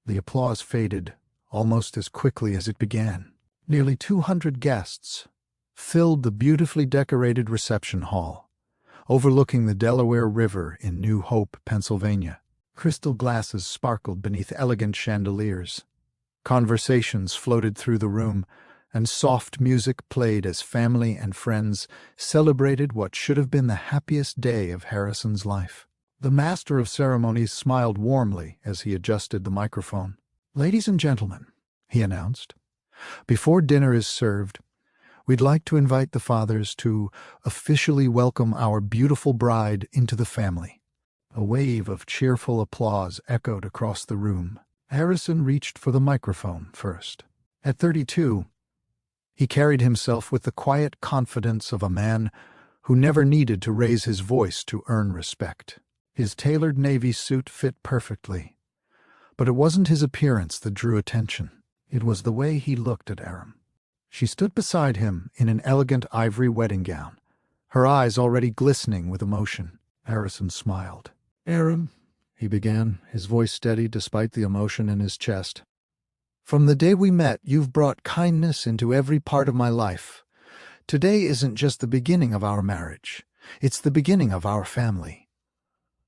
The applause faded almost as quickly as it began. Nearly 200 guests filled the beautifully decorated reception hall, overlooking the Delaware River in New Hope, Pennsylvania. Crystal glasses sparkled beneath elegant chandeliers. Conversations floated through the room, and soft music played as family and friends celebrated what should have been the happiest day of Harrison's life. The master of ceremonies smiled warmly as he adjusted the microphone. "Ladies and gentlemen," he announced, "before dinner is served, we'd like to invite the fathers to officially welcome our beautiful bride into the family." A wave of cheerful applause echoed across the room. Harrison reached for the microphone first. At 32, he carried himself with the quiet confidence of a man who never needed to raise his voice to earn respect. His tailored navy suit fit perfectly, but it wasn't his appearance that drew attention. It was the way he looked at Aram. She stood beside him in an elegant ivory wedding gown, her eyes already glistening with emotion. Harrison smiled. "Aram," he began, his voice steady despite the emotion in his chest, "from the day we met, you've brought kindness into every part of my life. Today isn't just the beginning of our marriage. It's the beginning of our family.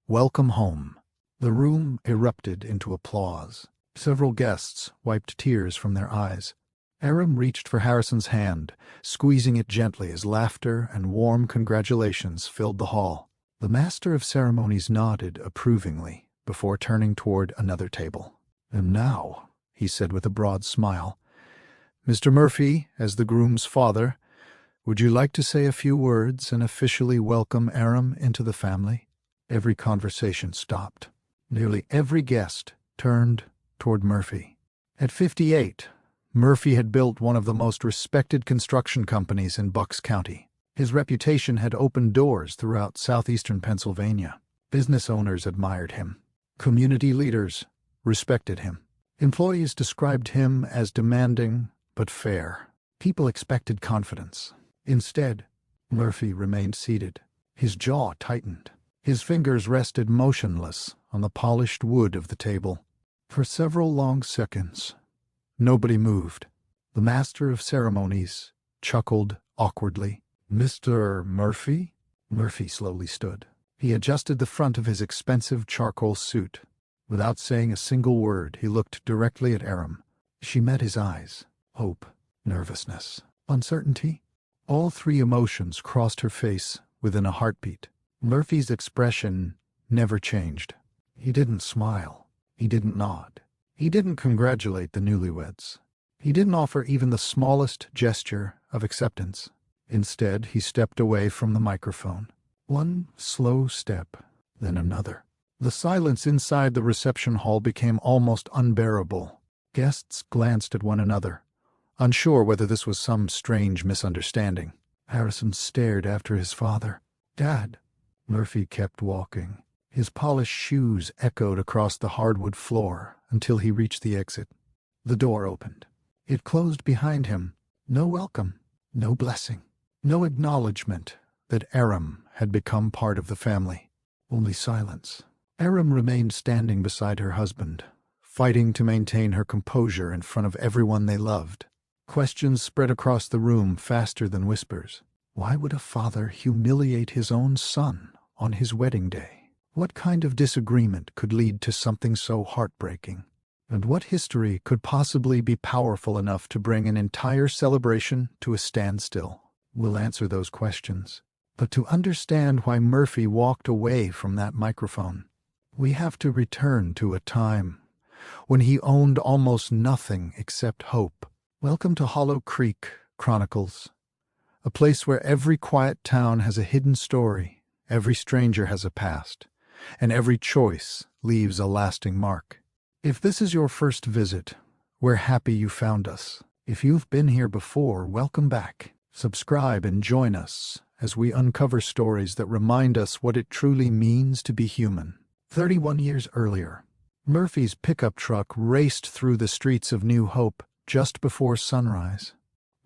Welcome home." The room erupted into applause. Several guests wiped tears from their eyes. Aram reached for Harrison's hand, squeezing it gently as laughter and warm congratulations filled the hall. The master of ceremonies nodded approvingly before turning toward another table. "And now," he said with a broad smile, "Mr. Murphy, as the groom's father, would you like to say a few words and officially welcome Aram into the family?" Every conversation stopped. Nearly every guest turned toward Murphy. At 58, Murphy had built one of the most respected construction companies in Bucks County. His reputation had opened doors throughout southeastern Pennsylvania. Business owners admired him. Community leaders respected him. Employees described him as demanding but fair. People expected confidence. Instead, Murphy remained seated. His jaw tightened. His fingers rested motionless on the polished wood of the table. For several long seconds, nobody moved. The master of ceremonies chuckled awkwardly. "Mr. Murphy?" Murphy slowly stood. He adjusted the front of his expensive charcoal suit. Without saying a single word, he looked directly at Aram. She met his eyes. Hope, nervousness, uncertainty. All three emotions crossed her face within a heartbeat. Murphy's expression never changed. He didn't smile. He didn't nod. He didn't congratulate the newlyweds. He didn't offer even the smallest gesture of acceptance. Instead, he stepped away from the microphone. One slow step, then another. The silence inside the reception hall became almost unbearable. Guests glanced at one another, unsure whether this was some strange misunderstanding. Harrison stared after his father. "Dad." Murphy kept walking. His polished shoes echoed across the hardwood floor until he reached the exit. The door opened. It closed behind him. No welcome, no blessing, no acknowledgement that Aram had become part of the family. Only silence. Aram remained standing beside her husband, fighting to maintain her composure in front of everyone they loved. Questions spread across the room faster than whispers. Why would a father humiliate his own son on his wedding day? What kind of disagreement could lead to something so heartbreaking? And what history could possibly be powerful enough to bring an entire celebration to a standstill? We'll answer those questions. But to understand why Murphy walked away from that microphone, we have to return to a time when he owned almost nothing except hope. Welcome to Hollow Creek Chronicles, a place where every quiet town has a hidden story, every stranger has a past, and every choice leaves a lasting mark. If this is your first visit, we're happy you found us. If you've been here before, welcome back. Subscribe and join us as we uncover stories that remind us what it truly means to be human. 31 years earlier, Murphy's pickup truck raced through the streets of New Hope just before sunrise.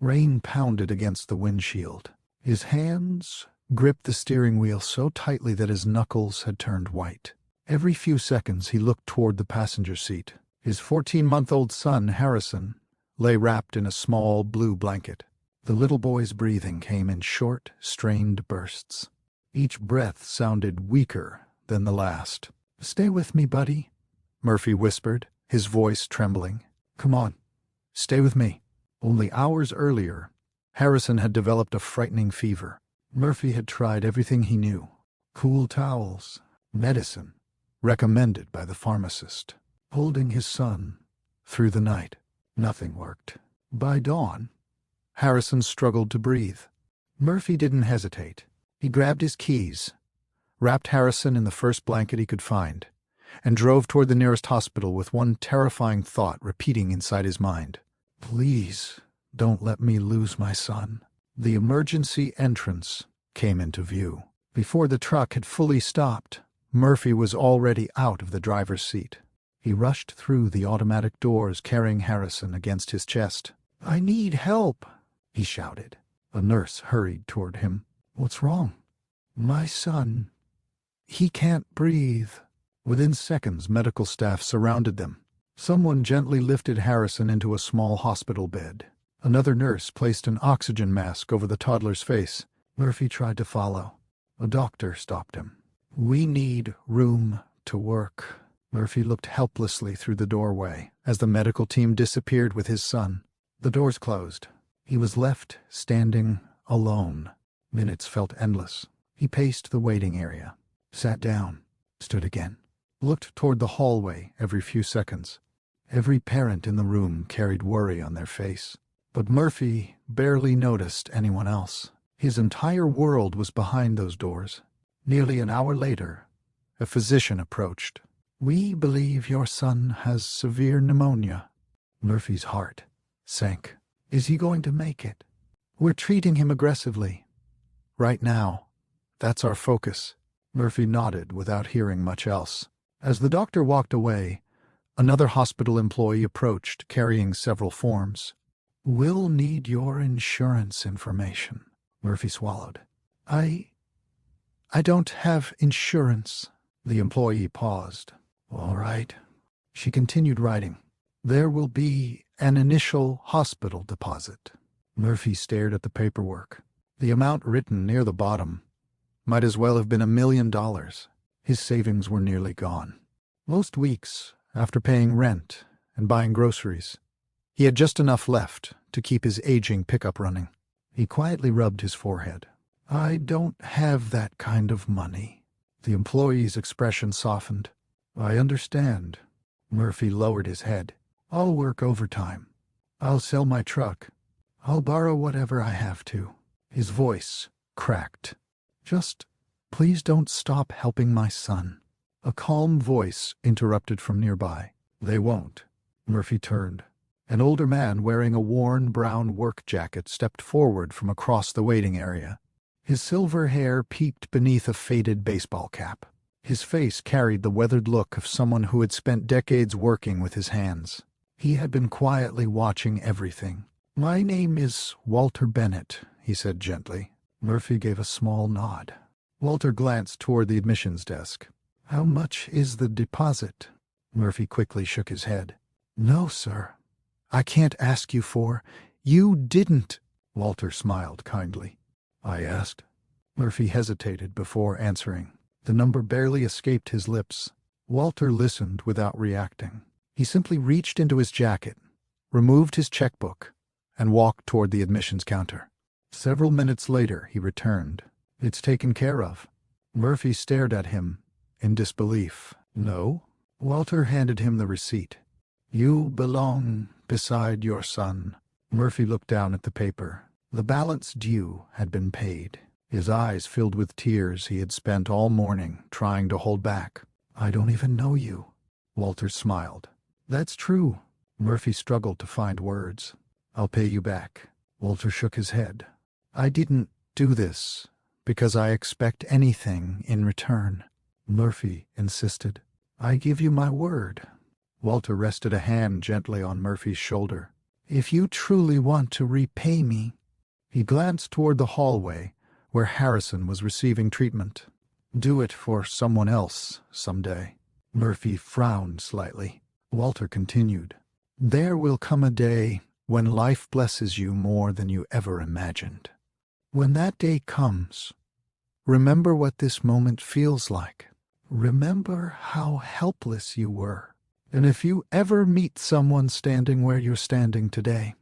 Rain pounded against the windshield. His hands gripped the steering wheel so tightly that his knuckles had turned white. Every few seconds he looked toward the passenger seat, His 14-month-old son, Harrison, lay wrapped in a small blue blanket. The little boy's breathing came in short, strained bursts. Each breath sounded weaker than the last. "Stay with me, buddy," Murphy whispered, his voice trembling. "Come on, stay with me." Only hours earlier, Harrison had developed a frightening fever. Murphy had tried everything he knew. Cool towels, medicine, recommended by the pharmacist. Holding his son through the night. Nothing worked. By dawn, Harrison struggled to breathe. Murphy didn't hesitate. He grabbed his keys, wrapped Harrison in the first blanket he could find, and drove toward the nearest hospital with one terrifying thought repeating inside his mind. "Please, don't let me lose my son." The emergency entrance came into view. Before the truck had fully stopped, Murphy was already out of the driver's seat. He rushed through the automatic doors, carrying Harrison against his chest. "I need help," he shouted. A nurse hurried toward him. "What's wrong?" "My son. He can't breathe." Within seconds, medical staff surrounded them. Someone gently lifted Harrison into a small hospital bed. Another nurse placed an oxygen mask over the toddler's face. Murphy tried to follow. A doctor stopped him. "We need room to work." Murphy looked helplessly through the doorway as the medical team disappeared with his son. The doors closed. He was left standing alone. Minutes felt endless. He paced the waiting area, sat down, stood again, looked toward the hallway every few seconds. Every parent in the room carried worry on their face. But Murphy barely noticed anyone else. His entire world was behind those doors. Nearly an hour later, a physician approached. "We believe your son has severe pneumonia." Murphy's heart sank. "Is he going to make it?" "We're treating him aggressively. Right now, that's our focus." Murphy nodded without hearing much else. As the doctor walked away, another hospital employee approached, carrying several forms. "We'll need your insurance information." Murphy swallowed. I don't have insurance." The employee paused. "All right." She continued writing. "There will be an initial hospital deposit." Murphy stared at the paperwork. The amount written near the bottom might as well have been $1 million. His savings were nearly gone. Most weeks, after paying rent and buying groceries, he had just enough left to keep his aging pickup running. He quietly rubbed his forehead. "I don't have that kind of money." The employee's expression softened. "I understand." Murphy lowered his head. "I'll work overtime. I'll sell my truck. I'll borrow whatever I have to." His voice cracked. "Just please don't stop helping my son." A calm voice interrupted from nearby. "They won't." Murphy turned. An older man wearing a worn brown work jacket stepped forward from across the waiting area. His silver hair peeked beneath a faded baseball cap. His face carried the weathered look of someone who had spent decades working with his hands. He had been quietly watching everything. "My name is Walter Bennett," he said gently. Murphy gave a small nod. Walter glanced toward the admissions desk. "How much is the deposit?" Murphy quickly shook his head. "No, sir. I can't ask you for—" "You didn't." Walter smiled kindly. "I asked." Murphy hesitated before answering. The number barely escaped his lips. Walter listened without reacting. He simply reached into his jacket, removed his checkbook, and walked toward the admissions counter. Several minutes later, he returned. "It's taken care of." Murphy stared at him in disbelief. "No?" Walter handed him the receipt. "You belong beside your son." Murphy looked down at the paper. The balance due had been paid. His eyes filled with tears he had spent all morning trying to hold back. "I don't even know you." Walter smiled. "That's true." Murphy struggled to find words. "I'll pay you back." Walter shook his head. "I didn't do this because I expect anything in return." Murphy insisted. "I give you my word." Walter rested a hand gently on Murphy's shoulder. "If you truly want to repay me—" He glanced toward the hallway where Harrison was receiving treatment. "Do it for someone else someday." Murphy frowned slightly. Walter continued. There will come a day when life blesses you more than you ever imagined. When that day comes, remember what this moment feels like. Remember how helpless you were. And if you ever meet someone standing where you're standing today,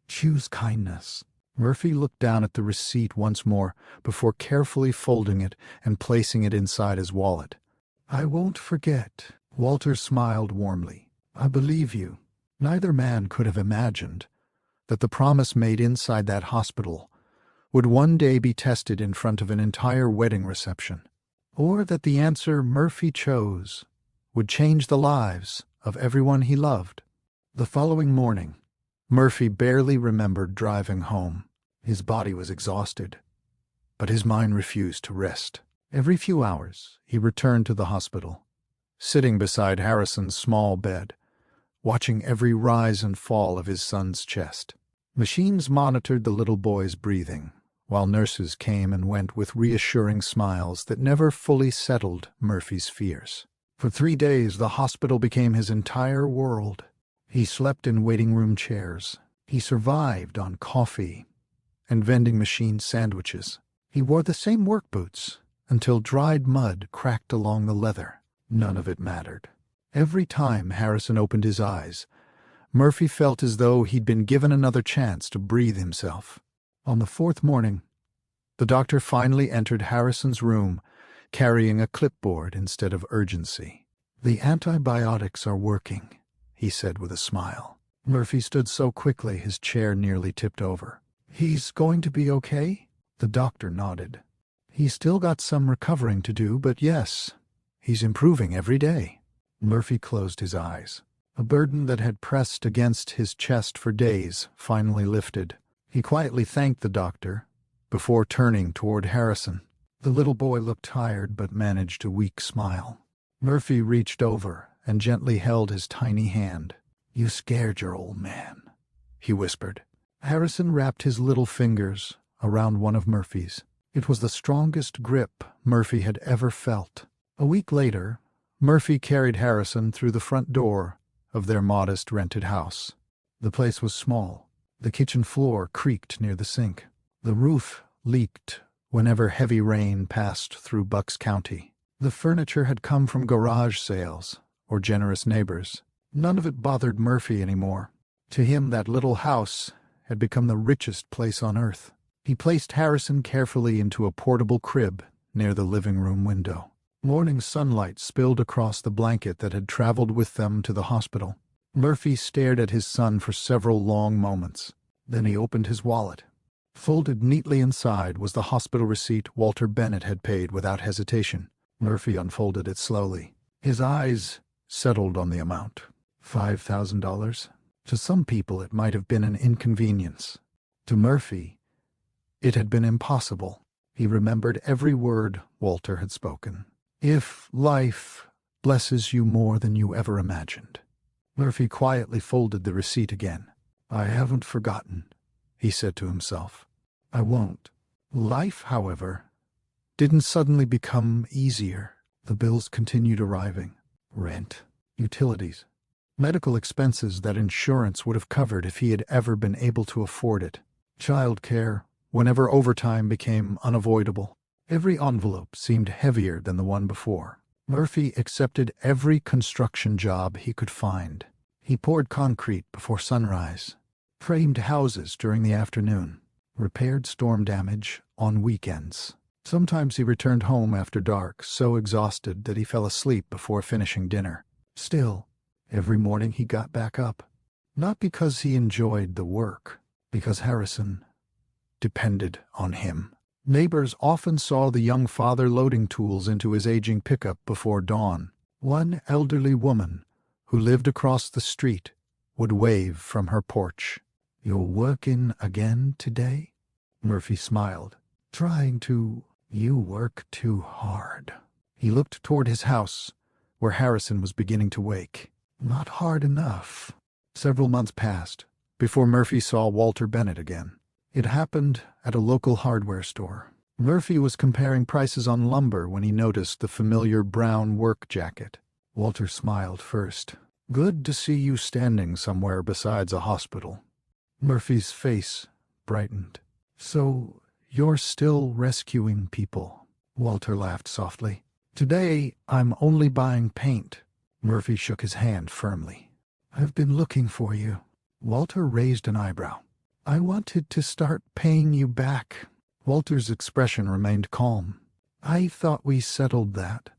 choose kindness. Murphy looked down at the receipt once more before carefully folding it and placing it inside his wallet. I won't forget. Walter smiled warmly. I believe you. Neither man could have imagined that the promise made inside that hospital would one day be tested in front of an entire wedding reception, or that the answer Murphy chose would change the lives of everyone he loved. The following morning, Murphy barely remembered driving home. His body was exhausted, but his mind refused to rest. Every few hours, he returned to the hospital, sitting beside Harrison's small bed, watching every rise and fall of his son's chest. Machines monitored the little boy's breathing, while nurses came and went with reassuring smiles that never fully settled Murphy's fears. For 3 days, the hospital became his entire world. He slept in waiting room chairs. He survived on coffee and vending machine sandwiches. He wore the same work boots until dried mud cracked along the leather. None of it mattered. Every time Harrison opened his eyes, Murphy felt as though he'd been given another chance to breathe himself. On the 4th morning, the doctor finally entered Harrison's room, carrying a clipboard instead of urgency. The antibiotics are working, he said with a smile. Murphy stood so quickly his chair nearly tipped over. He's going to be okay? The doctor nodded. He's still got some recovering to do, but yes, he's improving every day. Murphy closed his eyes. A burden that had pressed against his chest for days finally lifted. He quietly thanked the doctor before turning toward Harrison. The little boy looked tired but managed a weak smile. Murphy reached over and gently held his tiny hand. You scared your old man, he whispered. Harrison wrapped his little fingers around one of Murphy's. It was the strongest grip Murphy had ever felt. A week later, Murphy carried Harrison through the front door of their modest rented house. The place was small. The kitchen floor creaked near the sink. The roof leaked whenever heavy rain passed through Bucks County. The furniture had come from garage sales or generous neighbors. None of it bothered Murphy anymore. To him, that little house had become the richest place on earth. He placed Harrison carefully into a portable crib near the living room window. Morning sunlight spilled across the blanket that had traveled with them to the hospital. Murphy stared at his son for several long moments. Then he opened his wallet. Folded neatly inside was the hospital receipt Walter Bennett had paid without hesitation. Murphy unfolded it slowly. His eyes settled on the amount. $5,000. To some people it might have been an inconvenience. To Murphy, it had been impossible. He remembered every word Walter had spoken. If life blesses you more than you ever imagined. Murphy quietly folded the receipt again. I haven't forgotten, he said to himself. I won't. Life, however, didn't suddenly become easier. The bills continued arriving. Rent, utilities, medical expenses that insurance would have covered if he had ever been able to afford it. Child care, whenever overtime became unavoidable. Every envelope seemed heavier than the one before. Murphy accepted every construction job he could find. He poured concrete before sunrise, framed houses during the afternoon, repaired storm damage on weekends. Sometimes he returned home after dark, so exhausted that he fell asleep before finishing dinner. Still, every morning he got back up. Not because he enjoyed the work, because Harrison depended on him. Neighbors often saw the young father loading tools into his aging pickup before dawn. One elderly woman, who lived across the street, would wave from her porch. "You're working again today?" Murphy smiled. "Trying to. You work too hard." He looked toward his house, where Harrison was beginning to wake. Not hard enough. Several months passed before Murphy saw Walter Bennett again. It happened at a local hardware store. Murphy was comparing prices on lumber when he noticed the familiar brown work jacket. Walter smiled first. Good to see you standing somewhere besides a hospital. Murphy's face brightened. So, you're still rescuing people? Walter laughed softly. Today, I'm only buying paint. Murphy shook his hand firmly. I've been looking for you. Walter raised an eyebrow. I wanted to start paying you back. Walter's expression remained calm. I thought we settled that.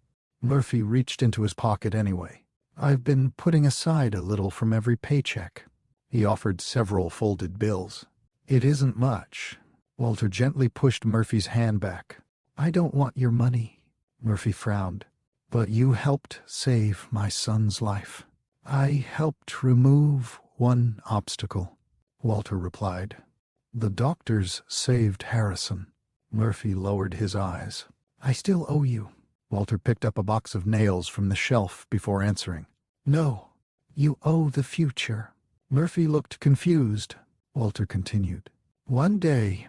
Murphy reached into his pocket anyway. I've been putting aside a little from every paycheck. He offered several folded bills. It isn't much. Walter gently pushed Murphy's hand back. I don't want your money. Murphy frowned. But you helped save my son's life. I helped remove one obstacle, Walter replied. The doctors saved Harrison. Murphy lowered his eyes. I still owe you. Walter picked up a box of nails from the shelf before answering. No, you owe the future. Murphy looked confused. Walter continued. One day,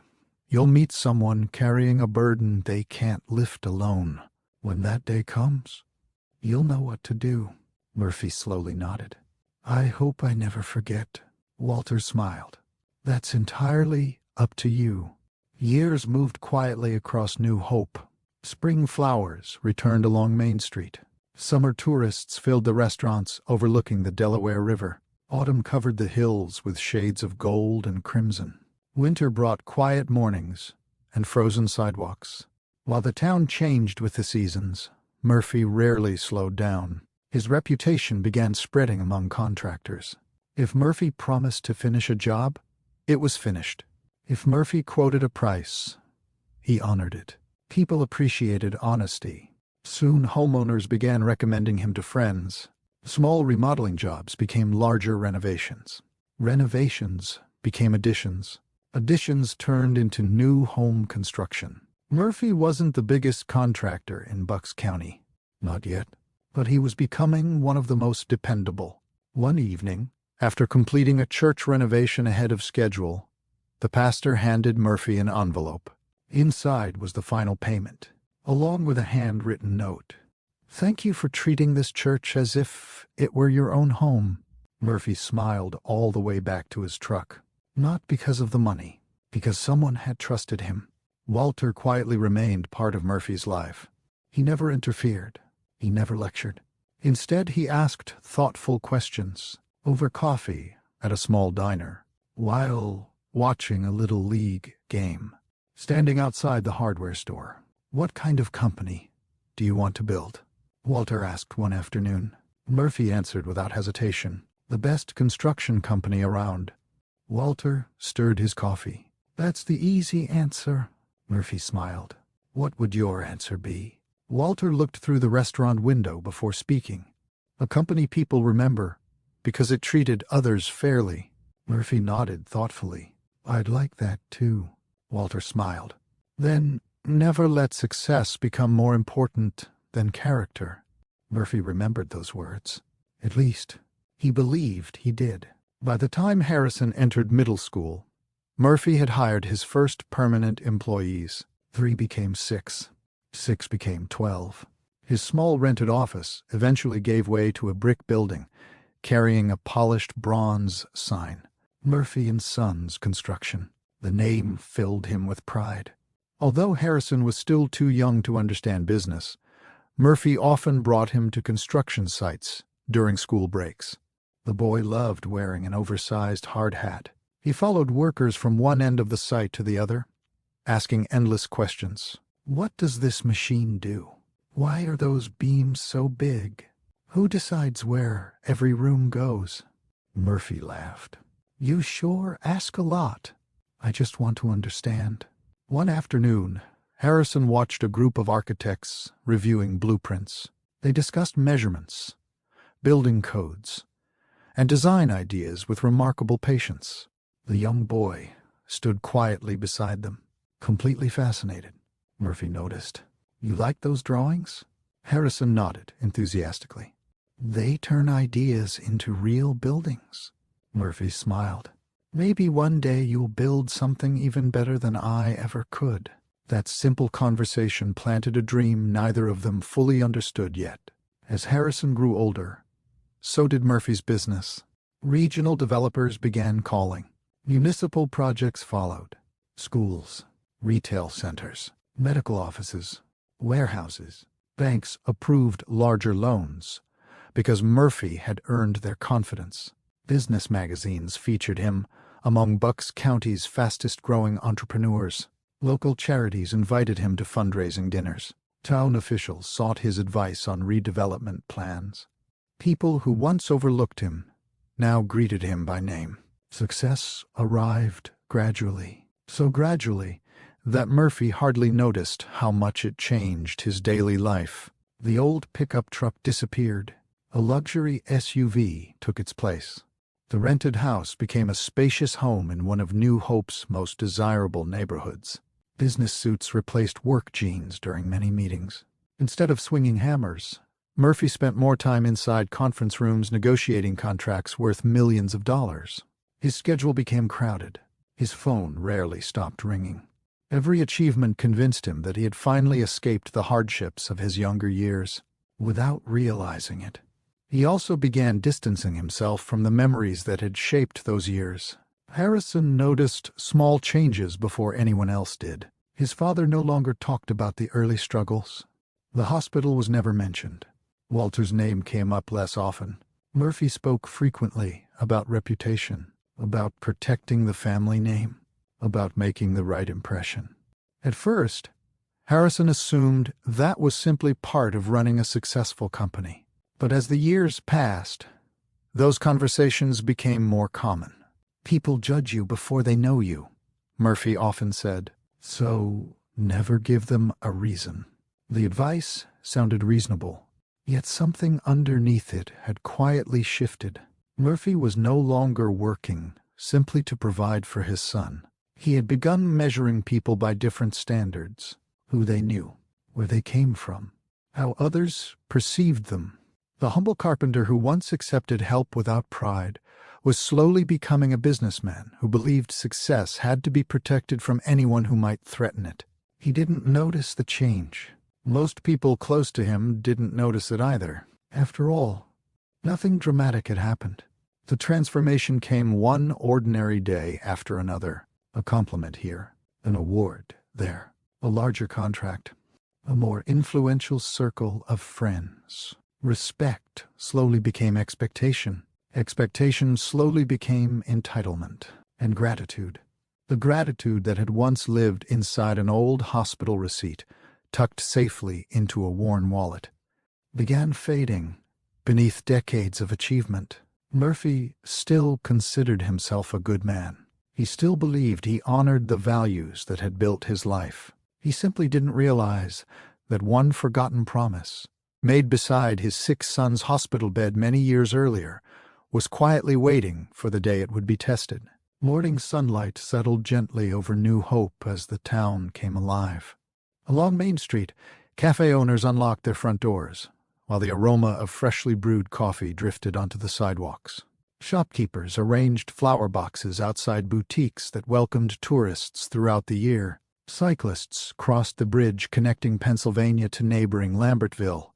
you'll meet someone carrying a burden they can't lift alone. When that day comes, you'll know what to do. Murphy slowly nodded. I hope I never forget. Walter smiled. That's entirely up to you. Years moved quietly across New Hope. Spring flowers returned along Main Street. Summer tourists filled the restaurants overlooking the Delaware River. Autumn covered the hills with shades of gold and crimson. Winter brought quiet mornings and frozen sidewalks. While the town changed with the seasons, Murphy rarely slowed down. His reputation began spreading among contractors. If Murphy promised to finish a job, it was finished. If Murphy quoted a price, he honored it. People appreciated honesty. Soon homeowners began recommending him to friends. Small remodeling jobs became larger renovations. Renovations became additions. Additions turned into new home construction. Murphy wasn't the biggest contractor in Bucks County. Not yet. But he was becoming one of the most dependable. One evening, after completing a church renovation ahead of schedule, the pastor handed Murphy an envelope. Inside was the final payment, along with a handwritten note. Thank you for treating this church as if it were your own home. Murphy smiled all the way back to his truck. Not because of the money, because someone had trusted him. Walter quietly remained part of Murphy's life. He never interfered. He never lectured. Instead, he asked thoughtful questions over coffee at a small diner, while watching a little league game. Standing outside the hardware store. What kind of company do you want to build? Walter asked one afternoon. Murphy answered without hesitation. The best construction company around. Walter stirred his coffee. That's the easy answer. Murphy smiled. What would your answer be? Walter looked through the restaurant window before speaking. A company people remember because it treated others fairly. Murphy nodded thoughtfully. I'd like that too. Walter smiled. Then never let success become more important than character. Murphy remembered those words. At least, he believed he did. By the time Harrison entered middle school, Murphy had hired his first permanent employees. 3 became 6. 6 became 12. His small rented office eventually gave way to a brick building, carrying a polished bronze sign. Murphy and Sons Construction. The name filled him with pride. Although Harrison was still too young to understand business, Murphy often brought him to construction sites during school breaks. The boy loved wearing an oversized hard hat. He followed workers from one end of the site to the other, asking endless questions. What does this machine do? Why are those beams so big? Who decides where every room goes? Murphy laughed. You sure ask a lot. I just want to understand. One afternoon, Harrison watched a group of architects reviewing blueprints. They discussed measurements, building codes, and design ideas with remarkable patience. The young boy stood quietly beside them, completely fascinated. Murphy noticed. You like those drawings? Harrison nodded enthusiastically. They turn ideas into real buildings. Murphy smiled. Maybe one day you'll build something even better than I ever could. That simple conversation planted a dream neither of them fully understood yet. As Harrison grew older, So did Murphy's business. Regional developers began calling. Municipal projects followed. Schools, retail centers, medical offices, warehouses, banks approved larger loans because Murphy had earned their confidence. Business magazines featured him among Bucks County's fastest-growing entrepreneurs. Local charities invited him to fundraising dinners. Town officials sought his advice on redevelopment plans. People who once overlooked him now greeted him by name. Success arrived gradually, so gradually that Murphy hardly noticed how much it changed his daily life. The old pickup truck disappeared. A luxury SUV took its place. The rented house became a spacious home in one of New Hope's most desirable neighborhoods. Business suits replaced work jeans during many meetings. Instead of swinging hammers, Murphy spent more time inside conference rooms negotiating contracts worth millions of dollars. His schedule became crowded. His phone rarely stopped ringing. Every achievement convinced him that he had finally escaped the hardships of his younger years. Without realizing it, he also began distancing himself from the memories that had shaped those years. Harrison noticed small changes before anyone else did. His father no longer talked about the early struggles. The hospital was never mentioned. Walter's name came up less often. Murphy spoke frequently about reputation, about protecting the family name, about making the right impression. At first, Harrison assumed that was simply part of running a successful company. But as the years passed, those conversations became more common. "People judge you before they know you," Murphy often said. So never give them a reason. The advice sounded reasonable, yet something underneath it had quietly shifted. Murphy was no longer working simply to provide for his son. He had begun measuring people by different standards: who they knew, where they came from, how others perceived them. The humble carpenter who once accepted help without pride was slowly becoming a businessman who believed success had to be protected from anyone who might threaten it. He didn't notice the change. Most people close to him didn't notice it either. After all, nothing dramatic had happened. The transformation came one ordinary day after another. A compliment here, an award there, a larger contract, a more influential circle of friends. Respect slowly became expectation. Expectation slowly became entitlement and gratitude. The gratitude that had once lived inside an old hospital receipt, tucked safely into a worn wallet, began fading beneath decades of achievement. Murphy still considered himself a good man. He still believed he honored the values that had built his life. He simply didn't realize that one forgotten promise, made beside his sick son's hospital bed many years earlier, was quietly waiting for the day it would be tested. Morning sunlight settled gently over New Hope as the town came alive. Along Main Street, cafe owners unlocked their front doors, while the aroma of freshly brewed coffee drifted onto the sidewalks. Shopkeepers arranged flower boxes outside boutiques that welcomed tourists throughout the year. Cyclists crossed the bridge connecting Pennsylvania to neighboring Lambertville,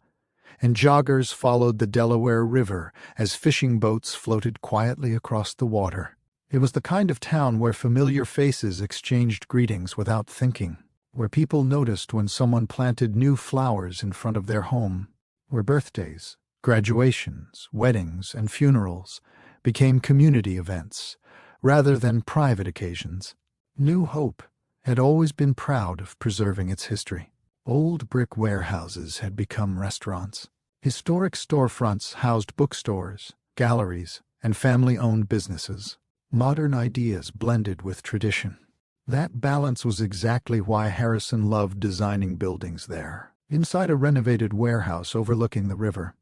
and joggers followed the Delaware River as fishing boats floated quietly across the water. It was the kind of town where familiar faces exchanged greetings without thinking, where people noticed when someone planted new flowers in front of their home, where birthdays, graduations, weddings, and funerals became community events rather than private occasions. New Hope had always been proud of preserving its history. Old brick warehouses had become restaurants. Historic storefronts housed bookstores, galleries, and family-owned businesses. Modern ideas blended with tradition. That balance was exactly why Harrison loved designing buildings there. Inside a renovated warehouse overlooking the river,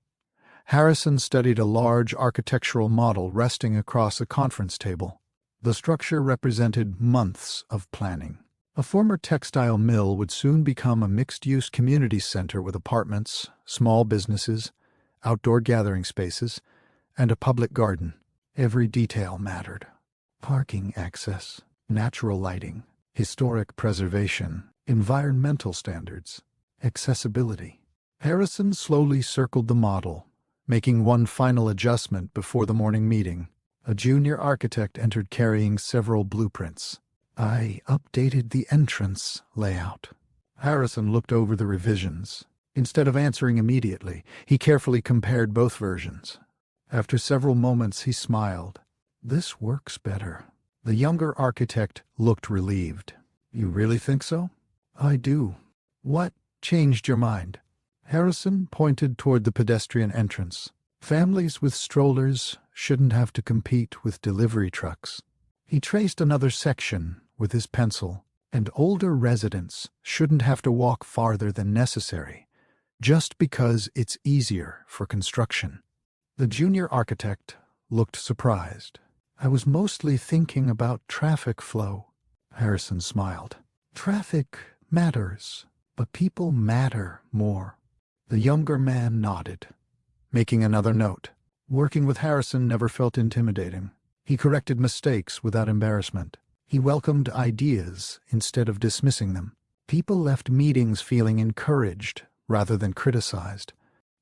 Harrison studied a large architectural model resting across a conference table. The structure represented months of planning. A former textile mill would soon become a mixed-use community center with apartments, small businesses, outdoor gathering spaces, and a public garden. Every detail mattered. Parking access, natural lighting, historic preservation, environmental standards, accessibility. Harrison slowly circled the model, making one final adjustment before the morning meeting. A junior architect entered carrying several blueprints. I updated the entrance layout. Harrison looked over the revisions. Instead of answering immediately, he carefully compared both versions. After several moments, he smiled. This works better. The younger architect looked relieved. You really think so? I do. What changed your mind? Harrison pointed toward the pedestrian entrance. Families with strollers shouldn't have to compete with delivery trucks. He traced another section with his pencil, and older residents shouldn't have to walk farther than necessary, just because it's easier for construction. The junior architect looked surprised. I was mostly thinking about traffic flow. Harrison smiled. Traffic matters, but people matter more. The younger man nodded, making another note. Working with Harrison never felt intimidating. He corrected mistakes without embarrassment. He welcomed ideas instead of dismissing them. People left meetings feeling encouraged rather than criticized.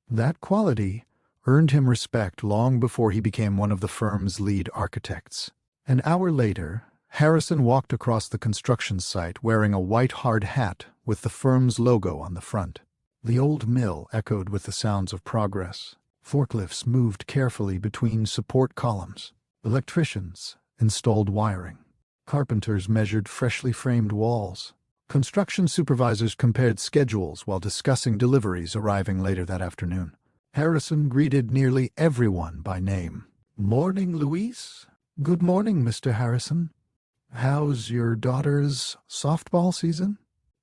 That quality earned him respect long before he became one of the firm's lead architects. An hour later, Harrison walked across the construction site wearing a white hard hat with the firm's logo on the front. The old mill echoed with the sounds of progress. Forklifts moved carefully between support columns. Electricians installed wiring. Carpenters measured freshly framed walls. Construction supervisors compared schedules while discussing deliveries arriving later that afternoon. Harrison greeted nearly everyone by name. Morning, Luis. Good morning, Mr. Harrison. How's your daughter's softball season?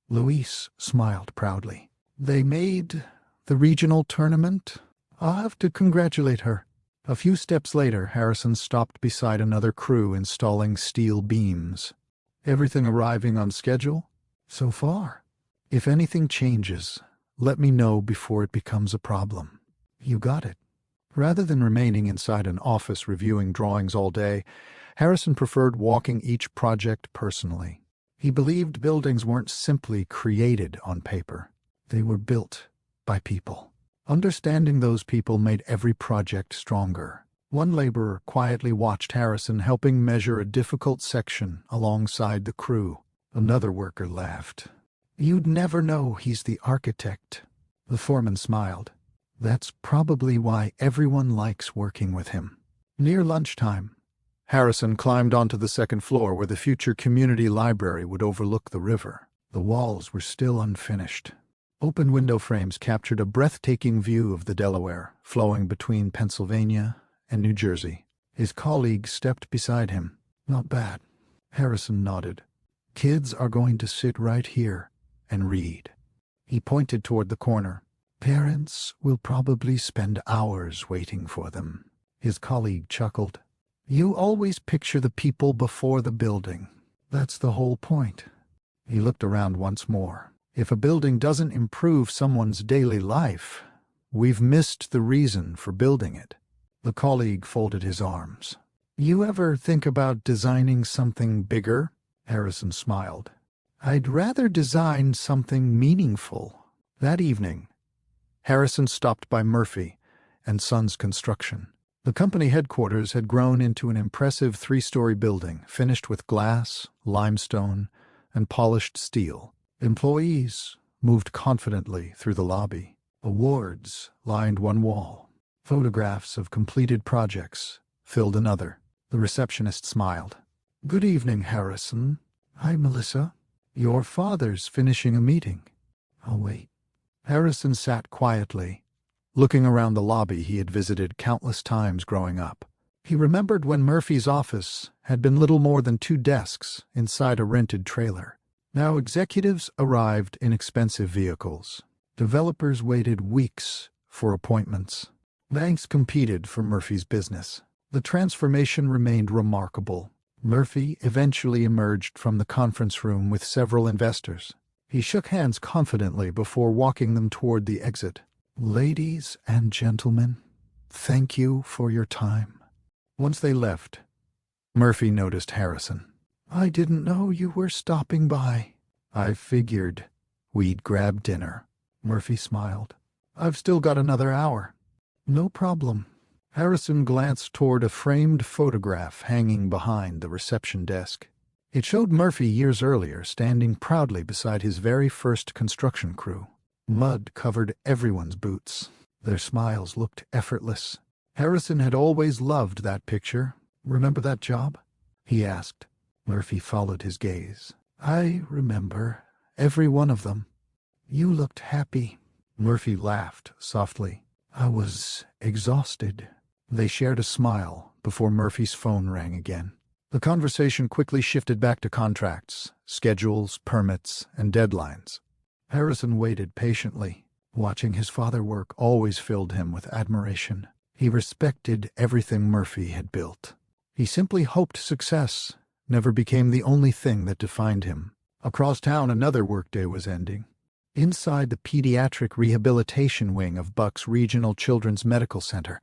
Luis smiled proudly. They made the regional tournament. I'll have to congratulate her. A few steps later, Harrison stopped beside another crew installing steel beams. Everything arriving on schedule? So far. If anything changes, let me know before it becomes a problem. You got it. Rather than remaining inside an office reviewing drawings all day, Harrison preferred walking each project personally. He believed buildings weren't simply created on paper. They were built by people. Understanding those people made every project stronger. One laborer quietly watched Harrison helping measure a difficult section alongside the crew. Another worker laughed. You'd never know he's the architect. The foreman smiled. That's probably why everyone likes working with him. Near lunchtime, Harrison climbed onto the second floor where the future community library would overlook the river. The walls were still unfinished. Open window frames captured a breathtaking view of the Delaware, flowing between Pennsylvania and New Jersey. His colleague stepped beside him. Not bad. Harrison nodded. Kids are going to sit right here and read. He pointed toward the corner. Parents will probably spend hours waiting for them. His colleague chuckled. You always picture the people before the building. That's the whole point. He looked around once more. If a building doesn't improve someone's daily life, we've missed the reason for building it. The colleague folded his arms. You ever think about designing something bigger? Harrison smiled. I'd rather design something meaningful. That evening, Harrison stopped by Murphy and Sons Construction. The company headquarters had grown into an impressive 3-story building, finished with glass, limestone, and polished steel. Employees moved confidently through the lobby. Awards lined one wall. Photographs of completed projects filled another. The receptionist smiled. Good evening, Harrison. Hi, Melissa. Your father's finishing a meeting. I'll wait. Harrison sat quietly, looking around the lobby he had visited countless times growing up. He remembered when Murphy's office had been little more than 2 desks inside a rented trailer. Now executives arrived in expensive vehicles. Developers waited weeks for appointments. Banks competed for Murphy's business. The transformation remained remarkable. Murphy eventually emerged from the conference room with several investors. He shook hands confidently before walking them toward the exit. Ladies and gentlemen, thank you for your time. Once they left, Murphy noticed Harrison. I didn't know you were stopping by. I figured we'd grab dinner. Murphy smiled. I've still got another hour. No problem. Harrison glanced toward a framed photograph hanging behind the reception desk. It showed Murphy years earlier standing proudly beside his very first construction crew. Mud covered everyone's boots. Their smiles looked effortless. Harrison had always loved that picture. "Remember that job?" he asked. Murphy followed his gaze. "I remember. Every one of them." "You looked happy." Murphy laughed softly. "I was exhausted." They shared a smile before Murphy's phone rang again. The conversation quickly shifted back to contracts, schedules, permits, and deadlines. Harrison waited patiently. Watching his father work always filled him with admiration. He respected everything Murphy had built. He simply hoped success never became the only thing that defined him. Across town, another workday was ending. Inside the pediatric rehabilitation wing of Buck's Regional Children's Medical Center,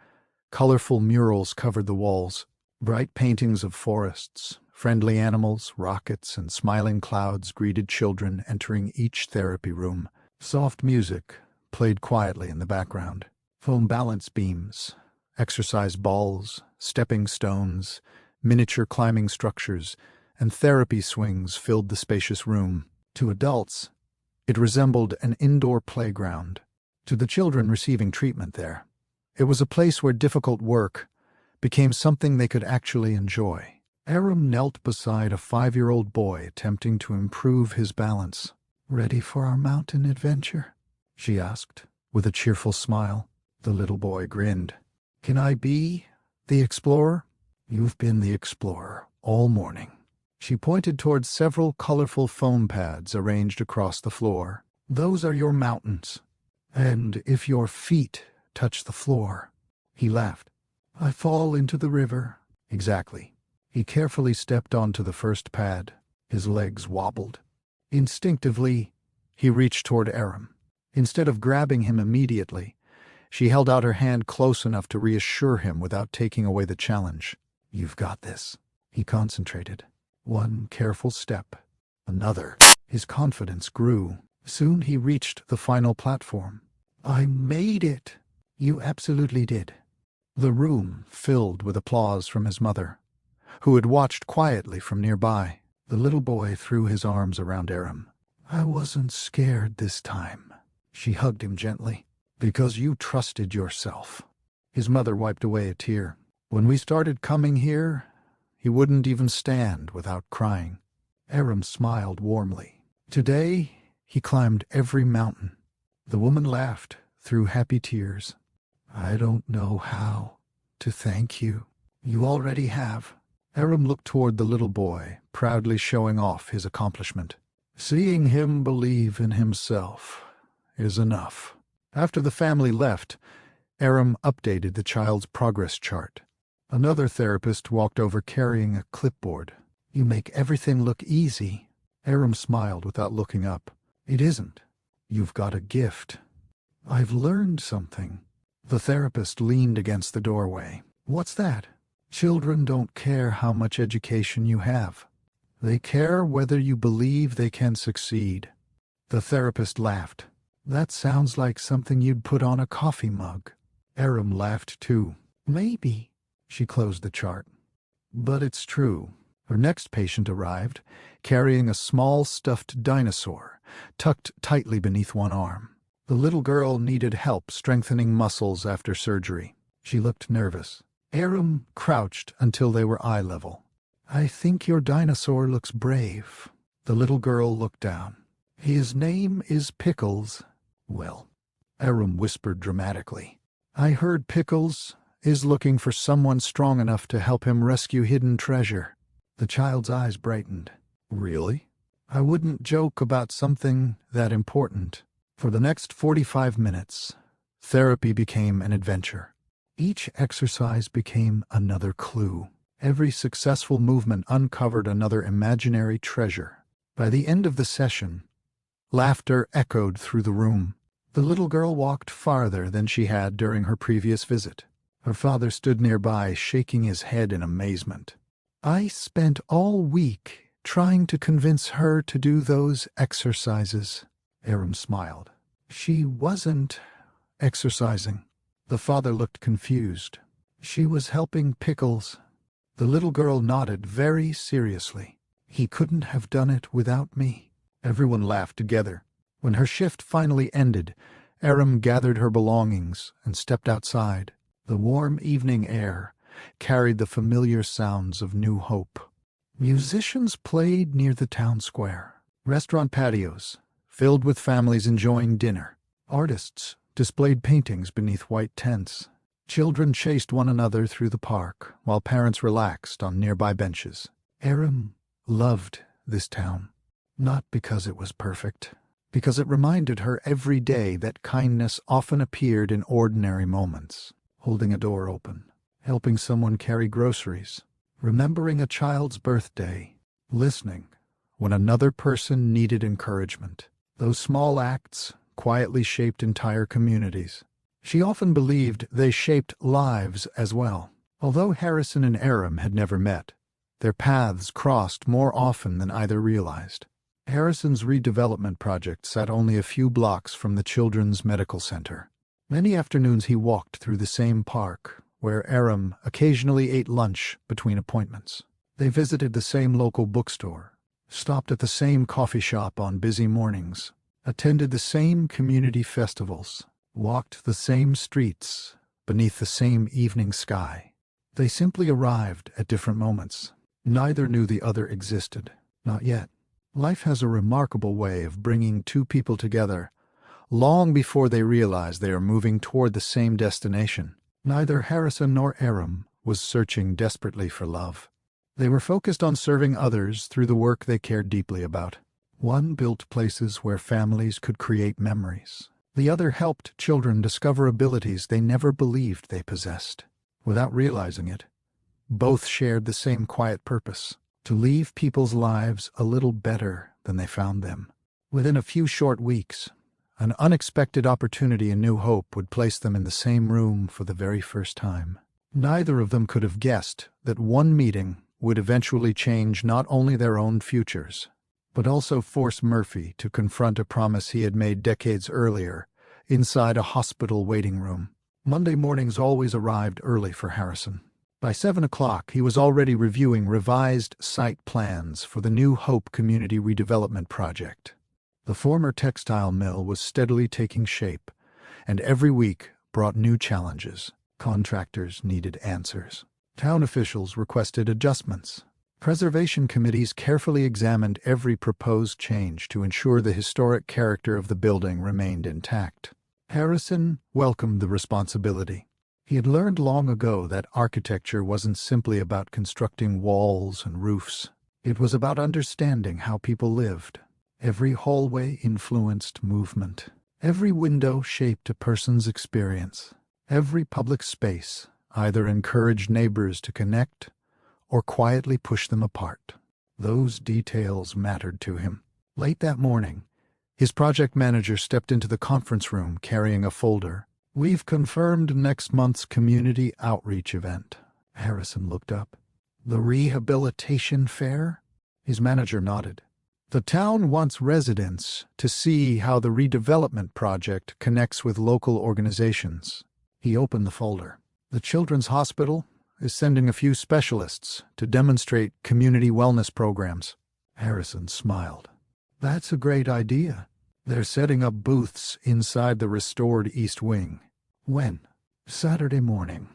colorful murals covered the walls. Bright paintings of forests, friendly animals, rockets, and smiling clouds greeted children entering each therapy room. Soft music played quietly in the background. Foam balance beams, exercise balls, stepping stones, miniature climbing structures, and therapy swings filled the spacious room. To adults, it resembled an indoor playground. To the children receiving treatment there, it was a place where difficult work became something they could actually enjoy. Aram knelt beside a 5-year-old boy attempting to improve his balance. "Ready for our mountain adventure?" she asked, with a cheerful smile. The little boy grinned. "Can I be the explorer?" "You've been the explorer all morning." She pointed towards several colorful foam pads arranged across the floor. "Those are your mountains. And if your feet touch the floor," he laughed, "I fall into the river." Exactly. He carefully stepped onto the first pad. His legs wobbled. Instinctively, he reached toward Aram. Instead of grabbing him immediately, she held out her hand close enough to reassure him without taking away the challenge. "You've got this." He concentrated. One careful step. Another. His confidence grew. Soon he reached the final platform. "I made it." "You absolutely did." The room filled with applause from his mother, who had watched quietly from nearby. The little boy threw his arms around Aram. "I wasn't scared this time." She hugged him gently. "Because you trusted yourself." His mother wiped away a tear. "When we started coming here, he wouldn't even stand without crying." Aram smiled warmly. Today, he climbed every mountain. The woman laughed through happy tears. "I don't know how to thank you." "You already have." Aram looked toward the little boy, proudly showing off his accomplishment. "Seeing him believe in himself is enough." After the family left, Aram updated the child's progress chart. Another therapist walked over carrying a clipboard. "You make everything look easy." Aram smiled without looking up. "It isn't. You've got a gift." "I've learned something." The therapist leaned against the doorway. "What's that?" "Children don't care how much education you have. They care whether you believe they can succeed." The therapist laughed. "That sounds like something you'd put on a coffee mug." Aram laughed too. "Maybe." She closed the chart. "But it's true." Her next patient arrived, carrying a small stuffed dinosaur, tucked tightly beneath one arm. The little girl needed help strengthening muscles after surgery. She looked nervous. Aram crouched until they were eye level. "I think your dinosaur looks brave." The little girl looked down. "His name is Pickles." "Well," Aram whispered dramatically, "I heard Pickles is looking for someone strong enough to help him rescue hidden treasure." The child's eyes brightened. "Really?" "I wouldn't joke about something that important." For the next 45 minutes, therapy became an adventure. Each exercise became another clue. Every successful movement uncovered another imaginary treasure. By the end of the session, laughter echoed through the room. The little girl walked farther than she had during her previous visit. Her father stood nearby, shaking his head in amazement. "I spent all week trying to convince her to do those exercises." Aram smiled. "She wasn't exercising." The father looked confused. She was helping Pickles. The little girl nodded very seriously. He couldn't have done it without me. Everyone laughed together. When her shift finally ended, Aram gathered her belongings and stepped outside. The warm evening air carried the familiar sounds of New Hope. Musicians played near the town square. Restaurant patios filled with families enjoying dinner. Artists displayed paintings beneath white tents. Children chased one another through the park, while parents relaxed on nearby benches. Aram loved this town, not because it was perfect, because it reminded her every day that kindness often appeared in ordinary moments. Holding a door open, helping someone carry groceries, remembering a child's birthday, listening when another person needed encouragement. Those small acts quietly shaped entire communities. She often believed they shaped lives as well. Although Harrison and Aram had never met, their paths crossed more often than either realized. Harrison's redevelopment project sat only a few blocks from the Children's Medical Center. Many afternoons he walked through the same park, where Aram occasionally ate lunch between appointments. They visited the same local bookstore, stopped at the same coffee shop on busy mornings, attended the same community festivals, walked the same streets beneath the same evening sky. They simply arrived at different moments. Neither knew the other existed. Not yet. Life has a remarkable way of bringing two people together long before they realize they are moving toward the same destination. Neither Harrison nor Aram was searching desperately for love. They were focused on serving others through the work they cared deeply about. One built places where families could create memories. The other helped children discover abilities they never believed they possessed. Without realizing it, both shared the same quiet purpose: to leave people's lives a little better than they found them. Within a few short weeks, an unexpected opportunity in New Hope would place them in the same room for the very first time. Neither of them could have guessed that one meeting would eventually change not only their own futures, but also force Murphy to confront a promise he had made decades earlier inside a hospital waiting room. Monday mornings always arrived early for Harrison. By 7 o'clock, he was already reviewing revised site plans for the New Hope Community Redevelopment Project. The former textile mill was steadily taking shape, and every week brought new challenges. Contractors needed answers. Town officials requested adjustments. Preservation committees carefully examined every proposed change to ensure the historic character of the building remained intact. Harrison welcomed the responsibility. He had learned long ago that architecture wasn't simply about constructing walls and roofs. It was about understanding how people lived. Every hallway influenced movement. Every window shaped a person's experience. Every public space either encouraged neighbors to connect or quietly pushed them apart. Those details mattered to him. Late that morning, his project manager stepped into the conference room carrying a folder. "We've confirmed next month's community outreach event." Harrison looked up. "The rehabilitation fair?" His manager nodded. "The town wants residents to see how the redevelopment project connects with local organizations." He opened the folder. "The Children's Hospital is sending a few specialists to demonstrate community wellness programs." Harrison smiled. "That's a great idea. They're setting up booths inside the restored East Wing." "When?" "Saturday morning."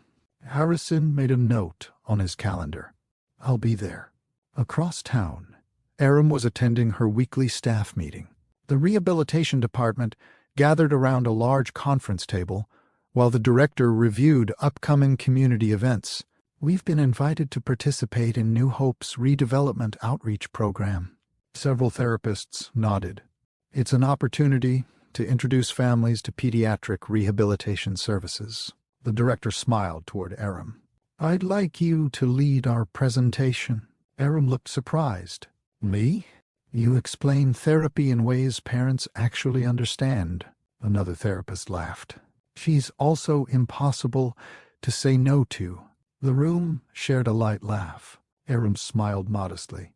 Harrison made a note on his calendar. "I'll be there." Across town, Aram was attending her weekly staff meeting. The rehabilitation department gathered around a large conference table while the director reviewed upcoming community events. "We've been invited to participate in New Hope's redevelopment outreach program." Several therapists nodded. "It's an opportunity to introduce families to pediatric rehabilitation services." The director smiled toward Aram. "I'd like you to lead our presentation." Aram looked surprised. "Me? You explain therapy in ways parents actually understand." Another therapist laughed. "She's also impossible to say no to." The room shared a light laugh. Aram smiled modestly.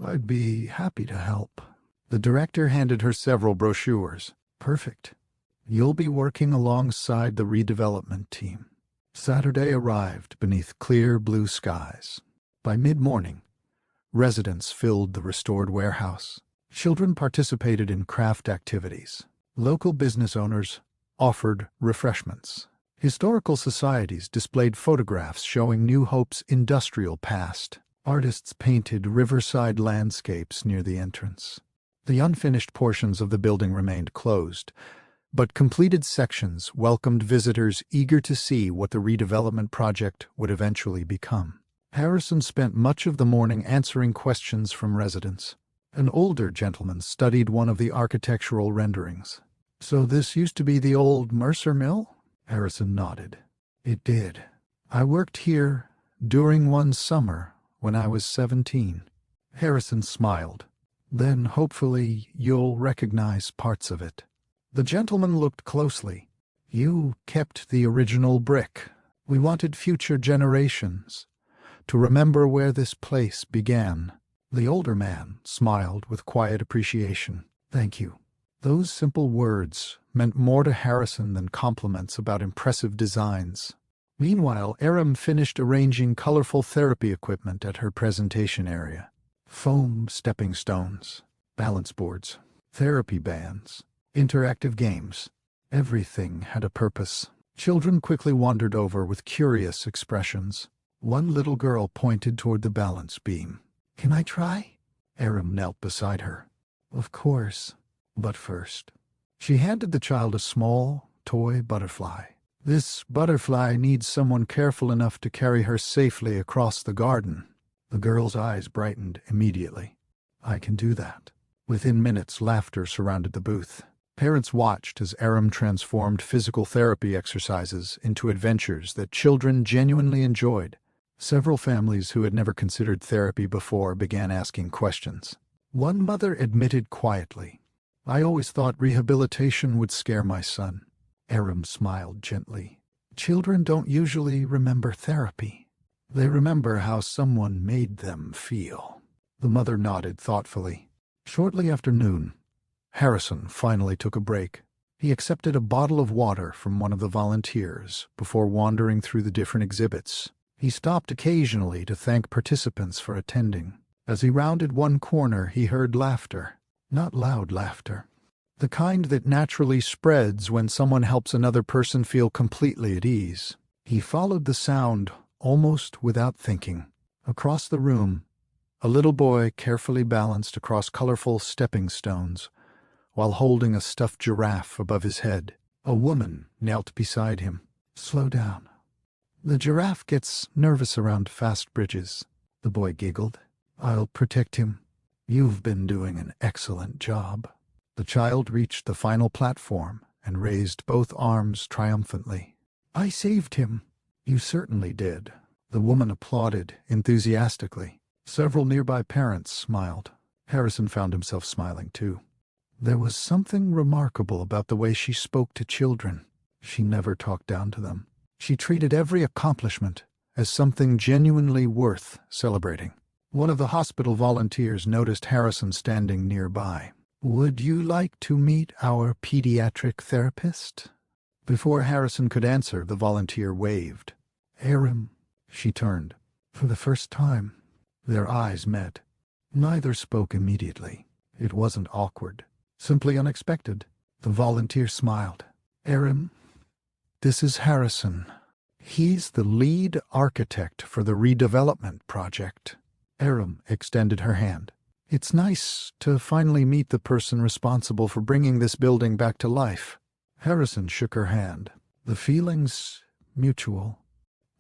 "I'd be happy to help." The director handed her several brochures. "Perfect. You'll be working alongside the redevelopment team. Saturday arrived beneath clear blue skies. By mid-morning, residents filled the restored warehouse. Children participated in craft activities. Local business owners offered refreshments. Historical societies displayed photographs showing New Hope's industrial past. Artists painted riverside landscapes near the entrance. The unfinished portions of the building remained closed, but completed sections welcomed visitors eager to see what the redevelopment project would eventually become. Harrison spent much of the morning answering questions from residents. An older gentleman studied one of the architectural renderings. "So this used to be the old Mercer Mill?" Harrison nodded. "It did. I worked here during one summer when I was 17. Harrison smiled. "Then hopefully you'll recognize parts of it." The gentleman looked closely. "You kept the original brick. We wanted future generations to remember where this place began." The older man smiled with quiet appreciation. "Thank you." Those simple words meant more to Harrison than compliments about impressive designs. Meanwhile, Aram finished arranging colorful therapy equipment at her presentation area. Foam stepping stones, balance boards, therapy bands, interactive games. Everything had a purpose. Children quickly wandered over with curious expressions. One little girl pointed toward the balance beam. "Can I try?" Aram knelt beside her. "Of course. But first." She handed the child a small, toy butterfly. "This butterfly needs someone careful enough to carry her safely across the garden." The girl's eyes brightened immediately. "I can do that." Within minutes, laughter surrounded the booth. Parents watched as Aram transformed physical therapy exercises into adventures that children genuinely enjoyed. Several families who had never considered therapy before began asking questions. One mother admitted quietly, "I always thought rehabilitation would scare my son." Aram smiled gently. "Children don't usually remember therapy. They remember how someone made them feel." The mother nodded thoughtfully. Shortly after noon, Harrison finally took a break. He accepted a bottle of water from one of the volunteers before wandering through the different exhibits. He stopped occasionally to thank participants for attending. As he rounded one corner, he heard laughter. Not loud laughter. The kind that naturally spreads when someone helps another person feel completely at ease. He followed the sound almost without thinking. Across the room, a little boy carefully balanced across colorful stepping stones while holding a stuffed giraffe above his head. A woman knelt beside him. "Slow down. The giraffe gets nervous around fast bridges." The boy giggled. "I'll protect him. You've been doing an excellent job." The child reached the final platform and raised both arms triumphantly. "I saved him." "You certainly did." The woman applauded enthusiastically. Several nearby parents smiled. Harrison found himself smiling too. There was something remarkable about the way she spoke to children. She never talked down to them. She treated every accomplishment as something genuinely worth celebrating. One of the hospital volunteers noticed Harrison standing nearby. "Would you like to meet our pediatric therapist?" Before Harrison could answer, the volunteer waved. "Aram." She turned. For the first time, their eyes met. Neither spoke immediately. It wasn't awkward, simply unexpected. The volunteer smiled. "Aram, this is Harrison. He's the lead architect for the redevelopment project." Aram extended her hand. "It's nice to finally meet the person responsible for bringing this building back to life." Harrison shook her hand. "The feeling's mutual."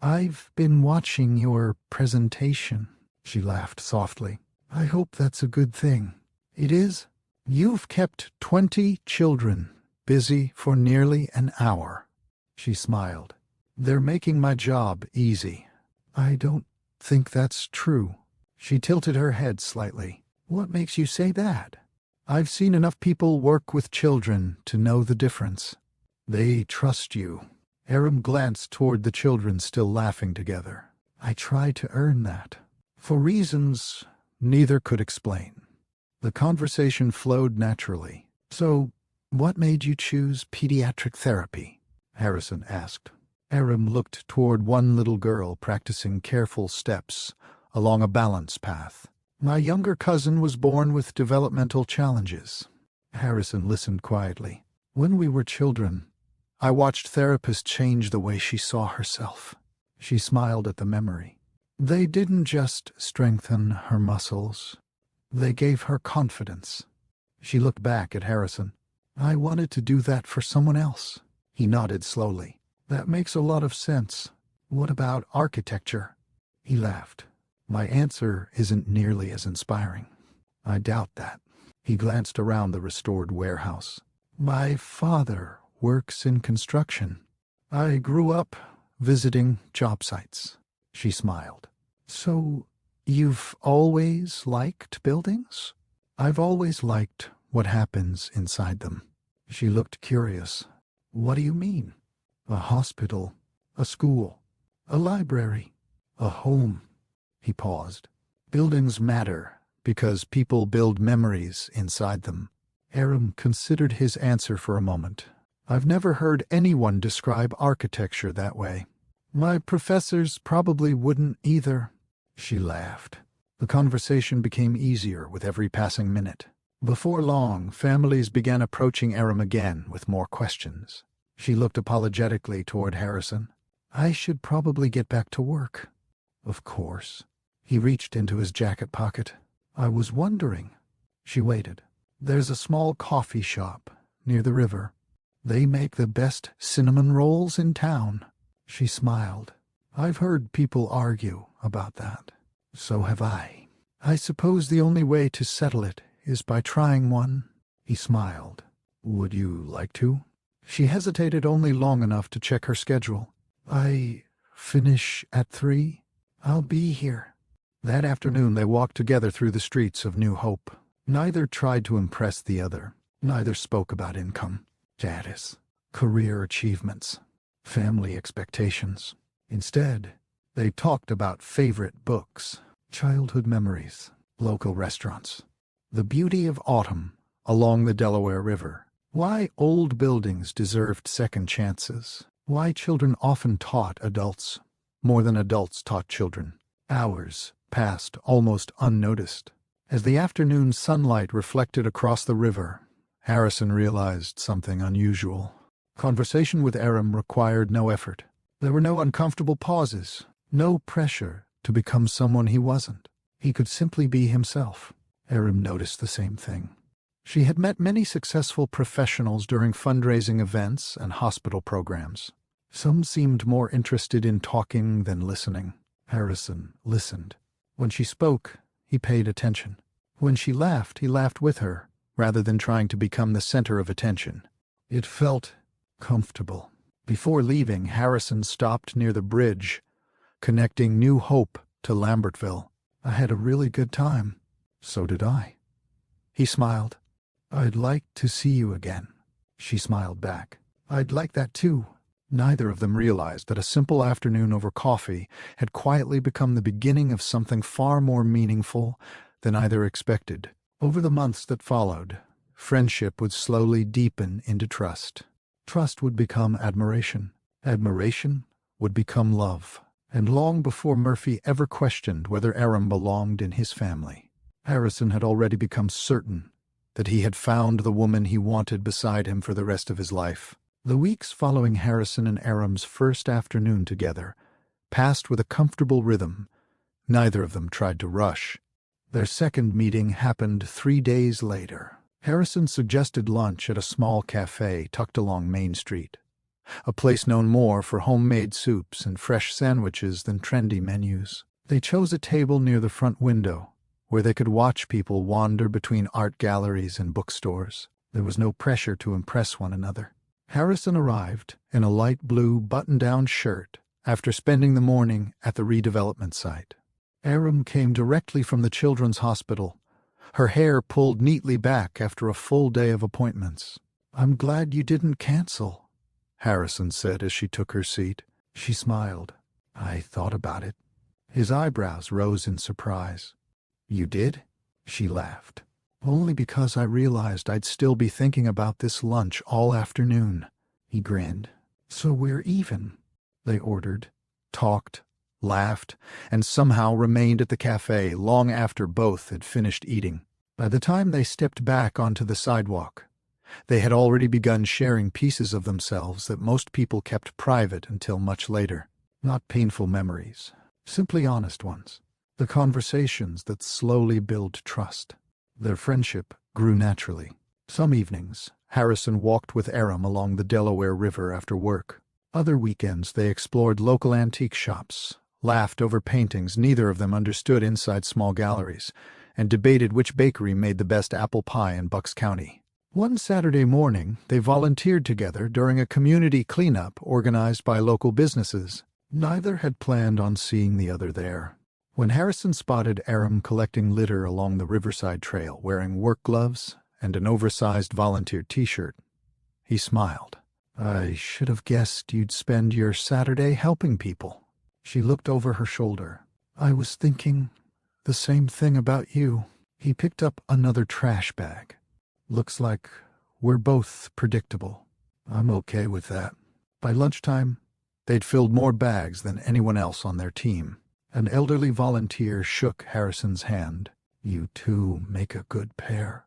"I've been watching your presentation." She laughed softly. "I hope that's a good thing." "It is. You've kept 20 children busy for nearly an hour." She smiled. "They're making my job easy." "I don't think that's true." She tilted her head slightly. "What makes you say that?" "I've seen enough people work with children to know the difference. They trust you." Aram glanced toward the children still laughing together. "I try to earn that, for reasons neither could explain." The conversation flowed naturally. "So, "What made you choose pediatric therapy?" Harrison asked. Aram looked toward one little girl practicing careful steps along a balance path. "My younger cousin was born with developmental challenges." Harrison listened quietly. "When we were children, I watched therapists change the way she saw herself." She smiled at the memory. "They didn't just strengthen her muscles. They gave her confidence." She looked back at Harrison. "I wanted to do that for someone else." He nodded slowly. "That makes a lot of sense. What about architecture?" He laughed. "My answer isn't nearly as inspiring." "I doubt that." He glanced around the restored warehouse. "My father works in construction. I grew up visiting job sites." She smiled. "So you've always liked buildings?" "I've always liked what happens inside them." She looked curious. "What do you mean?" "A hospital, a school, a library, a home." He paused. "Buildings matter because people build memories inside them." Aram considered his answer for a moment. "I've never heard anyone describe architecture that way." "My professors probably wouldn't either." She laughed. The conversation became easier with every passing minute. Before long, families began approaching Aram again with more questions. She looked apologetically toward Harrison. "I should probably get back to work." "Of course." He reached into his jacket pocket. "I was wondering." She waited. "There's a small coffee shop near the river. They make the best cinnamon rolls in town." She smiled. "I've heard people argue about that." "So have I. I suppose the only way to settle it is by trying one." He smiled. "Would you like to?" She hesitated only long enough to check her schedule. "I finish at 3. I'll be here." That afternoon they walked together through the streets of New Hope. Neither tried to impress the other. Neither spoke about income, status, career achievements, family expectations. Instead, they talked about favorite books, childhood memories, local restaurants, the beauty of autumn along the Delaware River, why old buildings deserved second chances, why children often taught adults more than adults taught children. Hours passed almost unnoticed. As the afternoon sunlight reflected across the river, Harrison realized something unusual. Conversation with Aram required no effort. There were no uncomfortable pauses, no pressure to become someone he wasn't. He could simply be himself. Aram noticed the same thing. She had met many successful professionals during fundraising events and hospital programs. Some seemed more interested in talking than listening. Harrison listened. When she spoke, he paid attention. When she laughed, he laughed with her, rather than trying to become the center of attention. It felt comfortable. Before leaving, Harrison stopped near the bridge, connecting New Hope to Lambertville. "I had a really good time." "So did I." He smiled. "I'd like to see you again." She smiled back. "I'd like that too." Neither of them realized that a simple afternoon over coffee had quietly become the beginning of something far more meaningful than either expected. Over the months that followed, friendship would slowly deepen into trust. Trust would become admiration. Admiration would become love. And long before Murphy ever questioned whether Aram belonged in his family, Harrison had already become certain that he had found the woman he wanted beside him for the rest of his life. The weeks following Harrison and Aram's first afternoon together passed with a comfortable rhythm. Neither of them tried to rush. Their second meeting happened 3 days later. Harrison suggested lunch at a small cafe tucked along Main Street, a place known more for homemade soups and fresh sandwiches than trendy menus. They chose a table near the front window, where they could watch people wander between art galleries and bookstores. There was no pressure to impress one another. Harrison arrived in a light blue button-down shirt after spending the morning at the redevelopment site. Aram came directly from the children's hospital, her hair pulled neatly back after a full day of appointments. "I'm glad you didn't cancel," Harrison said as she took her seat. She smiled. "I thought about it." His eyebrows rose in surprise. "You did?" She laughed. Only because I realized I'd still be thinking about this lunch all afternoon. He grinned. So we're even. They ordered, talked, laughed, and somehow remained at the cafe long after both had finished eating. By the time they stepped back onto the sidewalk, they had already begun sharing pieces of themselves that most people kept private until much later. Not painful memories, simply honest ones. The conversations that slowly build trust. Their friendship grew naturally. Some evenings, Harrison walked with Aram along the Delaware River after work. Other weekends they explored local antique shops, laughed over paintings neither of them understood inside small galleries, and debated which bakery made the best apple pie in Bucks County. One Saturday morning, they volunteered together during a community cleanup organized by local businesses. Neither had planned on seeing the other there. When Harrison spotted Aram collecting litter along the Riverside Trail wearing work gloves and an oversized volunteer t-shirt, he smiled. I should have guessed you'd spend your Saturday helping people. She looked over her shoulder. I was thinking the same thing about you. He picked up another trash bag. Looks like we're both predictable. I'm okay with that. By lunchtime, they'd filled more bags than anyone else on their team. An elderly volunteer shook Harrison's hand. You two make a good pair.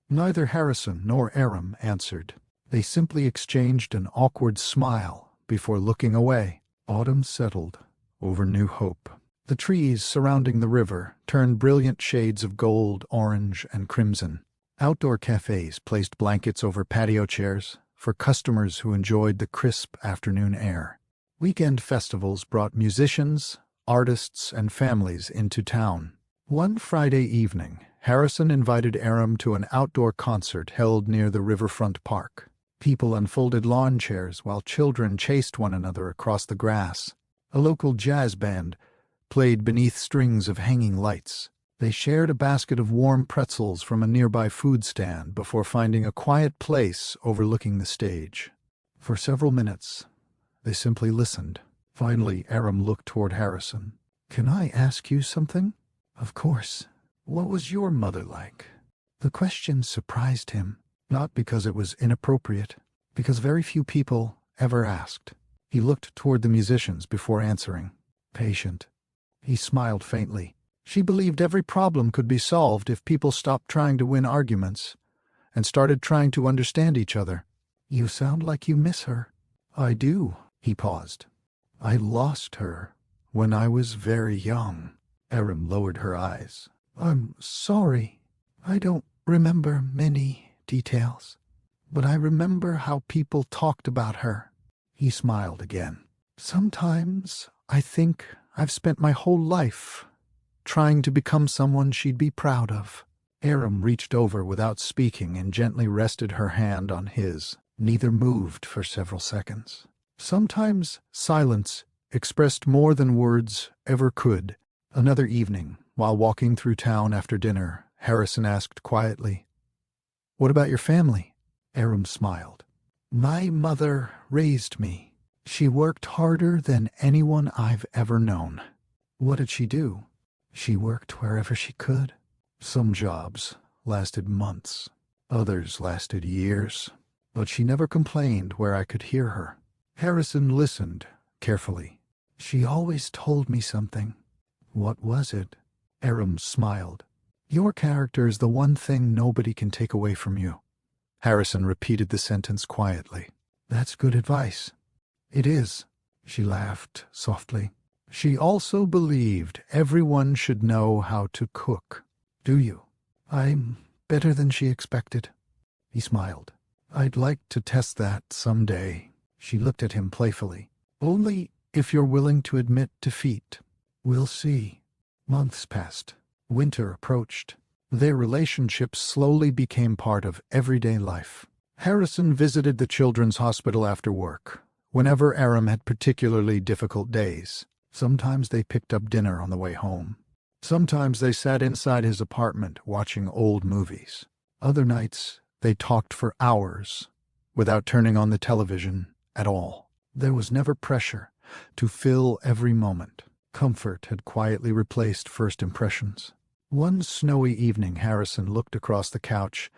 Neither Harrison nor Aram answered. They simply exchanged an awkward smile before looking away. Autumn settled over New Hope. The trees surrounding the river turned brilliant shades of gold, orange, and crimson. Outdoor cafes placed blankets over patio chairs for customers who enjoyed the crisp afternoon air. Weekend festivals brought musicians, artists, and families into town. One Friday evening, Harrison invited Aram to an outdoor concert held near the riverfront park. People unfolded lawn chairs while children chased one another across the grass. A local jazz band played beneath strings of hanging lights. They shared a basket of warm pretzels from a nearby food stand before finding a quiet place overlooking the stage. For several minutes, they simply listened. Finally, Aram looked toward Harrison. Can I ask you something? Of course. What was your mother like? The question surprised him, not because it was inappropriate, because very few people ever asked. He looked toward the musicians before answering. Patient. He smiled faintly. She believed every problem could be solved if people stopped trying to win arguments and started trying to understand each other. You sound like you miss her. I do. He paused. I lost her when I was very young. Aram lowered her eyes. I'm sorry. I don't remember many details, but I remember how people talked about her. He smiled again. Sometimes I think I've spent my whole life trying to become someone she'd be proud of. Aram reached over without speaking and gently rested her hand on his. Neither moved for several seconds. Sometimes silence expressed more than words ever could. Another evening, while walking through town after dinner, Harrison asked quietly, What about your family? Aram smiled. My mother raised me. She worked harder than anyone I've ever known. What did she do? She worked wherever she could. Some jobs lasted months. Others lasted years. But she never complained where I could hear her. Harrison listened carefully. She always told me something. What was it? Aram smiled. Your character is the one thing nobody can take away from you. Harrison repeated the sentence quietly. That's good advice. It is. She laughed softly. She also believed everyone should know how to cook. Do you? I'm better than she expected. He smiled. I'd like to test that someday. She looked at him playfully. Only if you're willing to admit defeat. We'll see. Months passed. Winter approached. Their relationship slowly became part of everyday life. Harrison visited the children's hospital after work, whenever Aram had particularly difficult days. Sometimes they picked up dinner on the way home. Sometimes they sat inside his apartment watching old movies. Other nights, they talked for hours without turning on the television at all. There was never pressure to fill every moment. Comfort had quietly replaced first impressions. One snowy evening, Harrison looked across the couch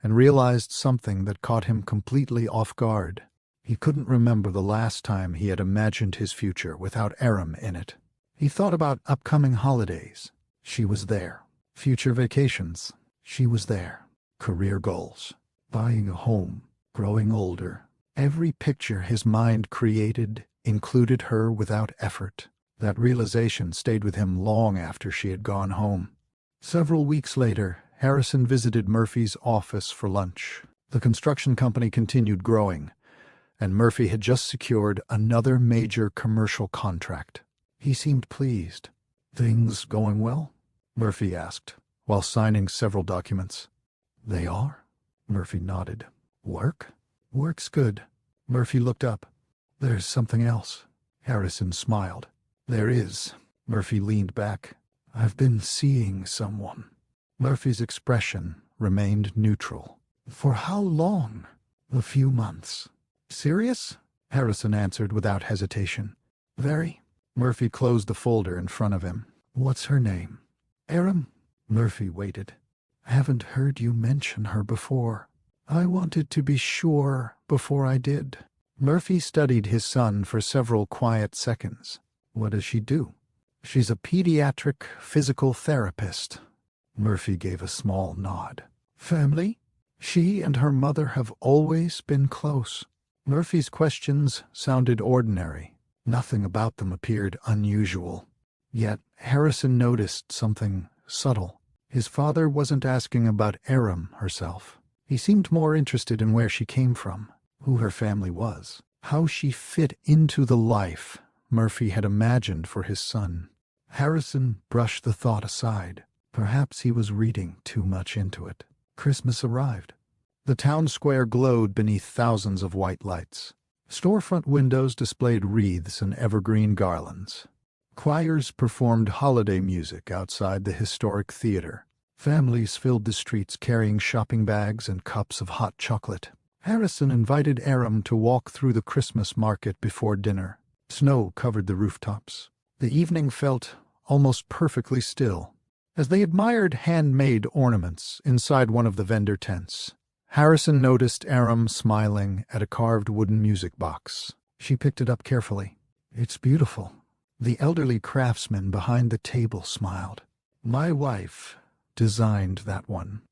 and realized something that caught him completely off guard. He couldn't remember the last time he had imagined his future without Aram in it. He thought about upcoming holidays. She was there. Future vacations. She was there. Career goals. Buying a home. Growing older. Every picture his mind created included her without effort. That realization stayed with him long after she had gone home. Several weeks later, Harrison visited Murphy's office for lunch. The construction company continued growing, and Murphy had just secured another major commercial contract. He seemed pleased. "Things going well?" Murphy asked, while signing several documents. "They are?" Murphy nodded. "Work?" "Work's good." Murphy looked up. "There's something else." Harrison smiled. "There is." Murphy leaned back. "I've been seeing someone." Murphy's expression remained neutral. "For how long?" "A few months." "Serious?" Harrison answered without hesitation. "Very." Murphy closed the folder in front of him. "What's her name?" "Aram." Murphy waited. "I haven't heard you mention her before." "I wanted to be sure before I did." Murphy studied his son for several quiet seconds. "What does she do?" "She's a pediatric physical therapist." Murphy gave a small nod. "Family?" "She and her mother have always been close." Murphy's questions sounded ordinary. Nothing about them appeared unusual. Yet Harrison noticed something subtle. His father wasn't asking about Aram herself. He seemed more interested in where she came from, who her family was, how she fit into the life Murphy had imagined for his son. Harrison brushed the thought aside. Perhaps he was reading too much into it. Christmas arrived. The town square glowed beneath thousands of white lights. Storefront windows displayed wreaths and evergreen garlands. Choirs performed holiday music outside the historic theater. Families filled the streets carrying shopping bags and cups of hot chocolate. Harrison invited Aram to walk through the Christmas market before dinner. Snow covered the rooftops. The evening felt almost perfectly still. As they admired handmade ornaments inside one of the vendor tents, Harrison noticed Aram smiling at a carved wooden music box. She picked it up carefully. "It's beautiful." The elderly craftsman behind the table smiled. "My wife designed that one."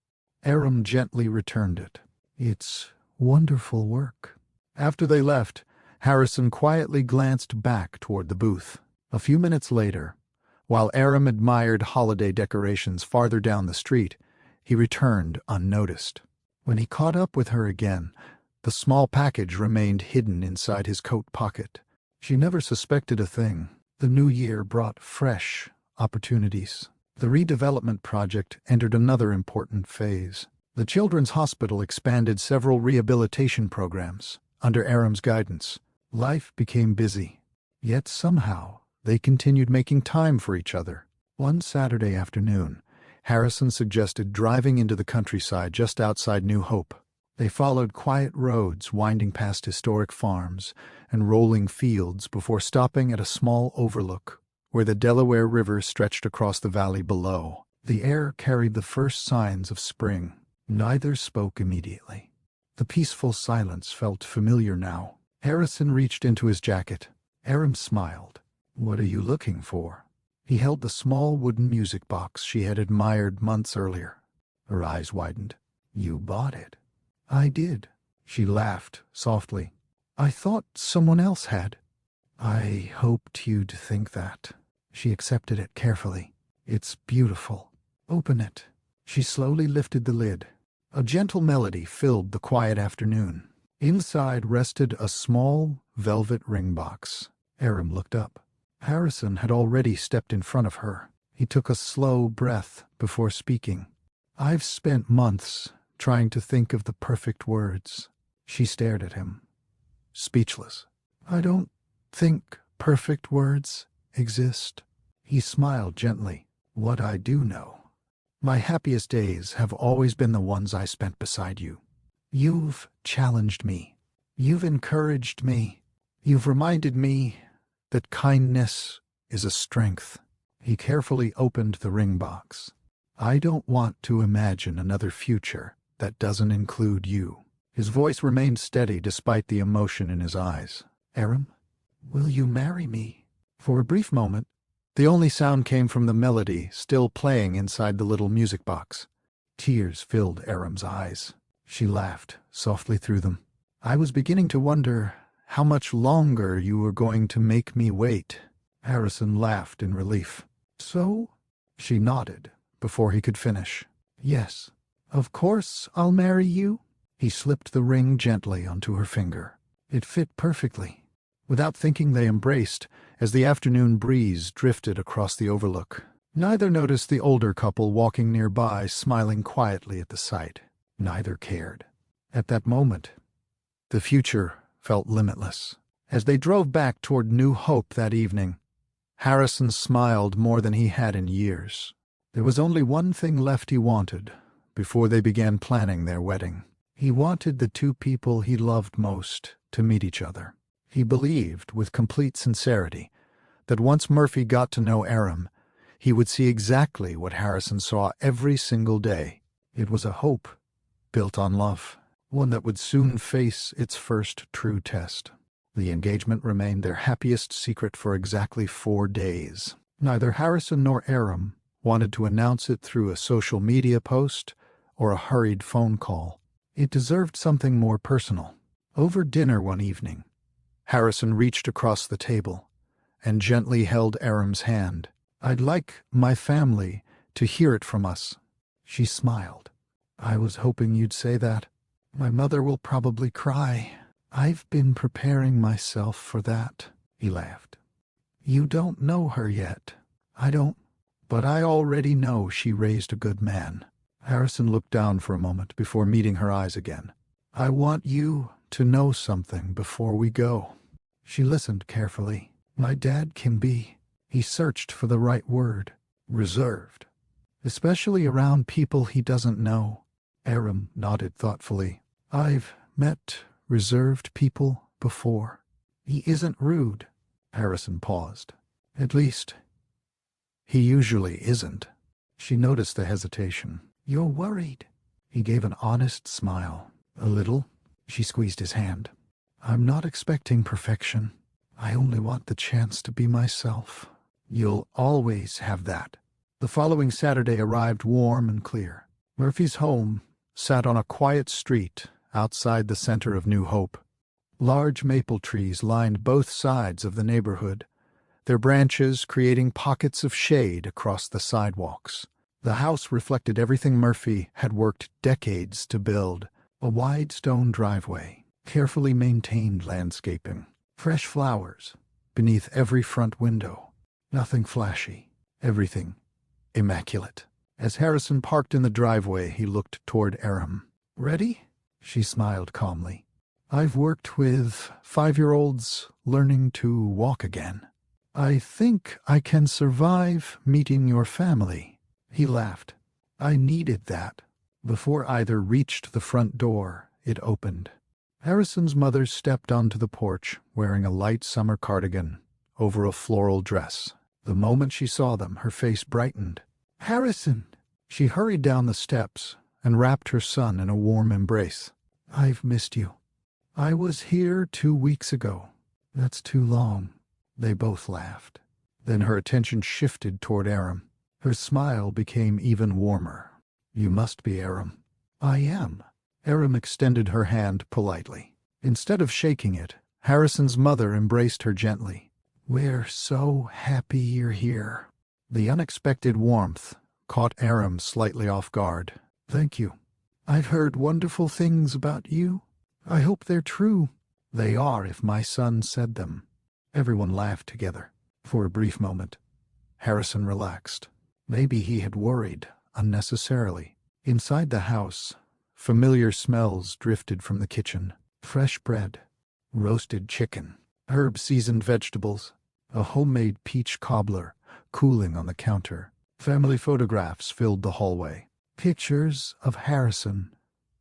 Aram gently returned it. "It's wonderful work." After they left, Harrison quietly glanced back toward the booth. A few minutes later, while Aram admired holiday decorations farther down the street, he returned unnoticed. When he caught up with her again, the small package remained hidden inside his coat pocket. She never suspected a thing. The new year brought fresh opportunities. The redevelopment project entered another important phase. The Children's Hospital expanded several rehabilitation programs under Aram's guidance. Life became busy, yet somehow they continued making time for each other. One Saturday afternoon, Harrison suggested driving into the countryside just outside New Hope. They followed quiet roads winding past historic farms and rolling fields before stopping at a small overlook where the Delaware River stretched across the valley below. The air carried the first signs of spring. Neither spoke immediately. The peaceful silence felt familiar now. Harrison reached into his jacket. Aram smiled. "What are you looking for?" He held the small wooden music box she had admired months earlier. Her eyes widened. "You bought it." "I did." She laughed softly. "I thought someone else had." "I hoped you'd think that." She accepted it carefully. "It's beautiful. Open it." She slowly lifted the lid. A gentle melody filled the quiet afternoon. Inside rested a small velvet ring box. Aram looked up. Harrison had already stepped in front of her. He took a slow breath before speaking. "I've spent months trying to think of the perfect words." She stared at him, speechless. "I don't think perfect words exist." He smiled gently. "What I do know. My happiest days have always been the ones I spent beside you. You've challenged me. You've encouraged me. You've reminded me that kindness is a strength." He carefully opened the ring box. I don't want to imagine another future that doesn't include you." His voice remained steady despite the emotion in his eyes. "Aram, will you marry me?" For a brief moment, the only sound came from the melody still playing inside the little music box. Tears filled Aram's eyes. She laughed softly through them. "I was beginning to wonder how much longer you were going to make me wait." Harrison laughed in relief. "So?" She nodded before he could finish. "Yes, of course I'll marry you." He slipped the ring gently onto her finger. It fit perfectly. Without thinking, they embraced as the afternoon breeze drifted across the overlook. Neither noticed the older couple walking nearby, smiling quietly at the sight. Neither cared. At that moment, the future felt limitless. As they drove back toward New Hope that evening, Harrison smiled more than he had in years. There was only one thing left he wanted before they began planning their wedding. He wanted the two people he loved most to meet each other. He believed, with complete sincerity, that once Murphy got to know Aram, he would see exactly what Harrison saw every single day. It was a hope built on love, one that would soon face its first true test. The engagement remained their happiest secret for exactly 4 days. Neither Harrison nor Aram wanted to announce it through a social media post or a hurried phone call. It deserved something more personal. Over dinner one evening, Harrison reached across the table and gently held Aram's hand. "I'd like my family to hear it from us." She smiled. "I was hoping you'd say that. My mother will probably cry." "I've been preparing myself for that," he laughed. "You don't know her yet." "I don't, but I already know she raised a good man." Harrison looked down for a moment before meeting her eyes again. "I want you to know something before we go." She listened carefully. "My dad can be," he searched for the right word, "reserved, especially around people he doesn't know." Aram nodded thoughtfully. "I've met reserved people before. He isn't rude." Harrison paused. "At least, he usually isn't." She noticed the hesitation. "You're worried." He gave an honest smile. "A little." She squeezed his hand. "I'm not expecting perfection. I only want the chance to be myself." "You'll always have that." The following Saturday arrived warm and clear. Murphy's home sat on a quiet street outside the center of New Hope. Large maple trees lined both sides of the neighborhood, their branches creating pockets of shade across the sidewalks. The house reflected everything Murphy had worked decades to build: a wide stone driveway, carefully maintained landscaping, fresh flowers beneath every front window. Nothing flashy, everything immaculate. As Harrison parked in the driveway, he looked toward Aram. "Ready?" She smiled calmly. "I've worked with 5-year-olds learning to walk again. I think I can survive meeting your family." He laughed. "I needed that." Before either reached the front door, it opened. Harrison's mother stepped onto the porch, wearing a light summer cardigan over a floral dress. The moment she saw them, her face brightened. "Harrison!" She hurried down the steps and wrapped her son in a warm embrace. "I've missed you. I was here 2 weeks ago." "That's too long." They both laughed. Then her attention shifted toward Aram. Her smile became even warmer. "You must be Aram." "I am." Aram extended her hand politely. Instead of shaking it, Harrison's mother embraced her gently. "We're so happy you're here." The unexpected warmth caught Aram slightly off guard. "Thank you. I've heard wonderful things about you. I hope they're true." "They are if my son said them." Everyone laughed together. For a brief moment, Harrison relaxed. Maybe he had worried unnecessarily. Inside the house, familiar smells drifted from the kitchen. Fresh bread, roasted chicken, herb-seasoned vegetables, a homemade peach cobbler cooling on the counter. Family photographs filled the hallway. Pictures of Harrison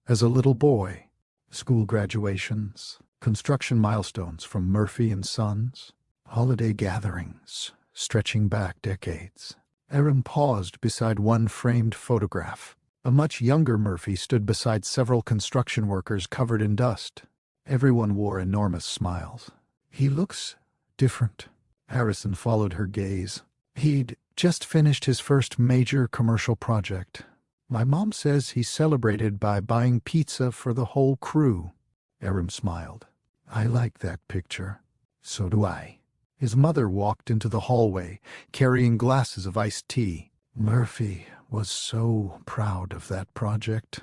as a little boy, school graduations, construction milestones from Murphy and Sons, holiday gatherings stretching back decades. Aram paused beside one framed photograph. A much younger Murphy stood beside several construction workers covered in dust. Everyone wore enormous smiles. He looks different. Harrison followed her gaze. He'd just finished his first major commercial project. My mom says he celebrated by buying pizza for the whole crew. Aram smiled. I like that picture. So do I. His mother walked into the hallway, carrying glasses of iced tea. Murphy was so proud of that project.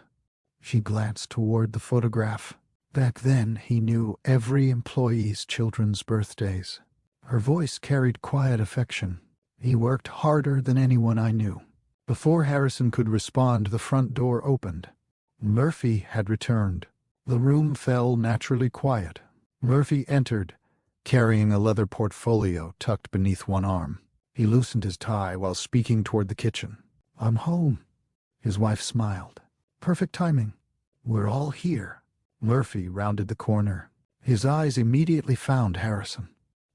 She glanced toward the photograph. Back then, he knew every employee's children's birthdays. Her voice carried quiet affection. He worked harder than anyone I knew. Before Harrison could respond, the front door opened. Murphy had returned. The room fell naturally quiet. Murphy entered, carrying a leather portfolio tucked beneath one arm. He loosened his tie while speaking toward the kitchen. I'm home. His wife smiled. Perfect timing. We're all here. Murphy rounded the corner. His eyes immediately found Harrison.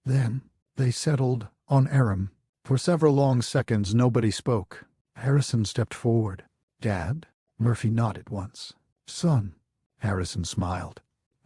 Then they settled on Aram. For several long seconds nobody spoke. Harrison stepped forward. Dad? Murphy nodded once. Son? Harrison smiled.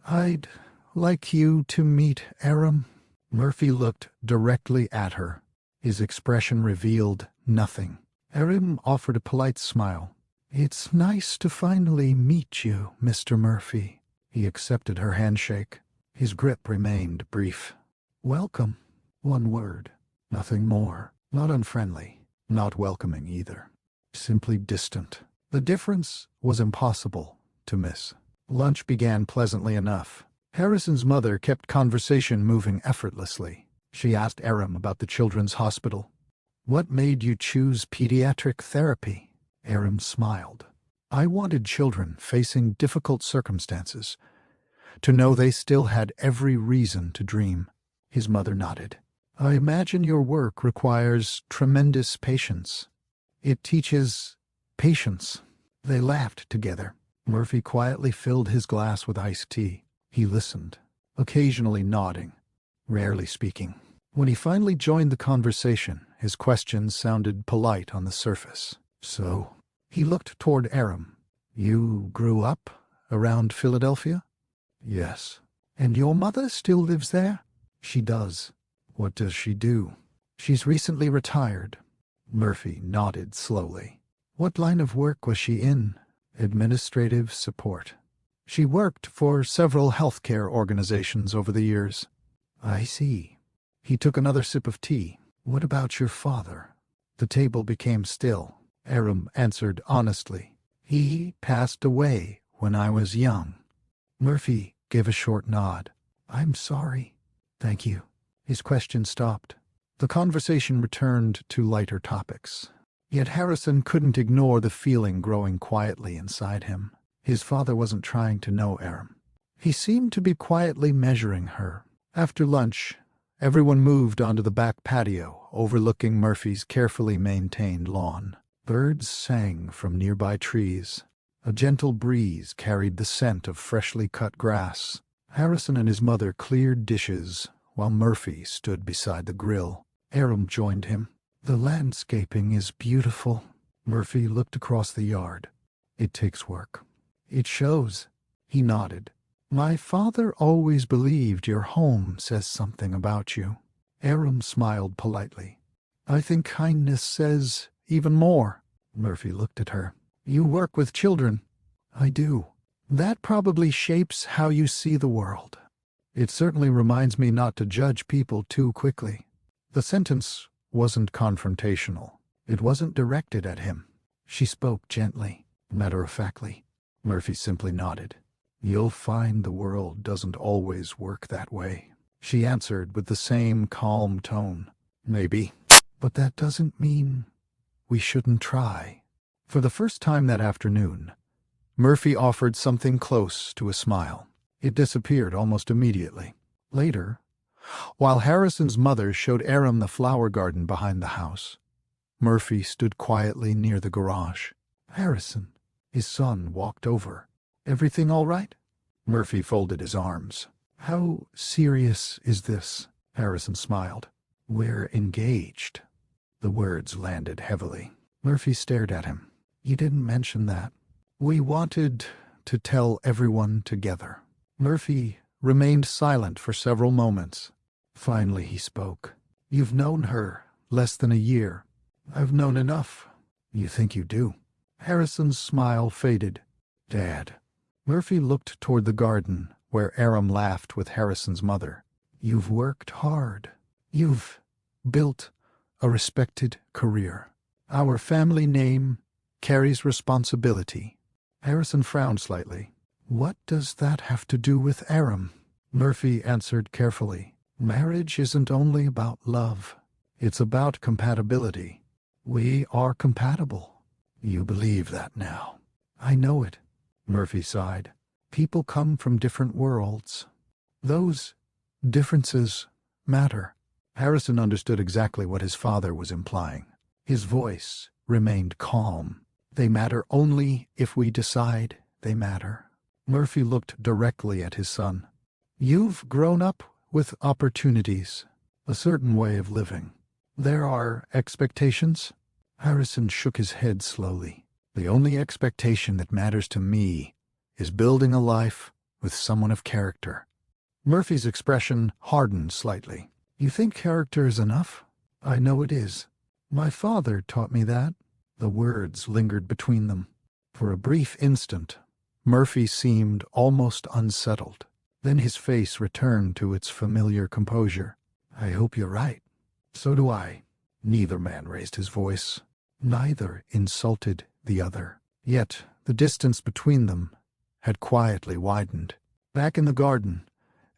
I'd like you to meet Aram. Murphy looked directly at her. His expression revealed nothing. Aram offered a polite smile. It's nice to finally meet you, Mr. Murphy. He accepted her handshake. His grip remained brief. Welcome. One word. Nothing more. Not unfriendly. Not welcoming either. Simply distant. The difference was impossible to miss. Lunch began pleasantly enough. Harrison's mother kept conversation moving effortlessly. She asked Aram about the children's hospital. What made you choose pediatric therapy? Aram smiled. I wanted children facing difficult circumstances to know they still had every reason to dream. His mother nodded. I imagine your work requires tremendous patience. It teaches patience. They laughed together. Murphy quietly filled his glass with iced tea. He listened, occasionally nodding, rarely speaking. When he finally joined the conversation, his questions sounded polite on the surface. So, he looked toward Aram. You grew up around Philadelphia? Yes. And your mother still lives there? She does. What does she do? She's recently retired. Murphy nodded slowly. What line of work was she in? Administrative support. She worked for several healthcare organizations over the years. I see. He took another sip of tea. What about your father? The table became still. Aram answered honestly. He passed away when I was young. Murphy gave a short nod. I'm sorry. Thank you. His question stopped. The conversation returned to lighter topics. Yet Harrison couldn't ignore the feeling growing quietly inside him. His father wasn't trying to know Aram. He seemed to be quietly measuring her. After lunch, everyone moved onto the back patio, overlooking Murphy's carefully maintained lawn. Birds sang from nearby trees. A gentle breeze carried the scent of freshly cut grass. Harrison and his mother cleared dishes, while Murphy stood beside the grill. Aram joined him. The landscaping is beautiful. Murphy looked across the yard. It takes work. It shows. He nodded. My father always believed your home says something about you. Aram smiled politely. I think kindness says even more. Murphy looked at her. You work with children. I do. That probably shapes how you see the world. It certainly reminds me not to judge people too quickly. The sentence wasn't confrontational. It wasn't directed at him. She spoke gently, matter-of-factly. Murphy simply nodded. You'll find the world doesn't always work that way. She answered with the same calm tone. Maybe, but that doesn't mean we shouldn't try. For the first time that afternoon, Murphy offered something close to a smile. It disappeared almost immediately. Later, while Harrison's mother showed Aram the flower garden behind the house, Murphy stood quietly near the garage. Harrison, his son, walked over. Everything all right? Murphy folded his arms. How serious is this? Harrison smiled. We're engaged. The words landed heavily. Murphy stared at him. "You didn't mention that. We wanted to tell everyone together." Murphy remained silent for several moments. Finally he spoke. "You've known her less than a year." "I've known enough." "You think you do?" Harrison's smile faded. "Dad." Murphy looked toward the garden, where Aram laughed with Harrison's mother. "You've worked hard. You've built a respected career. Our family name carries responsibility." Harrison frowned slightly. "What does that have to do with Aram?" Murphy answered carefully. "Marriage isn't only about love. It's about compatibility. We are compatible." "You believe that now?" "I know it," Murphy sighed. "People come from different worlds. Those differences matter." Harrison understood exactly what his father was implying. His voice remained calm. "They matter only if we decide they matter." Murphy looked directly at his son. "You've grown up with opportunities, a certain way of living. There are expectations." Harrison shook his head slowly. "The only expectation that matters to me is building a life with someone of character." Murphy's expression hardened slightly. "You think character is enough?" "I know it is. My father taught me that." The words lingered between them. For a brief instant, Murphy seemed almost unsettled. Then his face returned to its familiar composure. "I hope you're right." "So do I." Neither man raised his voice. Neither insulted the other. Yet the distance between them had quietly widened. Back in the garden,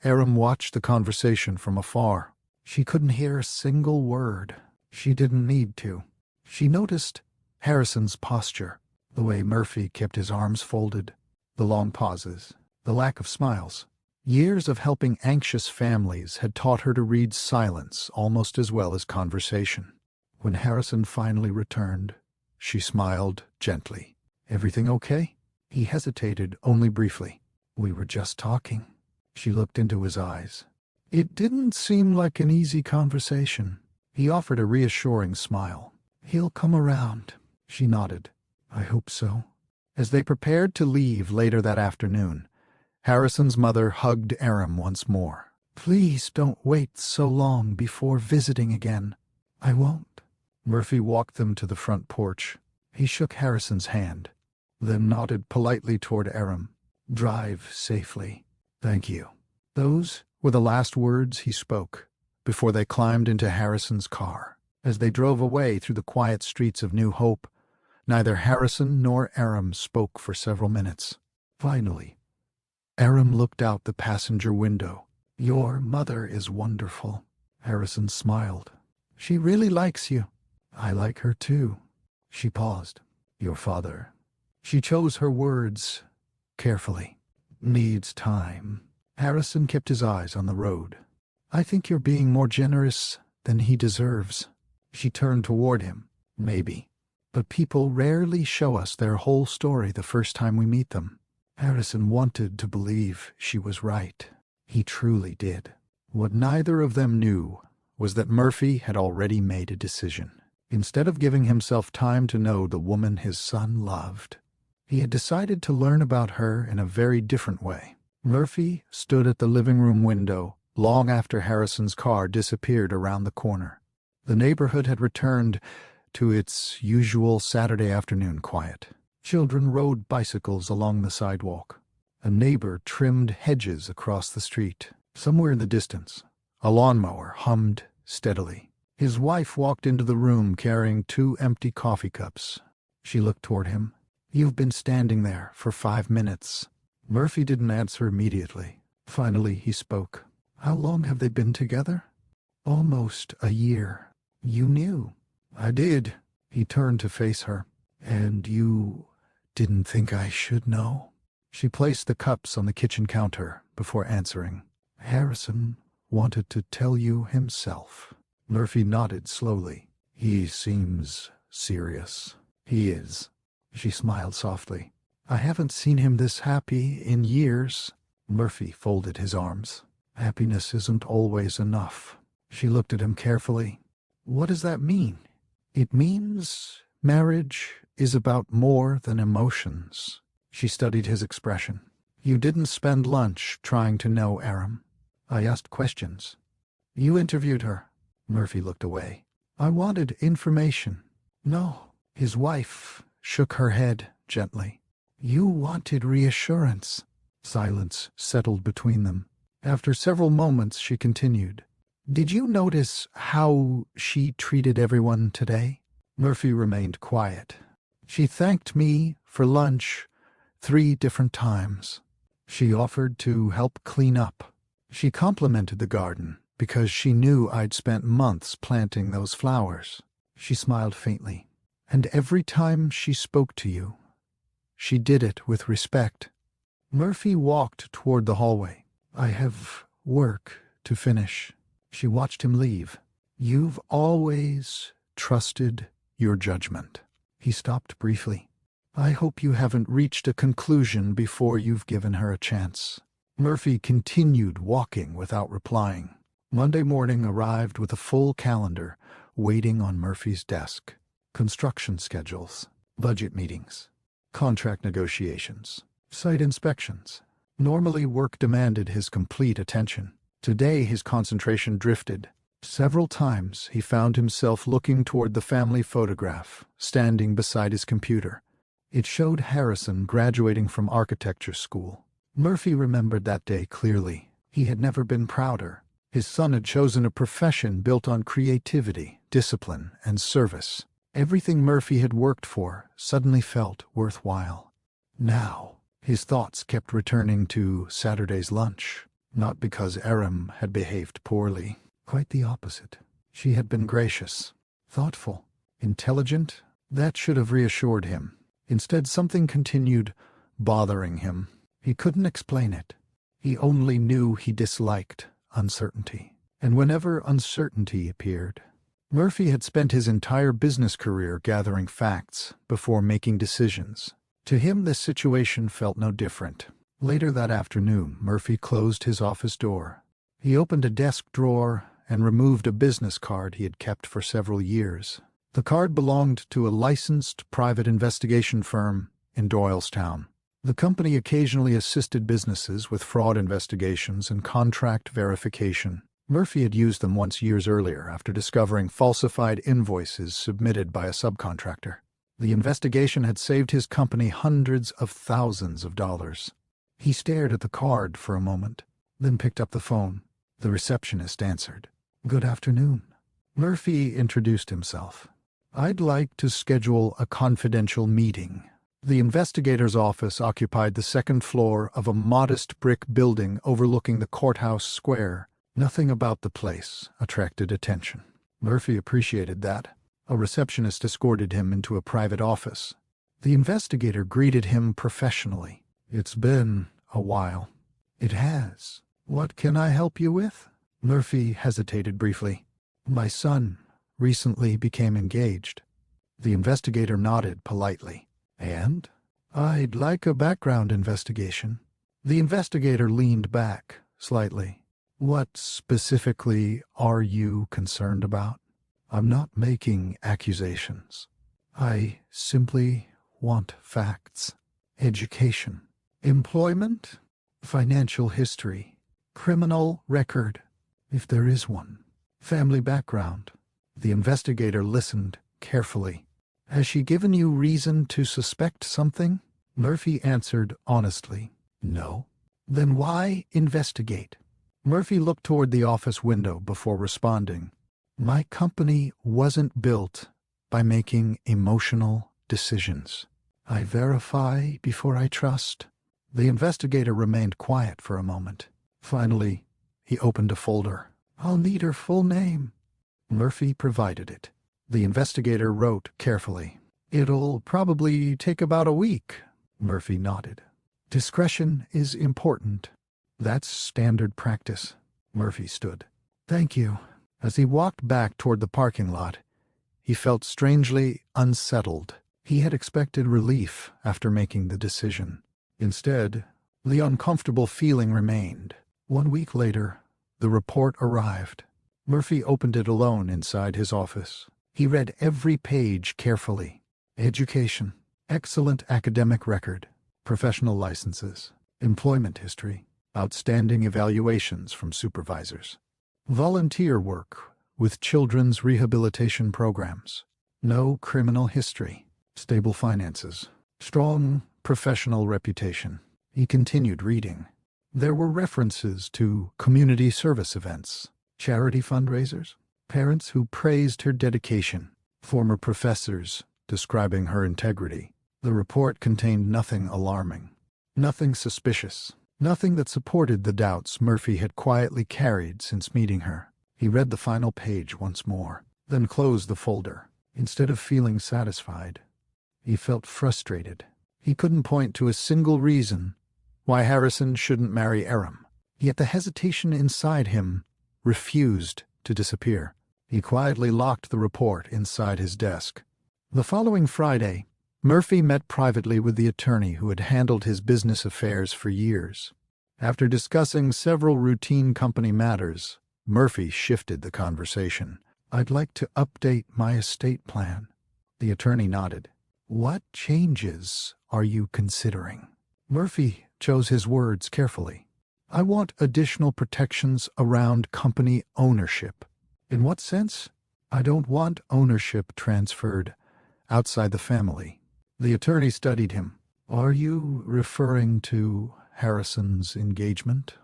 Aram watched the conversation from afar. She couldn't hear a single word. She didn't need to. She noticed Harrison's posture, the way Murphy kept his arms folded, the long pauses, the lack of smiles. Years of helping anxious families had taught her to read silence almost as well as conversation. When Harrison finally returned, she smiled gently. "Everything okay?" He hesitated only briefly. "We were just talking." She looked into his eyes. "It didn't seem like an easy conversation." He offered a reassuring smile. "He'll come around." She nodded. "I hope so." As they prepared to leave later that afternoon, Harrison's mother hugged Aram once more. "Please don't wait so long before visiting again." "I won't." Murphy walked them to the front porch. He shook Harrison's hand, then nodded politely toward Aram. "Drive safely." "Thank you." Those were the last words he spoke before they climbed into Harrison's car. As they drove away through the quiet streets of New Hope, neither Harrison nor Aram spoke for several minutes. Finally, Aram looked out the passenger window. "Your mother is wonderful." Harrison smiled. "She really likes you." "I like her too." She paused. "Your father." She chose her words carefully. "Needs time." Harrison kept his eyes on the road. "I think you're being more generous than he deserves." She turned toward him. "Maybe. But people rarely show us their whole story the first time we meet them." Harrison wanted to believe she was right. He truly did. What neither of them knew was that Murphy had already made a decision. Instead of giving himself time to know the woman his son loved, he had decided to learn about her in a very different way. Murphy stood at the living room window long after Harrison's car disappeared around the corner. The neighborhood had returned to its usual Saturday afternoon quiet. Children rode bicycles along the sidewalk. A neighbor trimmed hedges across the street. Somewhere in the distance, a lawnmower hummed steadily. His wife walked into the room carrying 2 empty coffee cups. She looked toward him. "You've been standing there for 5 minutes." Murphy didn't answer immediately. Finally he spoke. "How long have they been together?" "Almost a year." "You knew." "I did." He turned to face her. "And you didn't think I should know?" She placed the cups on the kitchen counter before answering. "Harrison wanted to tell you himself." Murphy nodded slowly. "He seems serious." "He is." She smiled softly. "I haven't seen him this happy in years." Murphy folded his arms. "Happiness isn't always enough." She looked at him carefully. "What does that mean?" It means marriage is about more than emotions. She studied his expression. You didn't spend lunch trying to know Aram. I asked questions. You interviewed her. Murphy looked away. I wanted information. No. His wife shook her head gently. You wanted reassurance. Silence settled between them. After several moments, she continued. Did you notice how she treated everyone today? Murphy remained quiet. She thanked me for lunch 3 different times. She offered to help clean up. She complimented the garden because she knew I'd spent months planting those flowers. She smiled faintly. And every time she spoke to you, she did it with respect. Murphy walked toward the hallway. I have work to finish. She watched him leave. You've always trusted your judgment. He stopped briefly. I hope you haven't reached a conclusion before you've given her a chance. Murphy continued walking without replying. Monday morning arrived with a full calendar waiting on Murphy's desk. Construction schedules, budget meetings, contract negotiations, site inspections. Normally work demanded his complete attention. Today his concentration drifted. Several times he found himself looking toward the family photograph, standing beside his computer. It showed Harrison graduating from architecture school. Murphy remembered that day clearly. He had never been prouder. His son had chosen a profession built on creativity, discipline, and service. Everything Murphy had worked for suddenly felt worthwhile. Now, his thoughts kept returning to Saturday's lunch. Not because Aram had behaved poorly. Quite the opposite. She had been gracious, thoughtful, intelligent. That should have reassured him. Instead, something continued bothering him. He couldn't explain it. He only knew he disliked uncertainty. And whenever uncertainty appeared, Murphy had spent his entire business career gathering facts before making decisions. To him, this situation felt no different. Later that afternoon, Murphy closed his office door. He opened a desk drawer and removed a business card he had kept for several years. The card belonged to a licensed private investigation firm in Doylestown. The company occasionally assisted businesses with fraud investigations and contract verification. Murphy had used them once years earlier after discovering falsified invoices submitted by a subcontractor. The investigation had saved his company hundreds of thousands of dollars. He stared at the card for a moment, then picked up the phone. The receptionist answered. Good afternoon. Murphy introduced himself. I'd like to schedule a confidential meeting. The investigator's office occupied the second floor of a modest brick building overlooking the courthouse square. Nothing about the place attracted attention. Murphy appreciated that. A receptionist escorted him into a private office. The investigator greeted him professionally. It's been a while. It has. What can I help you with? Murphy hesitated briefly. My son recently became engaged. The investigator nodded politely. And? I'd like a background investigation. The investigator leaned back slightly. What specifically are you concerned about? I'm not making accusations. I simply want facts. Education. Employment. Financial history. Criminal record, if there is one. Family background. The investigator listened carefully. Has she given you reason to suspect something? Murphy answered honestly. No. Then why investigate? Murphy looked toward the office window before responding. My company wasn't built by making emotional decisions. I verify before I trust. The investigator remained quiet for a moment. Finally, he opened a folder. I'll need her full name. Murphy provided it. The investigator wrote carefully. It'll probably take about a week. Murphy nodded. Discretion is important. That's standard practice. Murphy stood. Thank you. As he walked back toward the parking lot, he felt strangely unsettled. He had expected relief after making the decision. Instead, the uncomfortable feeling remained. 1 week later, the report arrived. Murphy opened it alone inside his office. He read every page carefully. Education, excellent academic record, professional licenses, employment history, outstanding evaluations from supervisors, volunteer work with children's rehabilitation programs, no criminal history, stable finances, strong professional reputation. He continued reading. There were references to community service events, charity fundraisers, parents who praised her dedication, former professors describing her integrity. The report contained nothing alarming, nothing suspicious, nothing that supported the doubts Murphy had quietly carried since meeting her. He read the final page once more, then closed the folder. Instead of feeling satisfied, he felt frustrated. He couldn't point to a single reason why Harrison shouldn't marry Aram, yet the hesitation inside him refused to disappear. He quietly locked the report inside his desk. The following Friday, Murphy met privately with the attorney who had handled his business affairs for years. After discussing several routine company matters, Murphy shifted the conversation. "I'd like to update my estate plan." The attorney nodded. "What changes are you considering?" Murphy chose his words carefully. "I want additional protections around company ownership." "In what sense?" "I don't want ownership transferred outside the family." The attorney studied him. "Are you referring to Harrison's engagement?"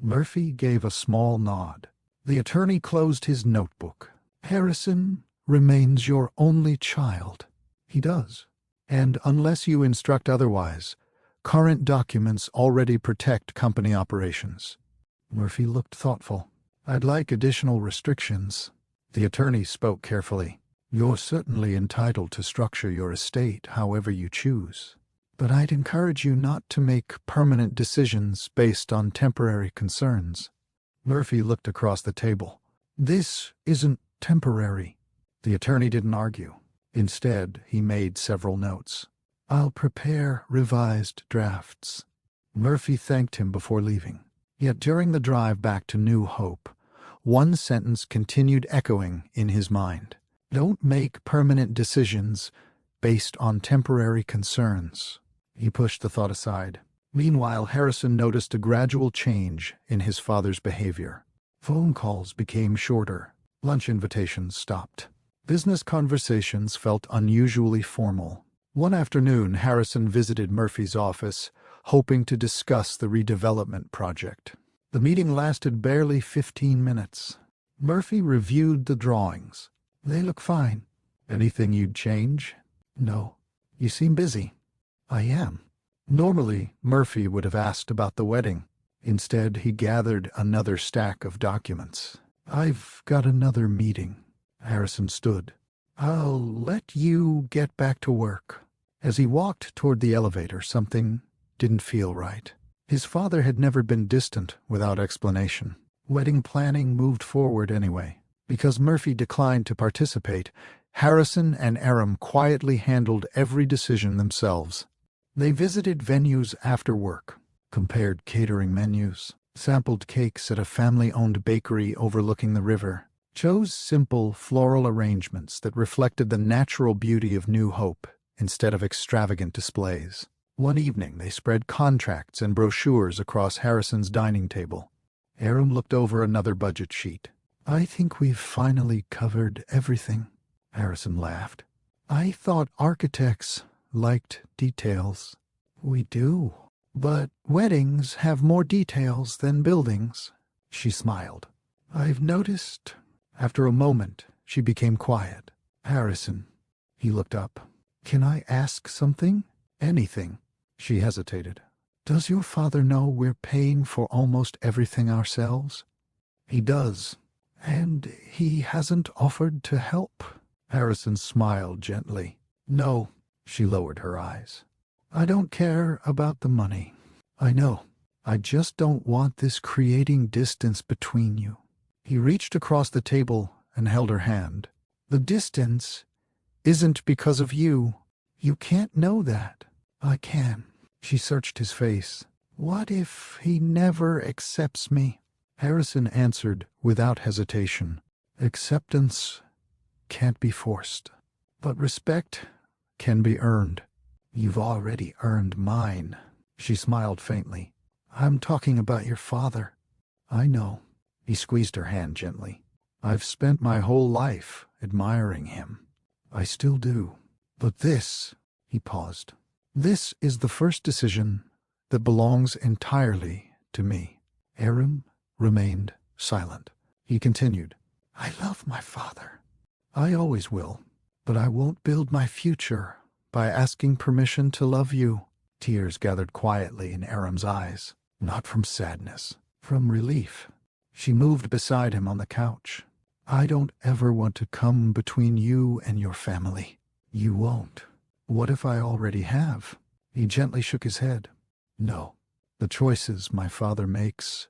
Murphy gave a small nod. The attorney closed his notebook. "Harrison remains your only child." "He does. And unless you instruct otherwise, current documents already protect company operations." Murphy looked thoughtful. "I'd like additional restrictions." The attorney spoke carefully. "You're certainly entitled to structure your estate however you choose, but I'd encourage you not to make permanent decisions based on temporary concerns." Murphy looked across the table. "This isn't temporary." The attorney didn't argue. Instead, he made several notes. "I'll prepare revised drafts." Murphy thanked him before leaving. Yet during the drive back to New Hope, one sentence continued echoing in his mind. "Don't make permanent decisions based on temporary concerns." He pushed the thought aside. Meanwhile, Harrison noticed a gradual change in his father's behavior. Phone calls became shorter. Lunch invitations stopped. Business conversations felt unusually formal. One afternoon, Harrison visited Murphy's office, hoping to discuss the redevelopment project. The meeting lasted barely 15 minutes. Murphy reviewed the drawings. "They look fine." "Anything you'd change?" "No." "You seem busy." "I am." Normally, Murphy would have asked about the wedding. Instead, he gathered another stack of documents. "I've got another meeting." Harrison stood. "I'll let you get back to work." As he walked toward the elevator, something didn't feel right. His father had never been distant without explanation. Wedding planning moved forward anyway. Because Murphy declined to participate, Harrison and Aram quietly handled every decision themselves. They visited venues after work, compared catering menus, sampled cakes at a family-owned bakery overlooking the river, chose simple floral arrangements that reflected the natural beauty of New Hope instead of extravagant displays. One evening, they spread contracts and brochures across Harrison's dining table. Aram looked over another budget sheet. "I think we've finally covered everything." Harrison laughed. "I thought architects liked details." "We do. But weddings have more details than buildings." She smiled. "I've noticed." After a moment, she became quiet. "Harrison." He looked up. "Can I ask something?" "Anything." She hesitated. "Does your father know we're paying for almost everything ourselves?" "He does." "And he hasn't offered to help?" Harrison smiled gently. "No." She lowered her eyes. "I don't care about the money. I know. I just don't want this creating distance between you." He reached across the table and held her hand. "The distance isn't because of you. You can't know that." "I can." She searched his face. "What if he never accepts me?" Harrison answered without hesitation. "Acceptance can't be forced. But respect can be earned. You've already earned mine." She smiled faintly. "I'm talking about your father." "I know." He squeezed her hand gently. "I've spent my whole life admiring him. I still do. But this," he paused, "this is the first decision that belongs entirely to me." Aram remained silent. He continued, "I love my father. I always will. But I won't build my future by asking permission to love you." Tears gathered quietly in Aram's eyes, not from sadness, from relief. She moved beside him on the couch. "I don't ever want to come between you and your family." "You won't." "What if I already have?" He gently shook his head. "No. The choices my father makes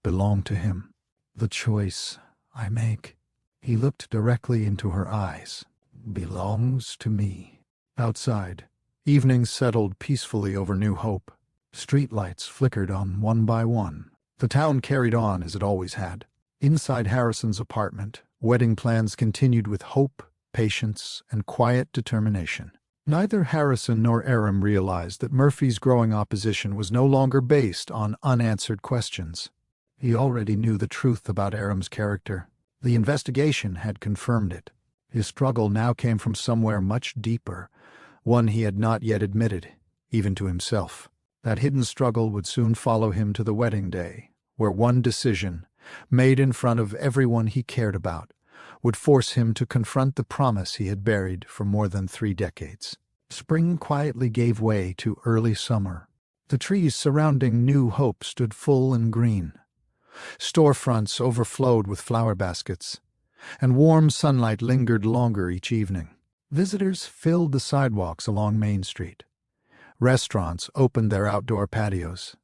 belong to him. The choice I make," he looked directly into her eyes, "belongs to me." Outside, evening settled peacefully over New Hope. Streetlights flickered on one by one. The town carried on as it always had. Inside Harrison's apartment, wedding plans continued with hope, patience, and quiet determination. Neither Harrison nor Aram realized that Murphy's growing opposition was no longer based on unanswered questions. He already knew the truth about Aram's character. The investigation had confirmed it. His struggle now came from somewhere much deeper, one he had not yet admitted, even to himself. That hidden struggle would soon follow him to the wedding day, where one decision, made in front of everyone he cared about, would force him to confront the promise he had buried for more than 3 decades. Spring quietly gave way to early summer. The trees surrounding New Hope stood full and green. Storefronts overflowed with flower baskets, and warm sunlight lingered longer each evening. Visitors filled the sidewalks along Main Street. Restaurants opened their outdoor patios,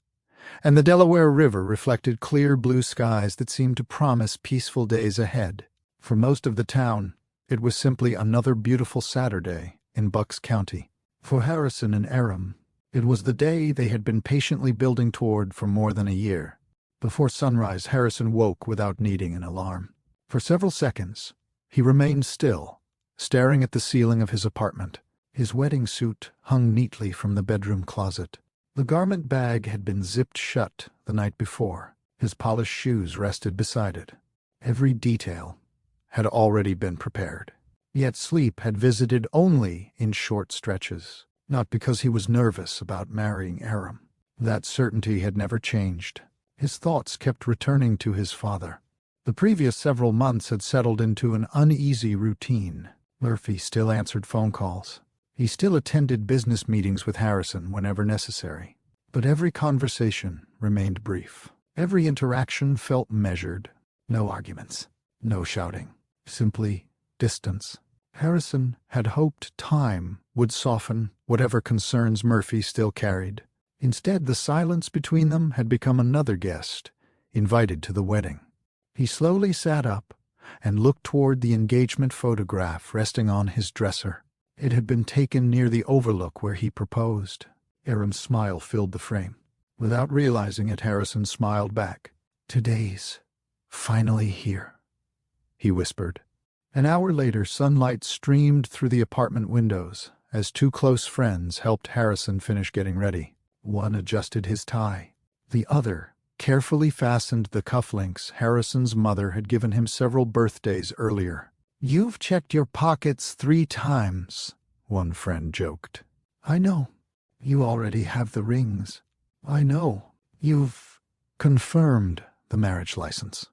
and the Delaware River reflected clear blue skies that seemed to promise peaceful days ahead. For most of the town, it was simply another beautiful Saturday in Bucks County. For Harrison and Aram, it was the day they had been patiently building toward for more than a year. Before sunrise, Harrison woke without needing an alarm. For several seconds, he remained still, staring at the ceiling of his apartment. His wedding suit hung neatly from the bedroom closet. The garment bag had been zipped shut the night before. His polished shoes rested beside it. Every detail had already been prepared. Yet sleep had visited only in short stretches, not because he was nervous about marrying Aram. That certainty had never changed. His thoughts kept returning to his father. The previous several months had settled into an uneasy routine. Murphy still answered phone calls. He still attended business meetings with Harrison whenever necessary. But every conversation remained brief. Every interaction felt measured. No arguments, no shouting, simply distance. Harrison had hoped time would soften whatever concerns Murphy still carried. Instead, the silence between them had become another guest, invited to the wedding. He slowly sat up and looked toward the engagement photograph resting on his dresser. It had been taken near the overlook where he proposed. Aram's smile filled the frame. Without realizing it, Harrison smiled back. "Today's finally here," he whispered. An hour later, sunlight streamed through the apartment windows as 2 close friends helped Harrison finish getting ready. One adjusted his tie. The other carefully fastened the cufflinks Harrison's mother had given him several birthdays earlier. "You've checked your pockets 3 times, one friend joked. "I know. You already have the rings." "I know. You've confirmed the marriage license."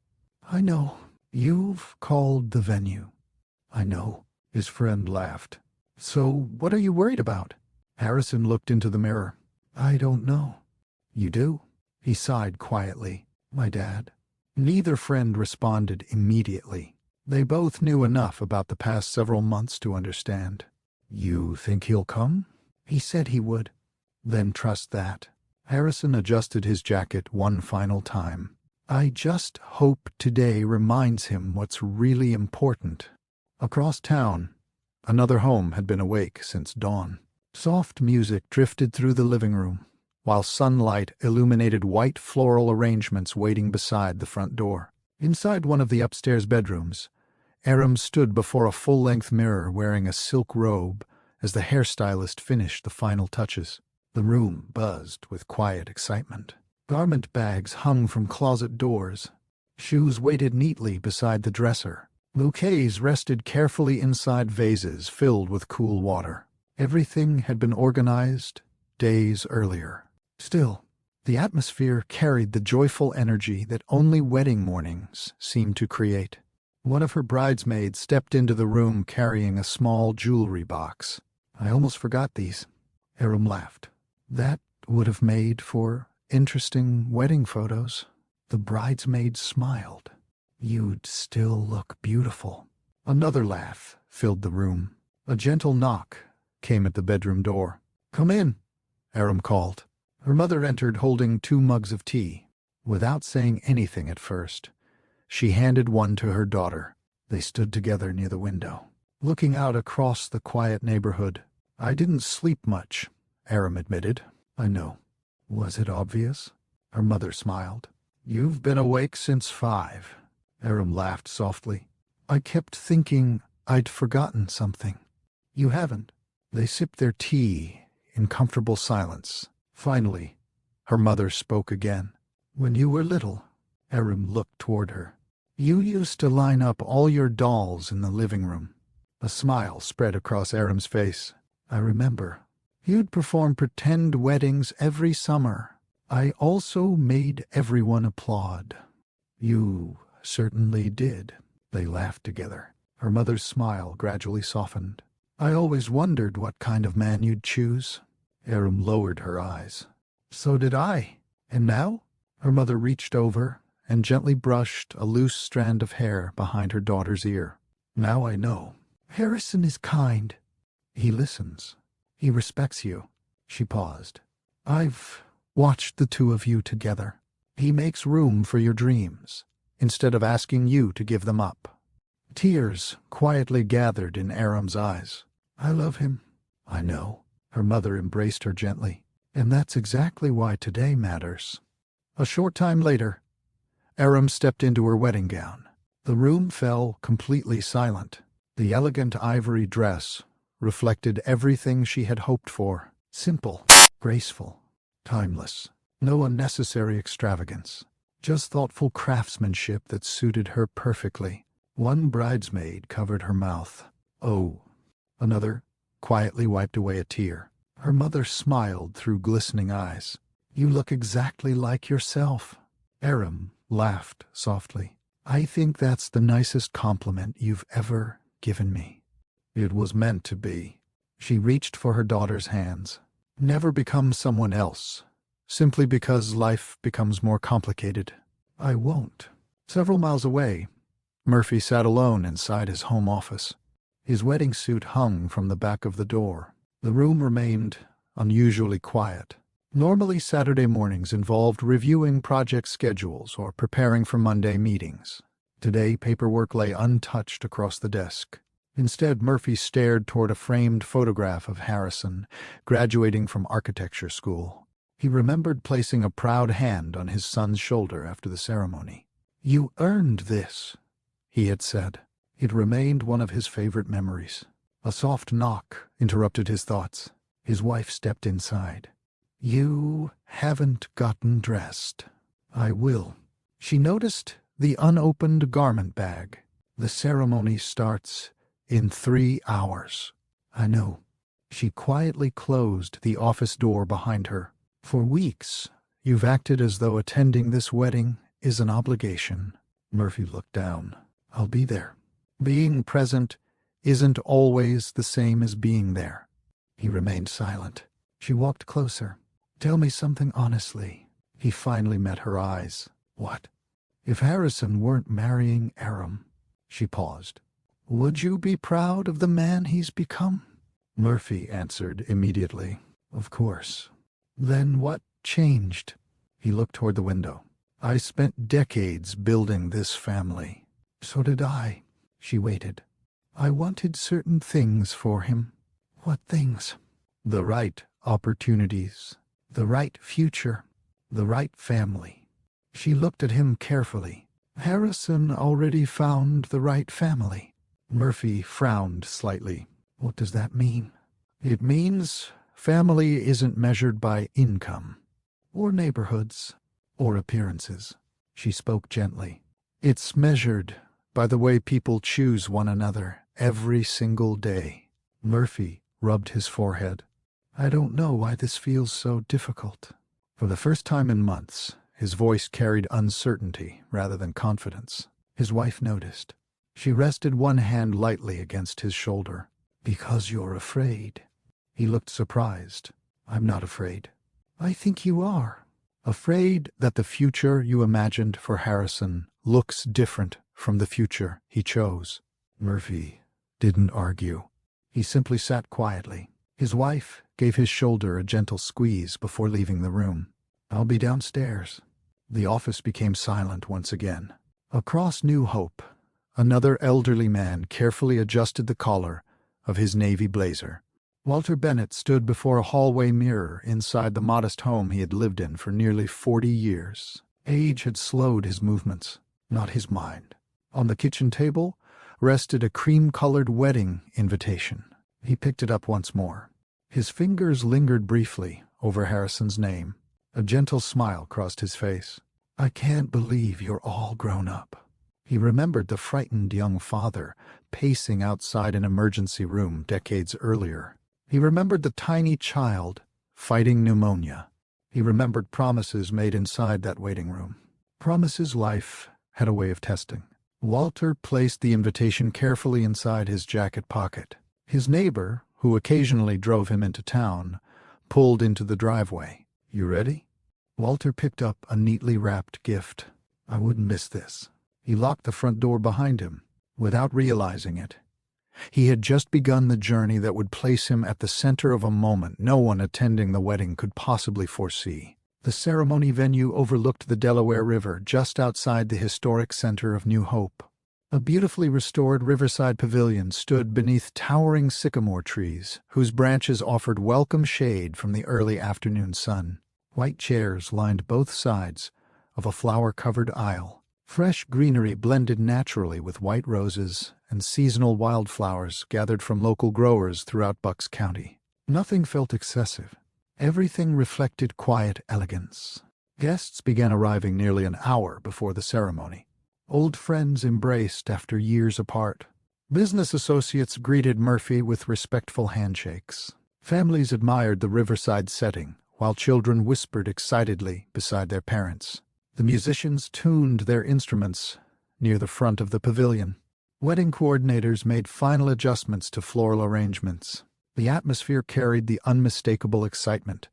"I know. You've called the venue." "I know." His friend laughed. "So what are you worried about?" Harrison looked into the mirror. "I don't know." "You do?" He sighed quietly. "My dad." Neither friend responded immediately. They both knew enough about the past several months to understand. "You think he'll come?" "He said he would." "Then trust that." Harrison adjusted his jacket one final time. "I just hope today reminds him what's really important." Across town, another home had been awake since dawn. Soft music drifted through the living room, while sunlight illuminated white floral arrangements waiting beside the front door. Inside one of the upstairs bedrooms, Aram stood before a full-length mirror wearing a silk robe as the hairstylist finished the final touches. The room buzzed with quiet excitement. Garment bags hung from closet doors. Shoes waited neatly beside the dresser. Bouquets rested carefully inside vases filled with cool water. Everything had been organized days earlier. Still, the atmosphere carried the joyful energy that only wedding mornings seemed to create. One of her bridesmaids stepped into the room carrying a small jewelry box. "I almost forgot these." Aram laughed. "That would have made for interesting wedding photos." The bridesmaid smiled. "You'd still look beautiful." Another laugh filled the room. A gentle knock came at the bedroom door. "Come in," Aram called. Her mother entered holding 2 mugs of tea. Without saying anything at first, she handed one to her daughter. They stood together near the window, looking out across the quiet neighborhood. "I didn't sleep much," Aram admitted. "I know." "Was it obvious?" Her mother smiled. "You've been awake since 5. Aram laughed softly. "I kept thinking I'd forgotten something." "You haven't." They sipped their tea in comfortable silence. Finally, her mother spoke again. "When you were little," Aram looked toward her, "you used to line up all your dolls in the living room." A smile spread across Aram's face. "I remember. You'd perform pretend weddings every summer. I also made everyone applaud." "You certainly did." They laughed together. Her mother's smile gradually softened. "I always wondered what kind of man you'd choose." Aram lowered her eyes. "So did I. And now?" Her mother reached over and gently brushed a loose strand of hair behind her daughter's ear. "Now I know. Harrison is kind. He listens. He respects you." She paused. "I've watched the 2 of you together. He makes room for your dreams, instead of asking you to give them up." Tears quietly gathered in Aram's eyes. "I love him." "I know." Her mother embraced her gently. "And that's exactly why today matters." A short time later, Aram stepped into her wedding gown. The room fell completely silent. The elegant ivory dress reflected everything she had hoped for. Simple, graceful, timeless. No unnecessary extravagance. Just thoughtful craftsmanship that suited her perfectly. One bridesmaid covered her mouth. "Oh." Another quietly wiped away a tear. Her mother smiled through glistening eyes. "You look exactly like yourself." Aram laughed softly. "I think that's the nicest compliment you've ever given me." It was meant to be. She reached for her daughter's hands. "Never become someone else, simply because life becomes more complicated." "I won't." Several miles away, Murphy sat alone inside his home office. His wedding suit hung from the back of the door. The room remained unusually quiet. Normally, Saturday mornings involved reviewing project schedules or preparing for Monday meetings. Today, paperwork lay untouched across the desk. Instead, Murphy stared toward a framed photograph of Harrison, graduating from architecture school. He remembered placing a proud hand on his son's shoulder after the ceremony. "You earned this," he had said. It remained one of his favorite memories. A soft knock interrupted his thoughts. His wife stepped inside. "You haven't gotten dressed." "I will." She noticed the unopened garment bag. "The ceremony starts in 3 hours." "I know." She quietly closed the office door behind her. "For weeks, you've acted as though attending this wedding is an obligation." Murphy looked down. "I'll be there." "Being present isn't always the same as being there." He remained silent. She walked closer. "Tell me something honestly." He finally met her eyes. "What?" "If Harrison weren't marrying Aram," she paused, "would you be proud of the man he's become?" Murphy answered immediately, "Of course." "Then what changed?" He looked toward the window. "I spent decades building this family." "So did I." She waited. "I wanted certain things for him." "What things?" "The right opportunities, the right future, the right family." She looked at him carefully. "Harrison already found the right family." Murphy frowned slightly. What does that mean? It means family isn't measured by income, or neighborhoods, or appearances. She spoke gently. It's measured by the way people choose one another every single day. Murphy rubbed his forehead. I don't know why this feels so difficult. For the first time in months, his voice carried uncertainty rather than confidence. His wife noticed. She rested one hand lightly against his shoulder. Because you're afraid. He looked surprised. I'm not afraid. I think you are. Afraid that the future you imagined for Harrison looks different from the future he chose. Murphy didn't argue. He simply sat quietly. His wife gave his shoulder a gentle squeeze before leaving the room. I'll be downstairs. The office became silent once again. Across New Hope, another elderly man carefully adjusted the collar of his navy blazer. Walter Bennett stood before a hallway mirror inside the modest home he had lived in for nearly 40 years. Age had slowed his movements, not his mind. On the kitchen table rested a cream-colored wedding invitation. He picked it up once more. His fingers lingered briefly over Harrison's name. A gentle smile crossed his face. I can't believe you're all grown up. He remembered the frightened young father pacing outside an emergency room decades earlier. He remembered the tiny child fighting pneumonia. He remembered promises made inside that waiting room. Promises life had a way of testing. Walter placed the invitation carefully inside his jacket pocket. His neighbor, who occasionally drove him into town, pulled into the driveway. You ready? Walter picked up a neatly wrapped gift. I wouldn't miss this. He locked the front door behind him. Without realizing it, he had just begun the journey that would place him at the center of a moment no one attending the wedding could possibly foresee. The ceremony venue overlooked the Delaware River just outside the historic center of New Hope. A beautifully restored riverside pavilion stood beneath towering sycamore trees, whose branches offered welcome shade from the early afternoon sun. White chairs lined both sides of a flower-covered aisle. Fresh greenery blended naturally with white roses and seasonal wildflowers gathered from local growers throughout Bucks County. Nothing felt excessive. Everything reflected quiet elegance. Guests began arriving nearly an hour before the ceremony. Old friends embraced after years apart. Business associates greeted Murphy with respectful handshakes. Families admired the riverside setting, while children whispered excitedly beside their parents. The musicians tuned their instruments near the front of the pavilion. Wedding coordinators made final adjustments to floral arrangements. The atmosphere carried the unmistakable excitement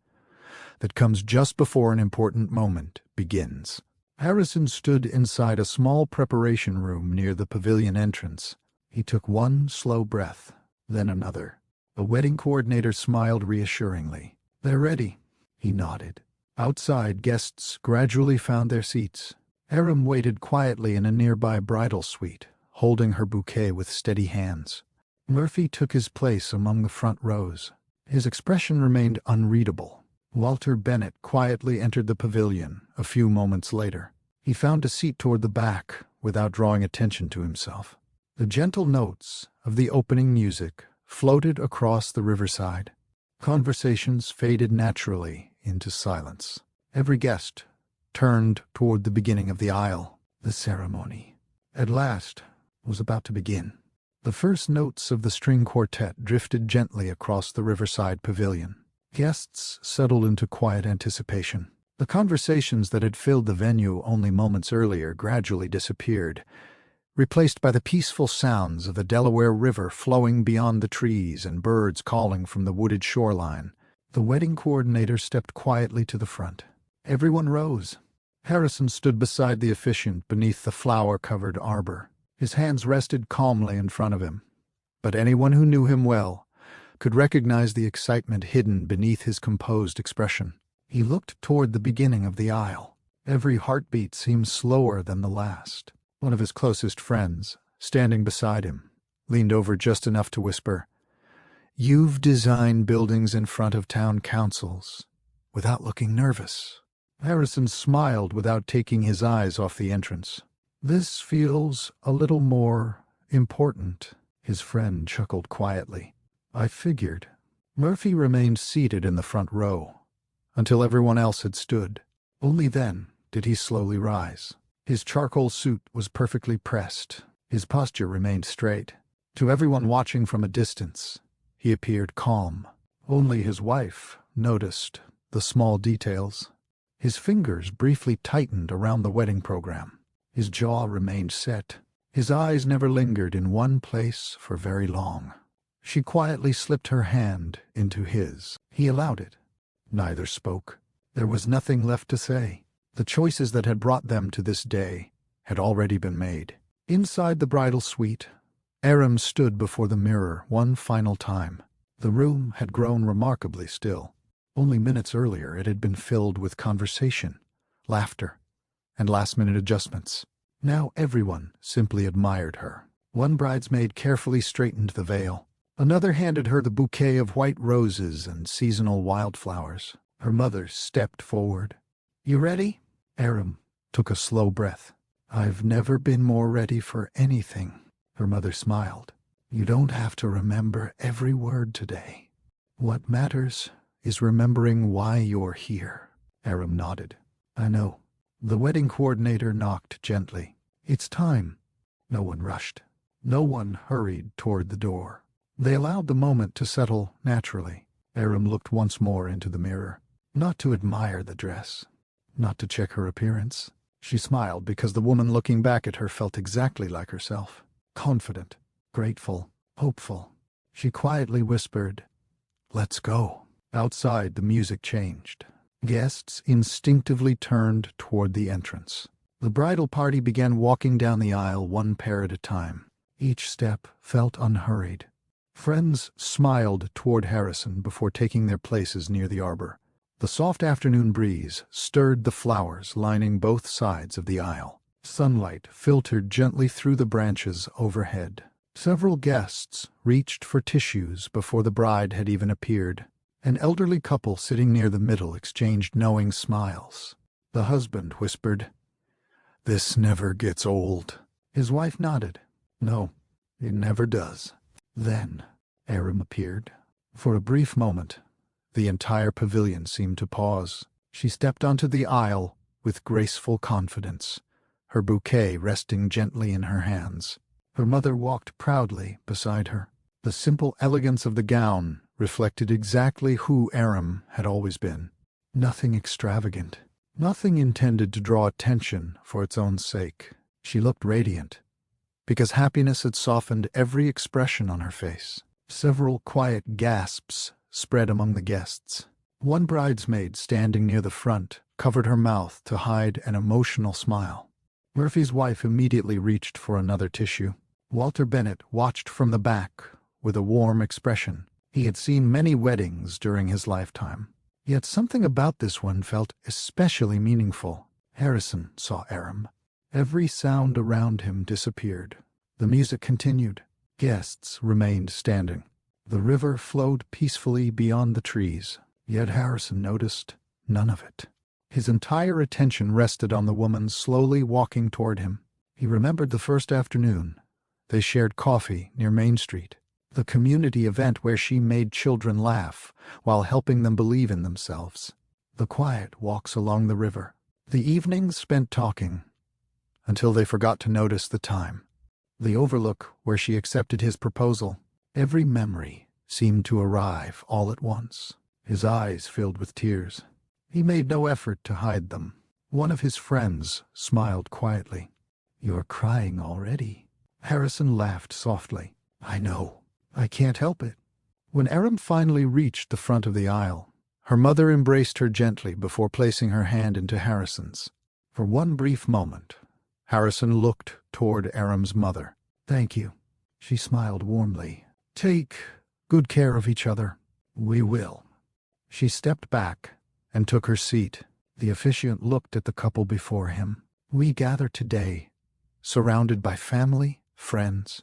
that comes just before an important moment begins. Harrison stood inside a small preparation room near the pavilion entrance. He took one slow breath, then another. The wedding coordinator smiled reassuringly. They're ready. He nodded. Outside, guests gradually found their seats. Aram waited quietly in a nearby bridal suite, holding her bouquet with steady hands. Murphy took his place among the front rows. His expression remained unreadable. Walter Bennett quietly entered the pavilion a few moments later. He found a seat toward the back without drawing attention to himself. The gentle notes of the opening music floated across the riverside. Conversations faded naturally into silence. Every guest turned toward the beginning of the aisle. The ceremony, at last, was about to begin. The first notes of the string quartet drifted gently across the riverside pavilion. Guests settled into quiet anticipation. The conversations that had filled the venue only moments earlier gradually disappeared, replaced by the peaceful sounds of the Delaware River flowing beyond the trees and birds calling from the wooded shoreline. The wedding coordinator stepped quietly to the front. Everyone rose. Harrison stood beside the officiant beneath the flower-covered arbor. His hands rested calmly in front of him, but anyone who knew him well could recognize the excitement hidden beneath his composed expression. He looked toward the beginning of the aisle. Every heartbeat seemed slower than the last. One of his closest friends, standing beside him, leaned over just enough to whisper, "You've designed buildings in front of town councils without looking nervous." Harrison smiled without taking his eyes off the entrance. "This feels a little more important." His friend chuckled quietly. I figured. Murphy remained seated in the front row until everyone else had stood. Only then did he slowly rise. His charcoal suit was perfectly pressed. His posture remained straight. To everyone watching from a distance, he appeared calm. Only his wife noticed the small details. His fingers briefly tightened around the wedding program. His jaw remained set. His eyes never lingered in one place for very long. She quietly slipped her hand into his. He allowed it. Neither spoke. There was nothing left to say. The choices that had brought them to this day had already been made. Inside the bridal suite, Aram stood before the mirror one final time. The room had grown remarkably still. Only minutes earlier it had been filled with conversation, laughter, and last-minute adjustments. Now everyone simply admired her. One bridesmaid carefully straightened the veil. Another handed her the bouquet of white roses and seasonal wildflowers. Her mother stepped forward. "You ready?" Aram took a slow breath. "I've never been more ready for anything." Her mother smiled. "You don't have to remember every word today. What matters is remembering why you're here." Aram nodded. "I know." The wedding coordinator knocked gently. "It's time." No one rushed. No one hurried toward the door. They allowed the moment to settle naturally. Aram looked once more into the mirror. Not to admire the dress. Not to check her appearance. She smiled because the woman looking back at her felt exactly like herself. Confident, grateful, hopeful. She quietly whispered, "Let's go." Outside, the music changed. Guests instinctively turned toward the entrance. The bridal party began walking down the aisle one pair at a time. Each step felt unhurried. Friends smiled toward Harrison before taking their places near the arbor. The soft afternoon breeze stirred the flowers lining both sides of the aisle. Sunlight filtered gently through the branches overhead. Several guests reached for tissues before the bride had even appeared. An elderly couple sitting near the middle exchanged knowing smiles. The husband whispered, "This never gets old." His wife nodded. "No, it never does." Then Aram appeared. For a brief moment, the entire pavilion seemed to pause. She stepped onto the aisle with graceful confidence, her bouquet resting gently in her hands. Her mother walked proudly beside her. The simple elegance of the gown reflected exactly who Aram had always been. Nothing extravagant, nothing intended to draw attention for its own sake. She looked radiant, because happiness had softened every expression on her face. Several quiet gasps spread among the guests. One bridesmaid standing near the front covered her mouth to hide an emotional smile. Murphy's wife immediately reached for another tissue. Walter Bennett watched from the back with a warm expression. He had seen many weddings during his lifetime, yet something about this one felt especially meaningful. Harrison saw Aram. Every sound around him disappeared. The music continued. Guests remained standing. The river flowed peacefully beyond the trees, yet Harrison noticed none of it. His entire attention rested on the woman slowly walking toward him. He remembered the first afternoon. They shared coffee near Main Street, the community event where she made children laugh while helping them believe in themselves. The quiet walks along the river. The evenings spent talking, until they forgot to notice the time. The overlook where she accepted his proposal. Every memory seemed to arrive all at once. His eyes filled with tears. He made no effort to hide them. One of his friends smiled quietly. "You're crying already." Harrison laughed softly. "I know. I can't help it." When Aram finally reached the front of the aisle, her mother embraced her gently before placing her hand into Harrison's. For one brief moment, Harrison looked toward Aram's mother. "Thank you." She smiled warmly. "Take good care of each other." "We will." She stepped back and took her seat. The officiant looked at the couple before him. "We gather today, surrounded by family, friends,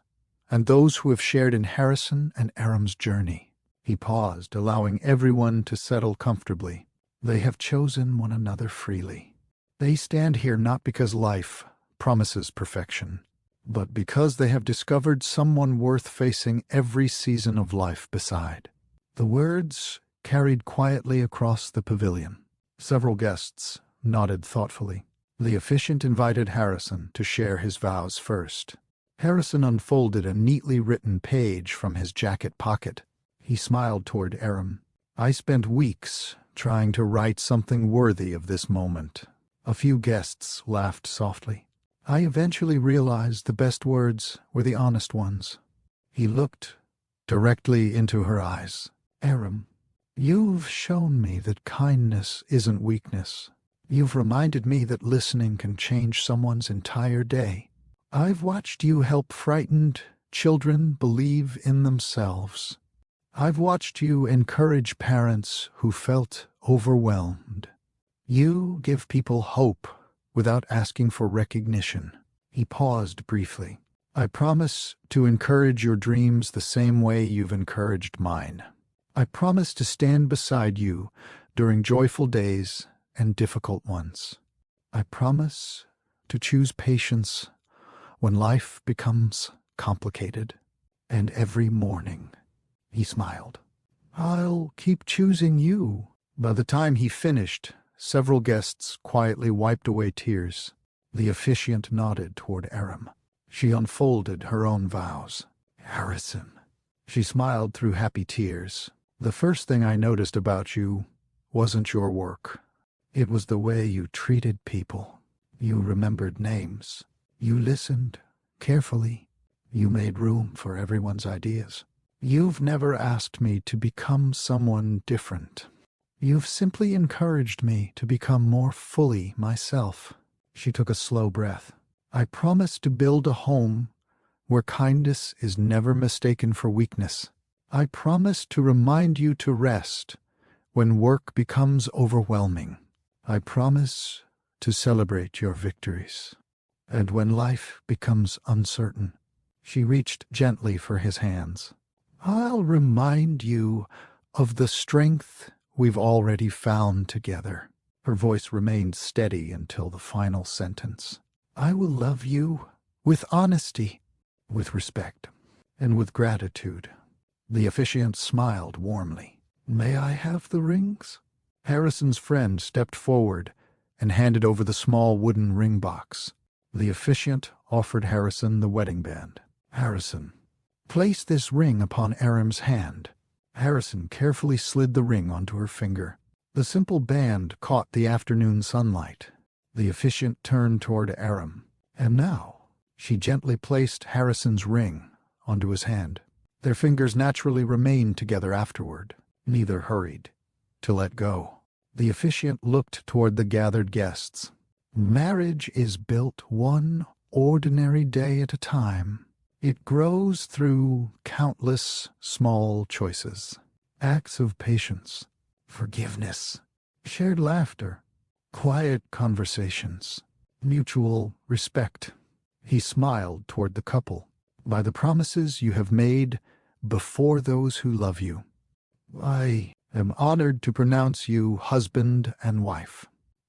and those who have shared in Harrison and Aram's journey." He paused, allowing everyone to settle comfortably. "They have chosen one another freely. They stand here not because life promises perfection, but because they have discovered someone worth facing every season of life beside. The words carried quietly across the pavilion. Several guests nodded thoughtfully. The officiant invited Harrison to share his vows first. Harrison unfolded a neatly written page from his jacket pocket. He smiled toward Aram. "I spent weeks trying to write something worthy of this moment." A few guests laughed softly. "I eventually realized the best words were the honest ones." He looked directly into her eyes. "Aram, you've shown me that kindness isn't weakness. You've reminded me that listening can change someone's entire day. I've watched you help frightened children believe in themselves. I've watched you encourage parents who felt overwhelmed. You give people hope without asking for recognition." He paused briefly. "I promise to encourage your dreams the same way you've encouraged mine. I promise to stand beside you during joyful days and difficult ones. I promise to choose patience when life becomes complicated. And every morning," he smiled, "I'll keep choosing you." By the time he finished, several guests quietly wiped away tears. The officiant nodded toward Aram. She unfolded her own vows. "Harrison." She smiled through happy tears. "The first thing I noticed about you wasn't your work. It was the way you treated people. You remembered names. You listened carefully. You made room for everyone's ideas. You've never asked me to become someone different. You've simply encouraged me to become more fully myself." She took a slow breath. "I promise to build a home where kindness is never mistaken for weakness. I promise to remind you to rest when work becomes overwhelming. I promise to celebrate your victories. And when life becomes uncertain," she reached gently for his hands, "I'll remind you of the strength we've already found together." Her voice remained steady until the final sentence. "I will love you with honesty, with respect, and with gratitude." The officiant smiled warmly. "May I have the rings?" Harrison's friend stepped forward and handed over the small wooden ring box. The officiant offered Harrison the wedding band. "Harrison, place this ring upon Aram's hand." Harrison carefully slid the ring onto her finger. The simple band caught the afternoon sunlight. The officiant turned toward Aram. "And now," she gently placed Harrison's ring onto his hand. Their fingers naturally remained together afterward. Neither hurried to let go. The officiant looked toward the gathered guests. "Marriage is built one ordinary day at a time. It grows through countless small choices, acts of patience, forgiveness, shared laughter, quiet conversations, mutual respect." He smiled toward the couple. "By the promises you have made before those who love you, I am honored to pronounce you husband and wife."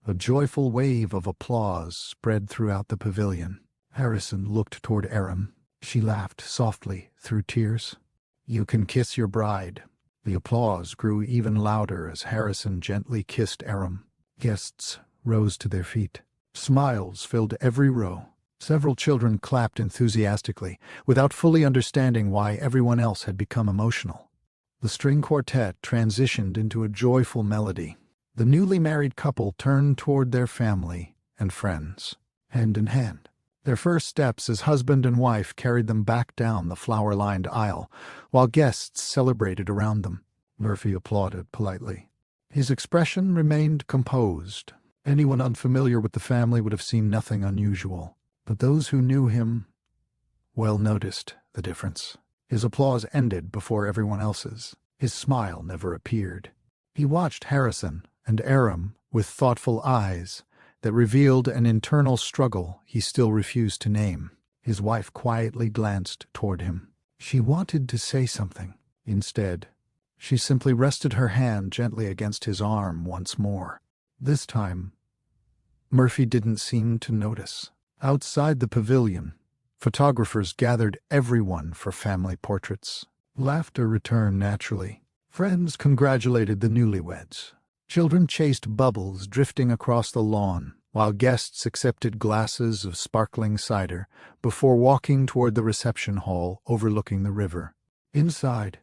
A joyful wave of applause spread throughout the pavilion. Harrison looked toward Aram. She laughed softly through tears. "You can kiss your bride." The applause grew even louder as Harrison gently kissed Aram. Guests rose to their feet. Smiles filled every row. Several children clapped enthusiastically, without fully understanding why everyone else had become emotional. The string quartet transitioned into a joyful melody. The newly married couple turned toward their family and friends, hand in hand. Their first steps as husband and wife carried them back down the flower-lined aisle, while guests celebrated around them. Murphy applauded politely. His expression remained composed. Anyone unfamiliar with the family would have seen nothing unusual, but those who knew him well noticed the difference. His applause ended before everyone else's. His smile never appeared. He watched Harrison and Aram with thoughtful eyes that revealed an internal struggle he still refused to name. His wife quietly glanced toward him. She wanted to say something. Instead, she simply rested her hand gently against his arm once more. This time, Murphy didn't seem to notice. Outside the pavilion, Photographers gathered everyone for family portraits. Laughter returned naturally. Friends congratulated the newlyweds. Children chased bubbles drifting across the lawn, while guests accepted glasses of sparkling cider before walking toward the reception hall overlooking the river. Inside,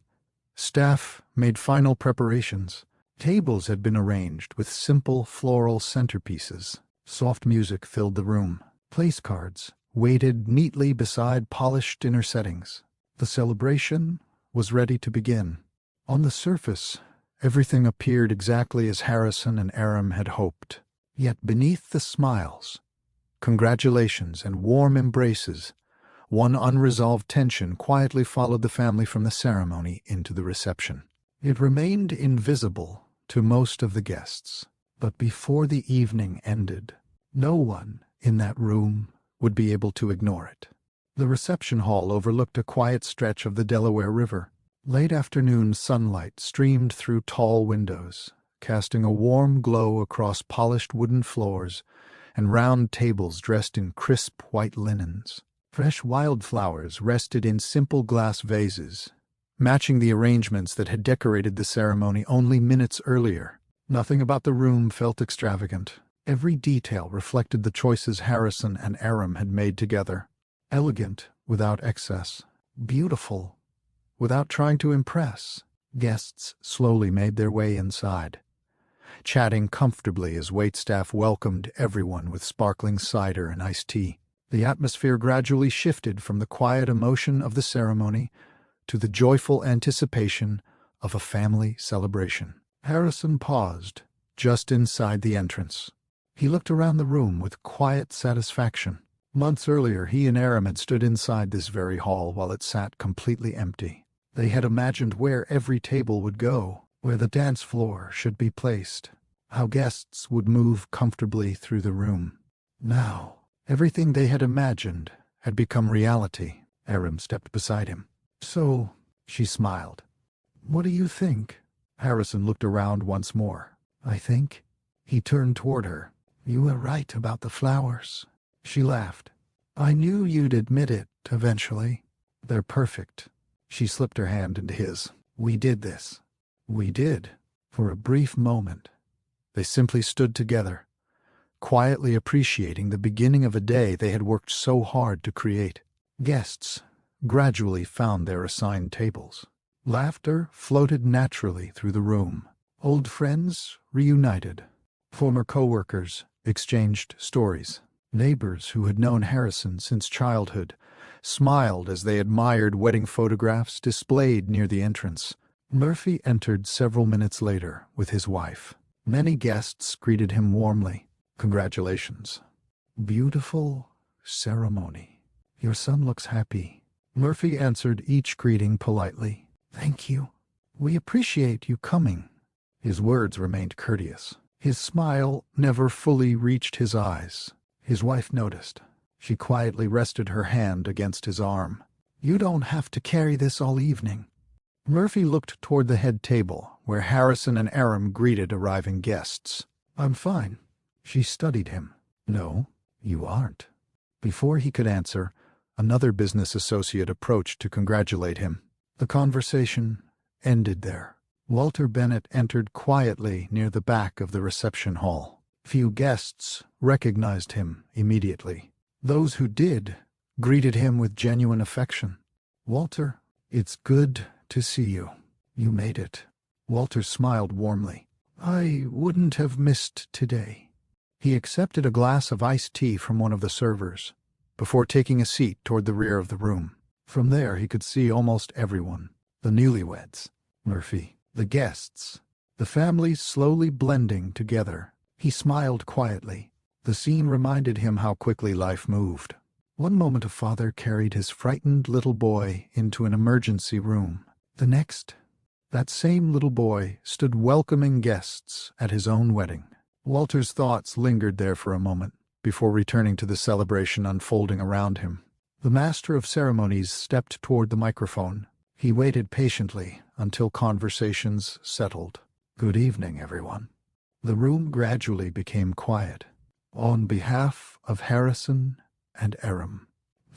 staff made final preparations. Tables had been arranged with simple floral centerpieces. Soft music filled the room. Place cards waited neatly beside polished inner settings. The celebration was ready to begin. On the surface, everything appeared exactly as Harrison and Aram had hoped. Yet beneath the smiles, congratulations, and warm embraces, one unresolved tension quietly followed the family from the ceremony into the reception. It remained invisible to most of the guests, but before the evening ended, no one in that room would be able to ignore it. The reception hall overlooked a quiet stretch of the Delaware River. Late afternoon sunlight streamed through tall windows, casting a warm glow across polished wooden floors and round tables dressed in crisp white linens. Fresh wildflowers rested in simple glass vases, matching the arrangements that had decorated the ceremony only minutes earlier. Nothing about the room felt extravagant. Every detail reflected the choices Harrison and Aram had made together. Elegant without excess, beautiful without trying to impress. Guests slowly made their way inside, chatting comfortably as waitstaff welcomed everyone with sparkling cider and iced tea. The atmosphere gradually shifted from the quiet emotion of the ceremony to the joyful anticipation of a family celebration. Harrison paused just inside the entrance. He looked around the room with quiet satisfaction. Months earlier, he and Aram had stood inside this very hall while it sat completely empty. They had imagined where every table would go, where the dance floor should be placed, how guests would move comfortably through the room. Now, everything they had imagined had become reality. Aram stepped beside him. "So," she smiled. "What do you think?" Harrison looked around once more. "I think." He turned toward her. "You were right about the flowers." She laughed. "I knew you'd admit it eventually. They're perfect." She slipped her hand into his. "We did this." "We did." For a brief moment, they simply stood together, quietly appreciating the beginning of a day they had worked so hard to create. Guests gradually found their assigned tables. Laughter floated naturally through the room. Old friends reunited. Former co-workers exchanged stories. Neighbors who had known Harrison since childhood smiled as they admired wedding photographs displayed near the entrance. Murphy entered several minutes later with his wife. Many guests greeted him warmly. "Congratulations. Beautiful ceremony. Your son looks happy." Murphy answered each greeting politely. "Thank you. We appreciate you coming." His words remained courteous. His smile never fully reached his eyes. His wife noticed. She quietly rested her hand against his arm. "You don't have to carry this all evening." Murphy looked toward the head table, where Harrison and Aram greeted arriving guests. "I'm fine." She studied him. "No, you aren't." Before he could answer, another business associate approached to congratulate him. The conversation ended there. Walter Bennett entered quietly near the back of the reception hall. Few guests recognized him immediately. Those who did greeted him with genuine affection. "Walter, it's good to see you. You made it." Walter smiled warmly. "I wouldn't have missed today." He accepted a glass of iced tea from one of the servers, before taking a seat toward the rear of the room. From there he could see almost everyone. The newlyweds, Murphy, the guests, the families slowly blending together. He smiled quietly. The scene reminded him how quickly life moved. One moment a father carried his frightened little boy into an emergency room. The next, that same little boy stood welcoming guests at his own wedding. Walter's thoughts lingered there for a moment, before returning to the celebration unfolding around him. The master of ceremonies stepped toward the microphone. He waited patiently until conversations settled. "Good evening, everyone." The room gradually became quiet. "On behalf of Harrison and Aram,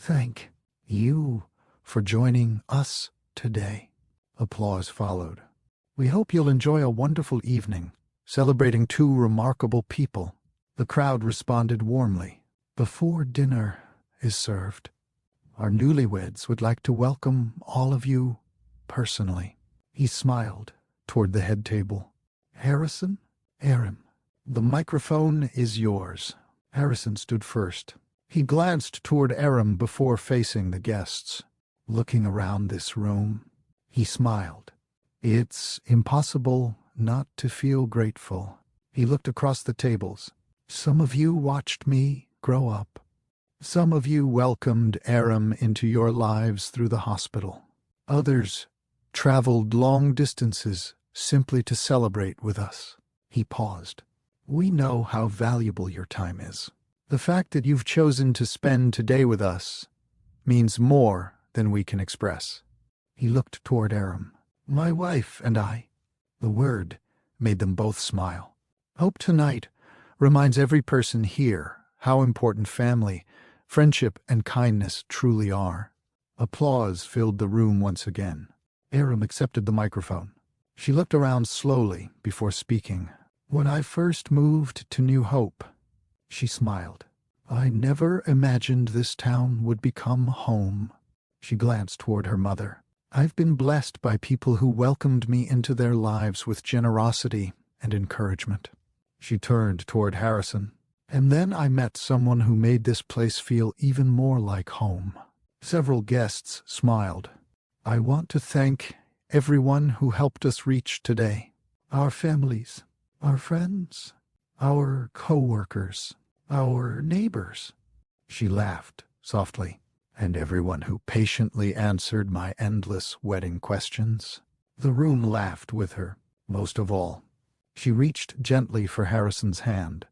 Thank you for joining us today. Applause followed. We hope you'll enjoy a wonderful evening, celebrating two remarkable people. The crowd responded warmly. Before dinner is served, our newlyweds would like to welcome all of you personally. He smiled toward the head table. Harrison, Aram, the microphone is yours. Harrison stood first. He glanced toward Aram before facing the guests. Looking around this room, he smiled. It's impossible not to feel grateful. He looked across the tables. Some of you watched me grow up. Some of you welcomed Aram into your lives through the hospital. Others traveled long distances simply to celebrate with us. He paused. We know how valuable your time is. The fact that you've chosen to spend today with us means more than we can express. He looked toward Aram. My wife and I. The word made them both smile. Hope tonight reminds every person here how important family, friendship, and kindness truly are. Applause filled the room once again. Aram accepted the microphone. She looked around slowly before speaking. When I first moved to New Hope, she smiled. I never imagined this town would become home. She glanced toward her mother. I've been blessed by people who welcomed me into their lives with generosity and encouragement. She turned toward Harrison. And then I met someone who made this place feel even more like home. Several guests smiled. I want to thank everyone who helped us reach today. Our families, our friends, our co-workers, our neighbors. She laughed softly. And everyone who patiently answered my endless wedding questions. The room laughed with her, most of all. She reached gently for Harrison's hand.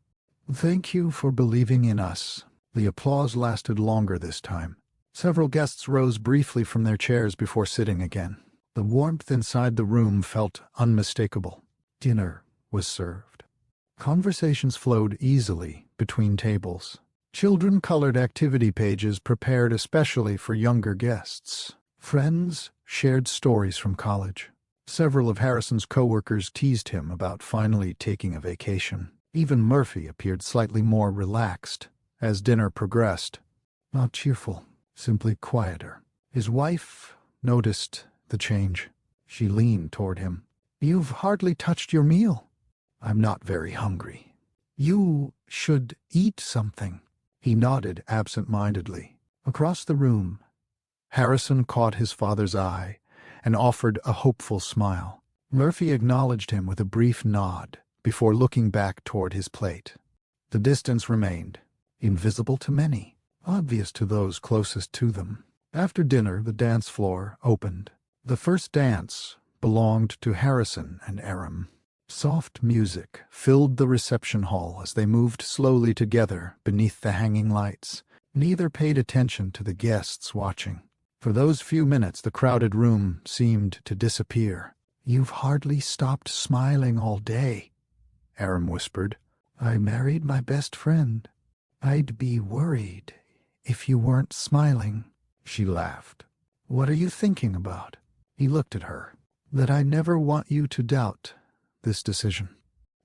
Thank you for believing in us. The applause lasted longer this time. Several guests rose briefly from their chairs before sitting again. The warmth inside the room felt unmistakable. Dinner was served. Conversations flowed easily between tables. Children-colored activity pages prepared especially for younger guests. Friends shared stories from college. Several of Harrison's co-workers teased him about finally taking a vacation. Even Murphy appeared slightly more relaxed as dinner progressed. Not cheerful, simply quieter. His wife noticed the change. She leaned toward him. You've hardly touched your meal. I'm not very hungry. You should eat something. He nodded absent-mindedly. Across the room, Harrison caught his father's eye and offered a hopeful smile. Murphy acknowledged him with a brief nod before looking back toward his plate. The distance remained, invisible to many, obvious to those closest to them. After dinner, the dance floor opened. The first dance belonged to Harrison and Aram. Soft music filled the reception hall as they moved slowly together beneath the hanging lights. Neither paid attention to the guests watching. For those few minutes, the crowded room seemed to disappear. You've hardly stopped smiling all day, Aram whispered. I married my best friend. I'd be worried if you weren't smiling. She laughed. What are you thinking about? He looked at her. That I never want you to doubt this decision.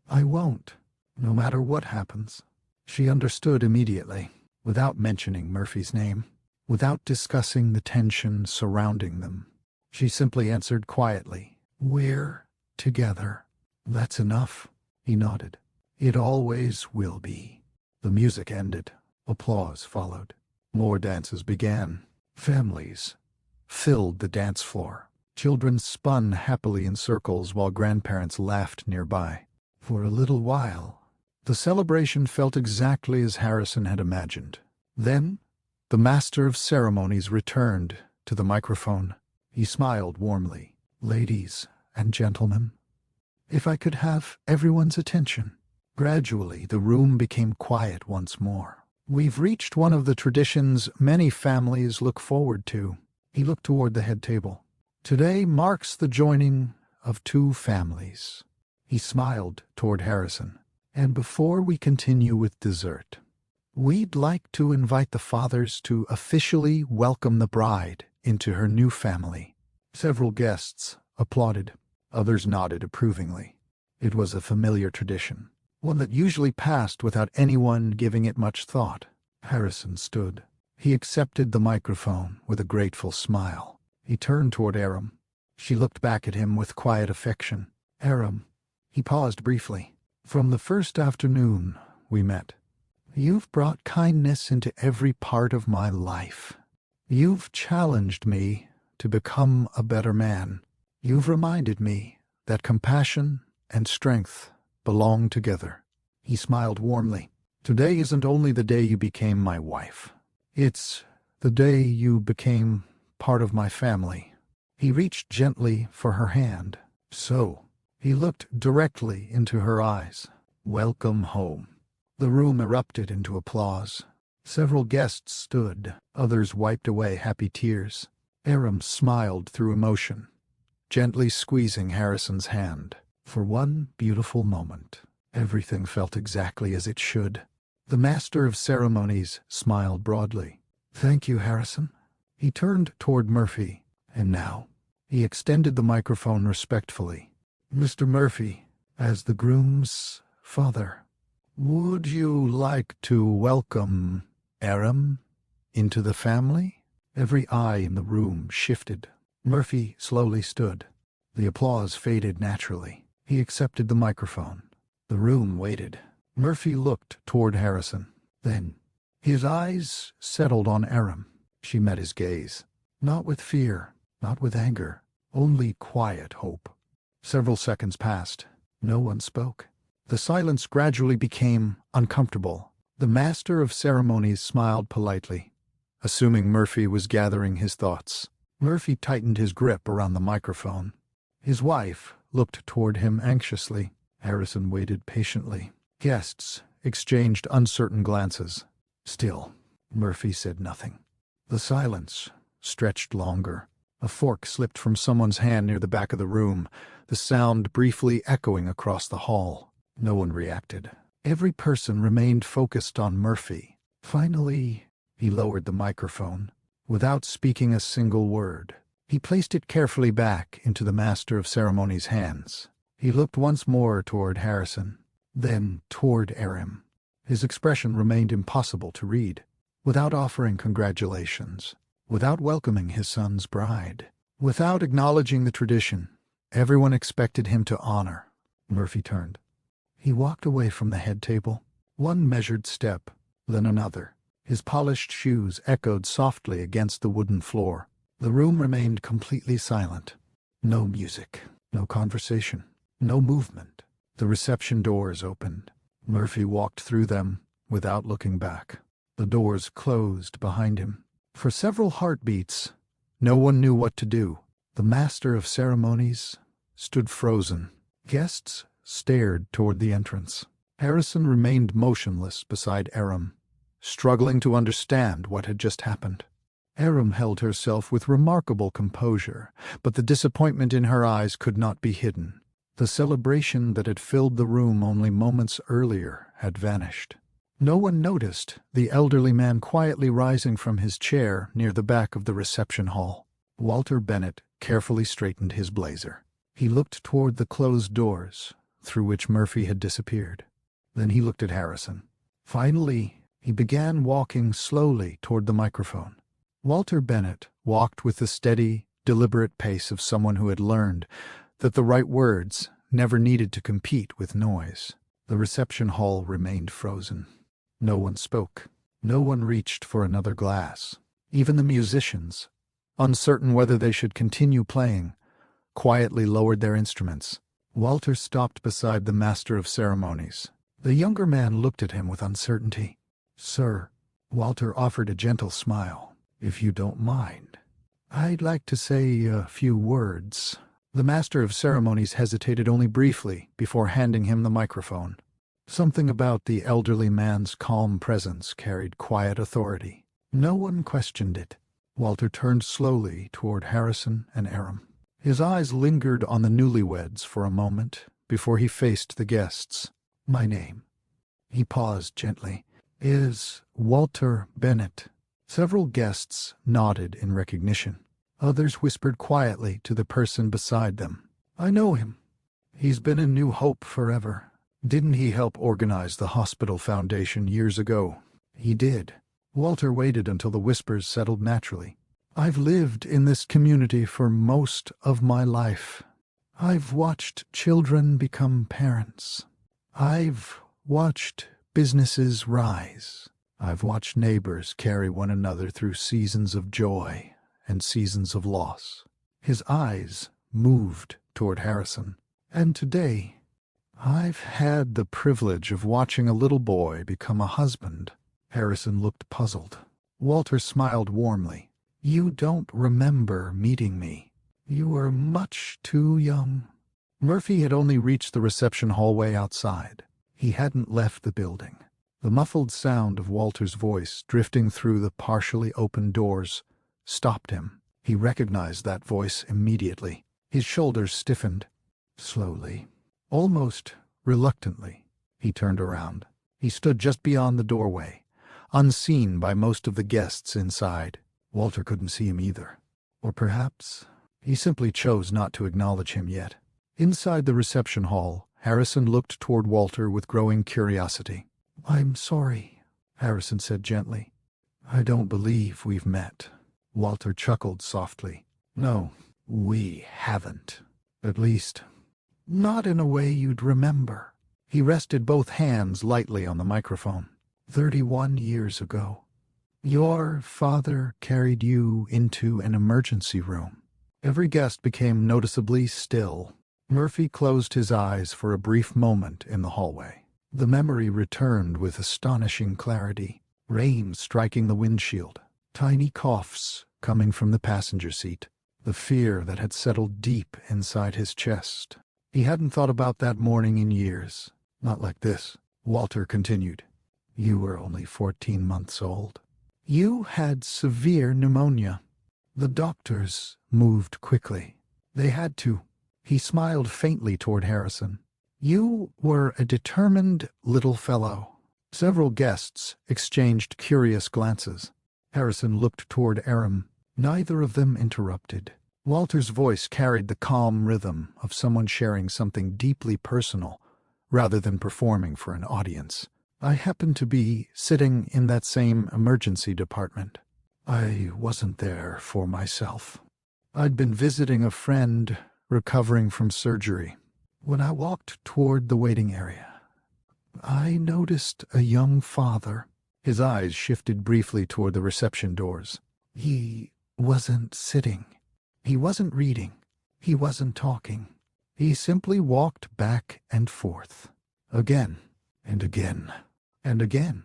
I won't, no matter what happens. She understood immediately, without mentioning Murphy's name, without discussing the tension surrounding them. She simply answered quietly, We're together. That's enough, he nodded. It always will be. The music ended. Applause followed. More dances began. Families filled the dance floor. Children spun happily in circles while grandparents laughed nearby. For a little while, the celebration felt exactly as Harrison had imagined. Then, the master of ceremonies returned to the microphone. He smiled warmly. Ladies and gentlemen, if I could have everyone's attention. Gradually, the room became quiet once more. We've reached one of the traditions many families look forward to. He looked toward the head table. Today marks the joining of two families. He smiled toward Harrison. And before we continue with dessert, We'd like to invite the fathers to officially welcome the bride into her new family." Several guests applauded. Others nodded approvingly. It was a familiar tradition, one that usually passed without anyone giving it much thought. Harrison stood. He accepted the microphone with a grateful smile. He turned toward Aram. She looked back at him with quiet affection. "Aram," he paused briefly, "from the first afternoon we met, you've brought kindness into every part of my life. You've challenged me to become a better man. You've reminded me that compassion and strength belong together." He smiled warmly. "Today isn't only the day you became my wife. It's the day you became part of my family." He reached gently for her hand. "So," he looked directly into her eyes, "welcome home." The room erupted into applause. Several guests stood. Others wiped away happy tears. Aram smiled through emotion, gently squeezing Harrison's hand. For one beautiful moment, everything felt exactly as it should. The master of ceremonies smiled broadly. "Thank you, Harrison." He turned toward Murphy. "And now," he extended the microphone respectfully, "Mr. Murphy, as the groom's father, would you like to welcome Aram into the family?" Every eye in the room shifted. Murphy slowly stood. The applause faded naturally. He accepted the microphone. The room waited. Murphy looked toward Harrison. Then his eyes settled on Aram. She met his gaze. Not with fear, not with anger, only quiet hope. Several seconds passed. No one spoke. The silence gradually became uncomfortable. The master of ceremonies smiled politely, assuming Murphy was gathering his thoughts. Murphy tightened his grip around the microphone. His wife looked toward him anxiously. Harrison waited patiently. Guests exchanged uncertain glances. Still, Murphy said nothing. The silence stretched longer. A fork slipped from someone's hand near the back of the room, the sound briefly echoing across the hall. No one reacted. Every person remained focused on Murphy. Finally, he lowered the microphone. Without speaking a single word, he placed it carefully back into the master of ceremonies' hands. He looked once more toward Harrison, then toward Aram. His expression remained impossible to read. Without offering congratulations, without welcoming his son's bride, without acknowledging the tradition everyone expected him to honor, Murphy turned. He walked away from the head table, one measured step, then another. His polished shoes echoed softly against the wooden floor. The room remained completely silent. No music, no conversation, no movement. The reception doors opened. Murphy walked through them without looking back. The doors closed behind him. For several heartbeats, no one knew what to do. The master of ceremonies stood frozen. Guests stared toward the entrance. Harrison remained motionless beside Aram, struggling to understand what had just happened. Aram held herself with remarkable composure, but the disappointment in her eyes could not be hidden. The celebration that had filled the room only moments earlier had vanished. No one noticed the elderly man quietly rising from his chair near the back of the reception hall. Walter Bennett carefully straightened his blazer. He looked toward the closed doors, through which Murphy had disappeared. Then he looked at Harrison. Finally, he began walking slowly toward the microphone. Walter Bennett walked with the steady, deliberate pace of someone who had learned that the right words never needed to compete with noise. The reception hall remained frozen. No one spoke. No one reached for another glass. Even the musicians, uncertain whether they should continue playing, quietly lowered their instruments. Walter stopped beside the master of ceremonies. The younger man looked at him with uncertainty. "Sir," Walter offered a gentle smile, "if you don't mind, I'd like to say a few words." The master of ceremonies hesitated only briefly before handing him the microphone. Something about the elderly man's calm presence carried quiet authority. No one questioned it. Walter turned slowly toward Harrison and Aram. His eyes lingered on the newlyweds for a moment before he faced the guests. "My name." He paused gently. is Walter Bennett. Several guests nodded in recognition. Others whispered quietly to the person beside them. I know him. He's been in New Hope forever. Didn't he help organize the hospital foundation years ago? He did. Walter waited until the whispers settled naturally. I've lived in this community for most of my life. I've watched children become parents. I've watched businesses rise. I've watched neighbors carry one another through seasons of joy and seasons of loss. His eyes moved toward Harrison. And today, I've had the privilege of watching a little boy become a husband. Harrison looked puzzled. Walter smiled warmly. You don't remember meeting me. You were much too young. Murphy had only reached the reception hallway outside. He hadn't left the building. The muffled sound of Walter's voice drifting through the partially open doors stopped him. He recognized that voice immediately. His shoulders stiffened. Slowly, almost reluctantly, he turned around. He stood just beyond the doorway, unseen by most of the guests inside. Walter couldn't see him either. Or perhaps he simply chose not to acknowledge him yet. Inside the reception hall, Harrison looked toward Walter with growing curiosity. I'm sorry, Harrison said gently. I don't believe we've met. Walter chuckled softly. No, we haven't. At least, not in a way you'd remember. He rested both hands lightly on the microphone. 31 years ago. Your father carried you into an emergency room. Every guest became noticeably still. Murphy closed his eyes for a brief moment in the hallway. The memory returned with astonishing clarity. Rain striking the windshield. Tiny coughs coming from the passenger seat. The fear that had settled deep inside his chest. He hadn't thought about that morning in years. Not like this. Walter continued. You were only 14 months old. You had severe pneumonia. The doctors moved quickly. They had to. He smiled faintly toward Harrison. You were a determined little fellow. Several guests exchanged curious glances. Harrison looked toward Aram. Neither of them interrupted. Walter's voice carried the calm rhythm of someone sharing something deeply personal, rather than performing for an audience. I happened to be sitting in that same emergency department. I wasn't there for myself. I'd been visiting a friend recovering from surgery. When I walked toward the waiting area, I noticed a young father. His eyes shifted briefly toward the reception doors. He wasn't sitting. He wasn't reading. He wasn't talking. He simply walked back and forth. Again and again and again.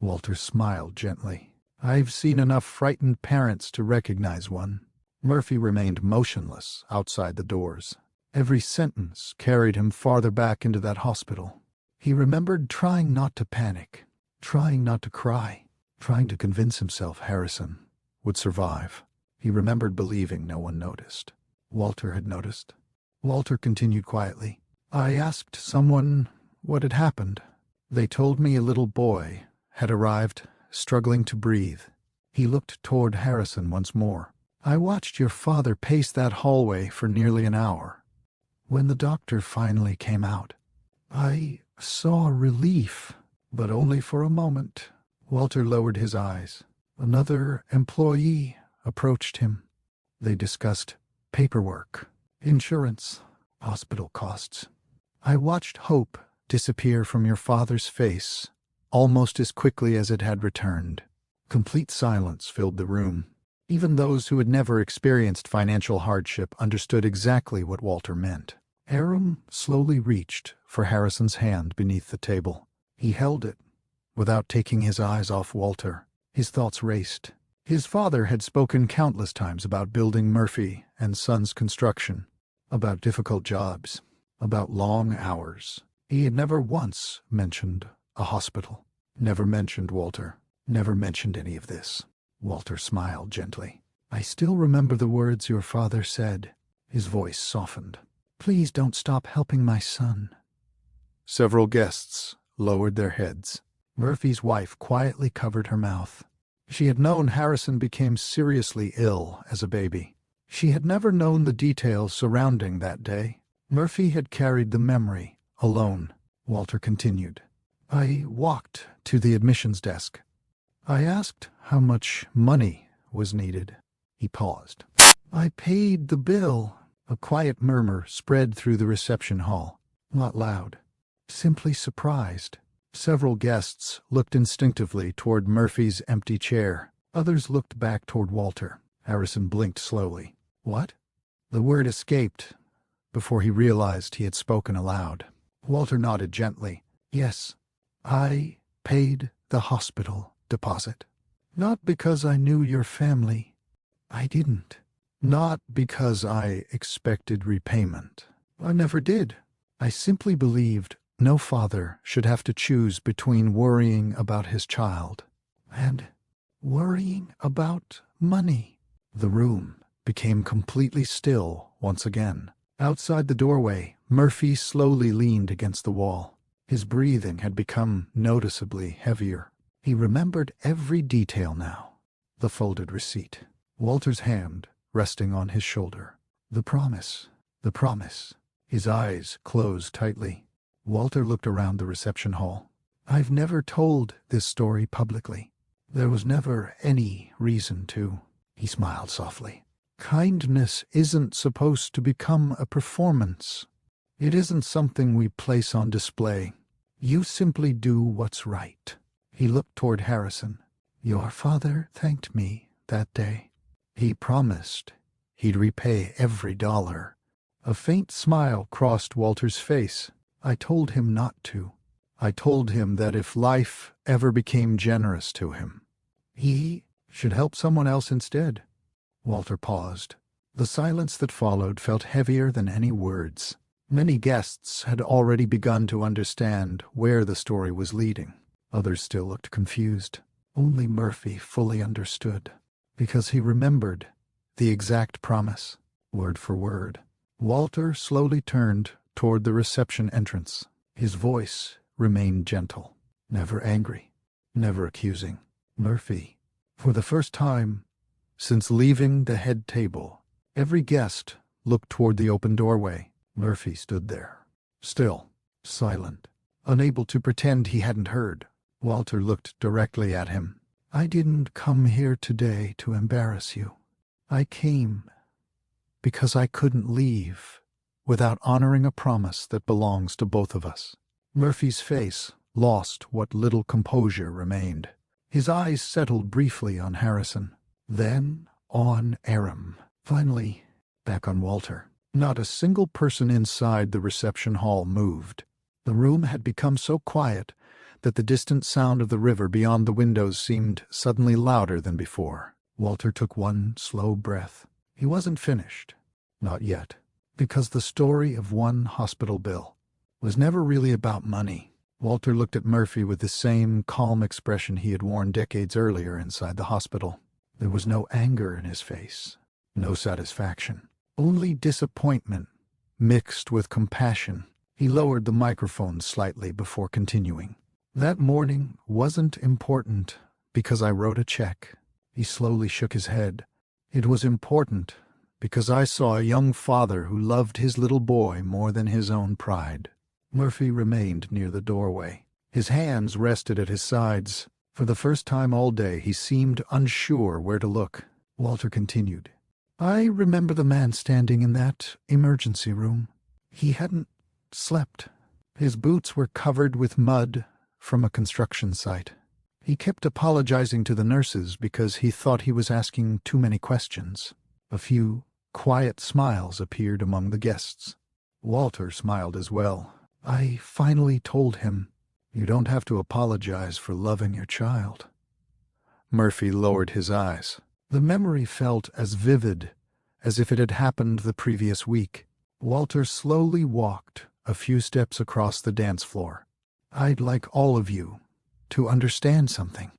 Walter smiled gently. I've seen enough frightened parents to recognize one. Murphy remained motionless outside the doors. Every sentence carried him farther back into that hospital. He remembered trying not to panic, trying not to cry, trying to convince himself Harrison would survive. He remembered believing no one noticed. Walter had noticed. Walter continued quietly. I asked someone what had happened. They told me a little boy had arrived, struggling to breathe. He looked toward Harrison once more. I watched your father pace that hallway for nearly an hour. When the doctor finally came out, I saw relief, but only for a moment. Walter lowered his eyes. Another employee approached him. They discussed paperwork, insurance, hospital costs. I watched hope disappear from your father's face almost as quickly as it had returned. Complete silence filled the room. Even those who had never experienced financial hardship understood exactly what Walter meant. Aram slowly reached for Harrison's hand beneath the table. He held it without taking his eyes off Walter. His thoughts raced. His father had spoken countless times about building Murphy and Sons construction, about difficult jobs, about long hours. He had never once mentioned a hospital, never mentioned Walter, never mentioned any of this. Walter smiled gently. I still remember the words your father said. His voice softened. Please don't stop helping my son. Several guests lowered their heads. Murphy's wife quietly covered her mouth. She had known Harrison became seriously ill as a baby. She had never known the details surrounding that day. Murphy had carried the memory alone. Walter continued. I walked to the admissions desk. I asked how much money was needed. He paused. I paid the bill. A quiet murmur spread through the reception hall. Not loud. Simply surprised. Several guests looked instinctively toward Murphy's empty chair. Others looked back toward Walter. Harrison blinked slowly. What? The word escaped before he realized he had spoken aloud. Walter nodded gently. Yes, I paid the hospital deposit. Not because I knew your family. I didn't. Not because I expected repayment. I never did. I simply believed no father should have to choose between worrying about his child and worrying about money. The room became completely still once again. Outside the doorway, Murphy slowly leaned against the wall. His breathing had become noticeably heavier. He remembered every detail now. The folded receipt. Walter's hand resting on his shoulder. The promise. The promise. His eyes closed tightly. Walter looked around the reception hall. I've never told this story publicly. There was never any reason to. He smiled softly. Kindness isn't supposed to become a performance. It isn't something we place on display. You simply do what's right. He looked toward Harrison. Your father thanked me that day. He promised he'd repay every dollar. A faint smile crossed Walter's face. I told him not to. I told him that if life ever became generous to him, he should help someone else instead. Walter paused. The silence that followed felt heavier than any words. Many guests had already begun to understand where the story was leading. Others still looked confused. Only Murphy fully understood, because he remembered the exact promise, word for word. Walter slowly turned toward the reception entrance. His voice remained gentle, never angry, never accusing. Murphy, for the first time since leaving the head table, every guest looked toward the open doorway. Murphy stood there, still, silent, unable to pretend he hadn't heard. Walter looked directly at him. I didn't come here today to embarrass you. I came because I couldn't leave without honoring a promise that belongs to both of us. Murphy's face lost what little composure remained. His eyes settled briefly on Harrison, then on Aram, finally back on Walter. Not a single person inside the reception hall moved. The room had become so quiet that the distant sound of the river beyond the windows seemed suddenly louder than before. Walter took one slow breath. He wasn't finished. Not yet. Because the story of one hospital bill was never really about money. Walter looked at Murphy with the same calm expression he had worn decades earlier inside the hospital. There was no anger in his face, no satisfaction, only disappointment mixed with compassion. He lowered the microphone slightly before continuing. That morning wasn't important because I wrote a check. He slowly shook his head. It was important because I saw a young father who loved his little boy more than his own pride. Murphy remained near the doorway. His hands rested at his sides. For the first time all day, he seemed unsure where to look. Walter continued. I remember the man standing in that emergency room. He hadn't slept. His boots were covered with mud from a construction site. He kept apologizing to the nurses because he thought he was asking too many questions. A few quiet smiles appeared among the guests. Walter smiled as well. I finally told him, you don't have to apologize for loving your child. Murphy lowered his eyes. The memory felt as vivid as if it had happened the previous week. Walter slowly walked a few steps across the dance floor. I'd like all of you to understand something.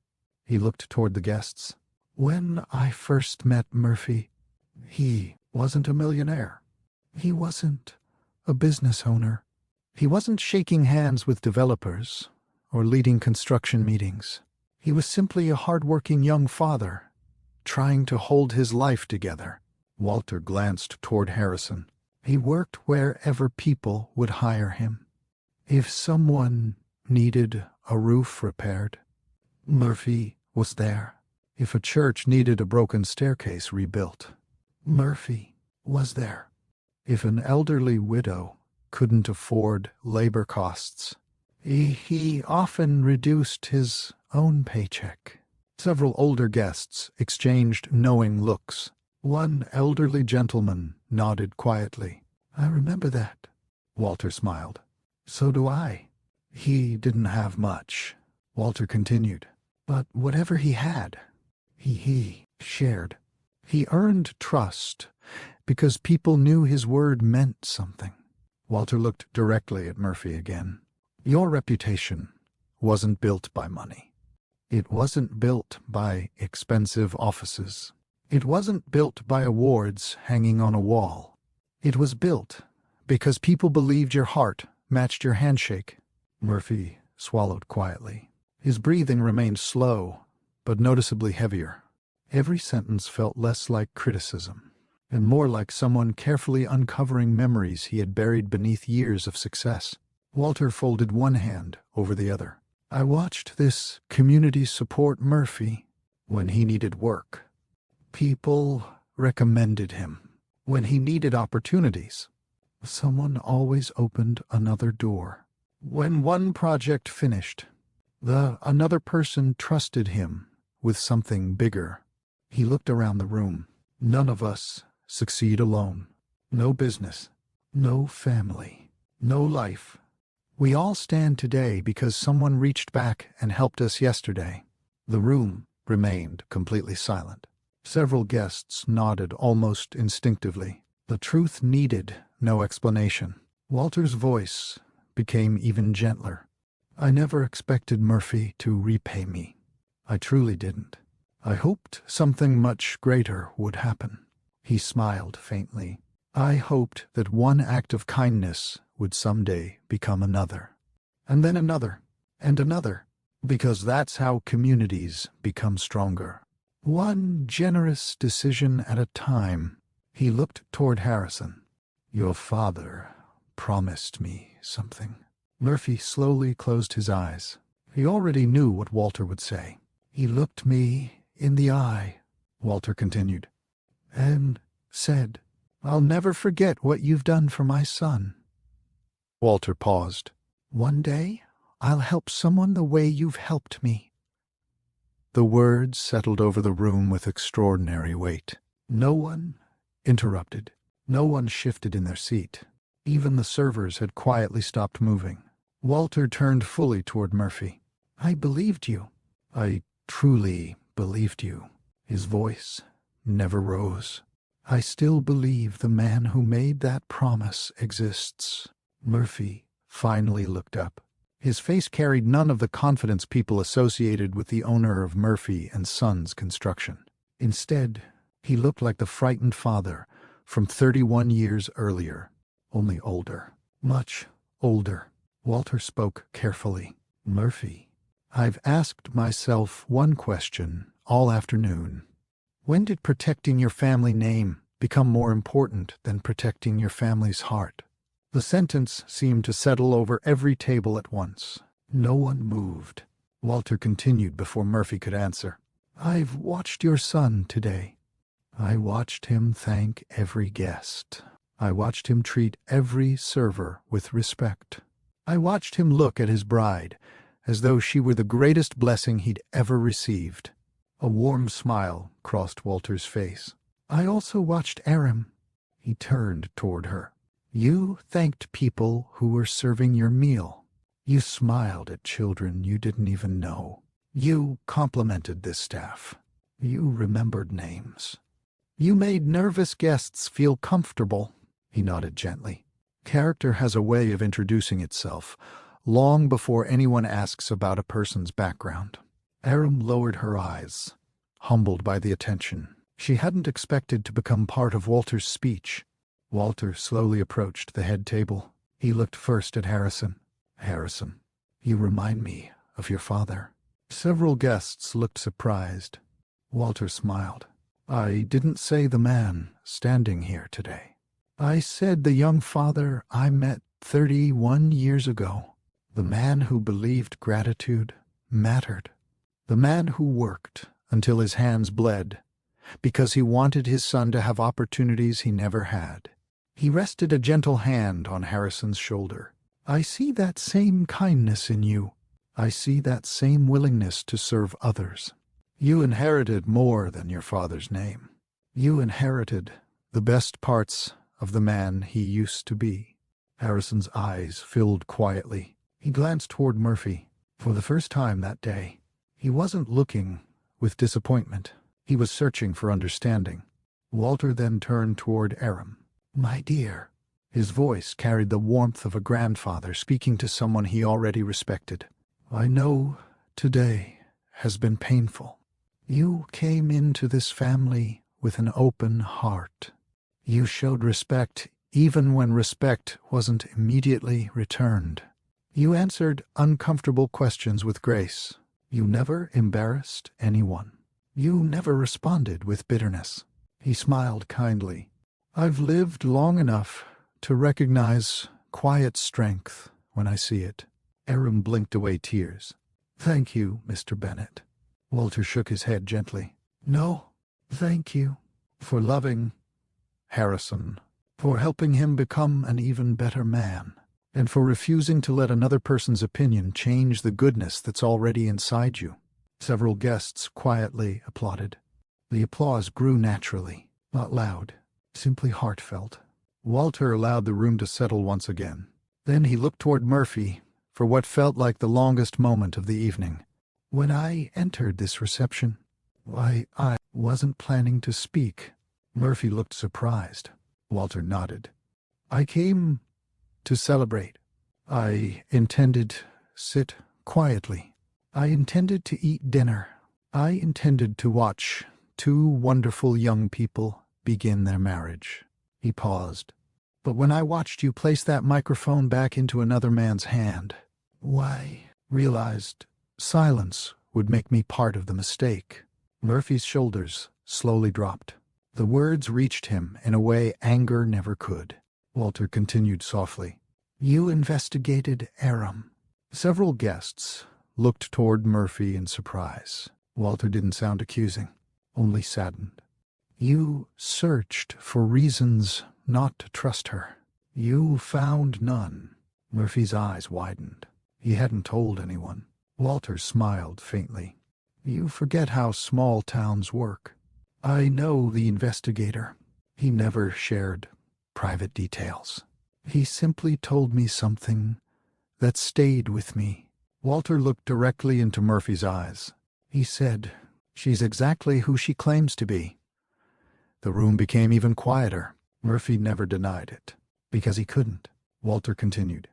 He looked toward the guests. When I first met Murphy, he wasn't a millionaire. He wasn't a business owner. He wasn't shaking hands with developers or leading construction meetings. He was simply a hard-working young father, trying to hold his life together. Walter glanced toward Harrison. He worked wherever people would hire him. If someone needed a roof repaired, Murphy was there. If a church needed a broken staircase rebuilt, Murphy was there. If an elderly widow couldn't afford labor costs, he often reduced his own paycheck. Several older guests exchanged knowing looks. One elderly gentleman nodded quietly. "I remember that." Walter smiled. "So do I." "He didn't have much," Walter continued. "But whatever he had, he shared. He earned trust because people knew his word meant something." Walter looked directly at Murphy again. "Your reputation wasn't built by money. It wasn't built by expensive offices. It wasn't built by awards hanging on a wall. It was built because people believed your heart matched your handshake." Murphy swallowed quietly. His breathing remained slow, but noticeably heavier. Every sentence felt less like criticism and more like someone carefully uncovering memories he had buried beneath years of success. Walter folded one hand over the other. "I watched this community support Murphy when he needed work. People recommended him when he needed opportunities. Someone always opened another door. When one project finished, another person trusted him with something bigger." He looked around the room. "None of us succeed alone. No business, no family, no life. We all stand today because someone reached back and helped us yesterday." The room remained completely silent. Several guests nodded almost instinctively. The truth needed no explanation. Walter's voice became even gentler. "I never expected Murphy to repay me. I truly didn't. I hoped something much greater would happen." He smiled faintly. "I hoped that one act of kindness would someday become another, and then another, and another, because that's how communities become stronger. One generous decision at a time." He looked toward Harrison. "Your father promised me something." Murphy slowly closed his eyes. He already knew what Walter would say. "He looked me in the eye," Walter continued, "and said, 'I'll never forget what you've done for my son.'" Walter paused. "One day, I'll help someone the way you've helped me." The words settled over the room with extraordinary weight. No one interrupted. No one shifted in their seat. Even the servers had quietly stopped moving. Walter turned fully toward Murphy. "I believed you. I truly believed you." His voice never rose. "I still believe the man who made that promise exists." Murphy finally looked up. His face carried none of the confidence people associated with the owner of Murphy and Sons Construction. Instead, he looked like the frightened father from 31 years earlier, only older, much older. Walter spoke carefully. "Murphy, I've asked myself one question all afternoon. When did protecting your family name become more important than protecting your family's heart?" The sentence seemed to settle over every table at once. No one moved. Walter continued before Murphy could answer. "I've watched your son today. I watched him thank every guest. I watched him treat every server with respect. I watched him look at his bride as though she were the greatest blessing he'd ever received." A warm smile crossed Walter's face. "I also watched Aram." He turned toward her. "You thanked people who were serving your meal. You smiled at children you didn't even know. You complimented this staff. You remembered names. You made nervous guests feel comfortable." He nodded gently. "Character has a way of introducing itself long before anyone asks about a person's background." Aram lowered her eyes, humbled by the attention. She hadn't expected to become part of Walter's speech. Walter slowly approached the head table. He looked first at Harrison. "Harrison, you remind me of your father. Several guests looked surprised. Walter smiled. I didn't say the man standing here today. I said the young father I met 31 years ago. The man who believed gratitude mattered. The man who worked until his hands bled because he wanted his son to have opportunities he never had. He rested a gentle hand on Harrison's shoulder. I see that same kindness in you. I see that same willingness to serve others. You inherited more than your father's name. You inherited the best parts of the man he used to be. Harrison's eyes filled quietly. He glanced toward Murphy. For the first time that day, he wasn't looking with disappointment. He was searching for understanding. Walter then turned toward Aram. My dear. His voice carried the warmth of a grandfather speaking to someone he already respected. I know today has been painful. You came into this family with an open heart. You showed respect even when respect wasn't immediately returned. You answered uncomfortable questions with grace. You never embarrassed anyone. You never responded with bitterness. He smiled kindly. I've lived long enough to recognize quiet strength when I see it. Aram blinked away tears. Thank you, Mr. Bennett. Walter shook his head gently. No, thank you for loving Harrison, for helping him become an even better man, and for refusing to let another person's opinion change the goodness that's already inside you. Several guests quietly applauded. The applause grew naturally, not loud, simply heartfelt. Walter allowed the room to settle once again. Then he looked toward Murphy for what felt like the longest moment of the evening. When I entered this reception, I wasn't planning to speak. Murphy looked surprised. Walter nodded. I came to celebrate. I intended sit quietly. I intended to eat dinner. I intended to watch two wonderful young people begin their marriage. He paused. But when I watched you place that microphone back into another man's hand, realized silence would make me part of the mistake. Murphy's shoulders slowly dropped. The words reached him in a way anger never could. Walter continued softly. You investigated Aram. Several guests looked toward Murphy in surprise. Walter didn't sound accusing, only saddened. You searched for reasons not to trust her. You found none. Murphy's eyes widened. He hadn't told anyone. Walter smiled faintly. You forget how small towns work. I know the investigator. He never shared private details. He simply told me something that stayed with me. Walter looked directly into Murphy's eyes. He said, she's exactly who she claims to be. The room became even quieter. Murphy never denied it, because he couldn't. Walter continued.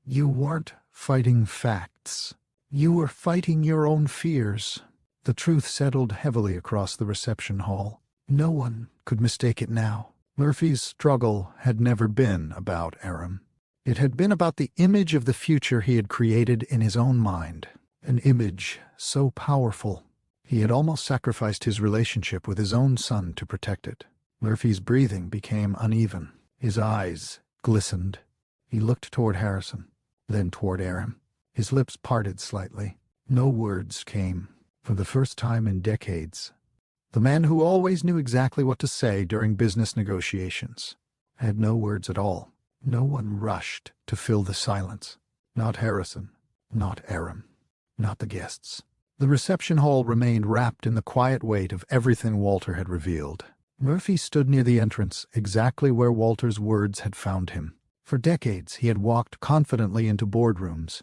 You weren't fighting facts. You were fighting your own fears. The truth settled heavily across the reception hall. No one could mistake it now. Murphy's struggle had never been about Aram. It had been about the image of the future he had created in his own mind. An image so powerful, he had almost sacrificed his relationship with his own son to protect it. Murphy's breathing became uneven. His eyes glistened. He looked toward Harrison, then toward Aram. His lips parted slightly. No words came. For the first time in decades, the man who always knew exactly what to say during business negotiations had no words at all. No one rushed to fill the silence. Not Harrison, not Aram, not the guests. The reception hall remained wrapped in the quiet weight of everything Walter had revealed. Murphy stood near the entrance, exactly where Walter's words had found him. For decades, he had walked confidently into boardrooms,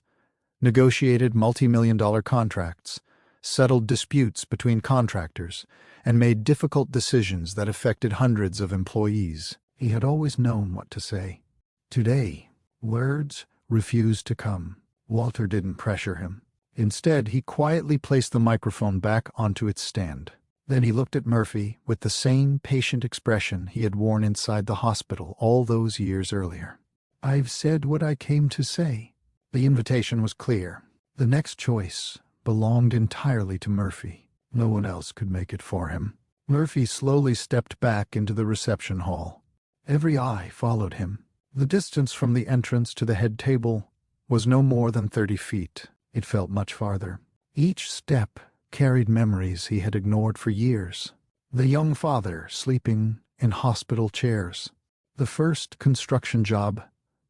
negotiated multi-million-dollar contracts, settled disputes between contractors, and made difficult decisions that affected hundreds of employees. He had always known what to say. Today, words refused to come. Walter didn't pressure him. Instead, he quietly placed the microphone back onto its stand. Then he looked at Murphy with the same patient expression he had worn inside the hospital all those years earlier. I've said what I came to say. The invitation was clear. The next choice belonged entirely to Murphy. No one else could make it for him. Murphy slowly stepped back into the reception hall. Every eye followed him. The distance from the entrance to the head table was no more than 30 feet. It felt much farther. Each step carried memories he had ignored for years. The young father sleeping in hospital chairs. The first construction job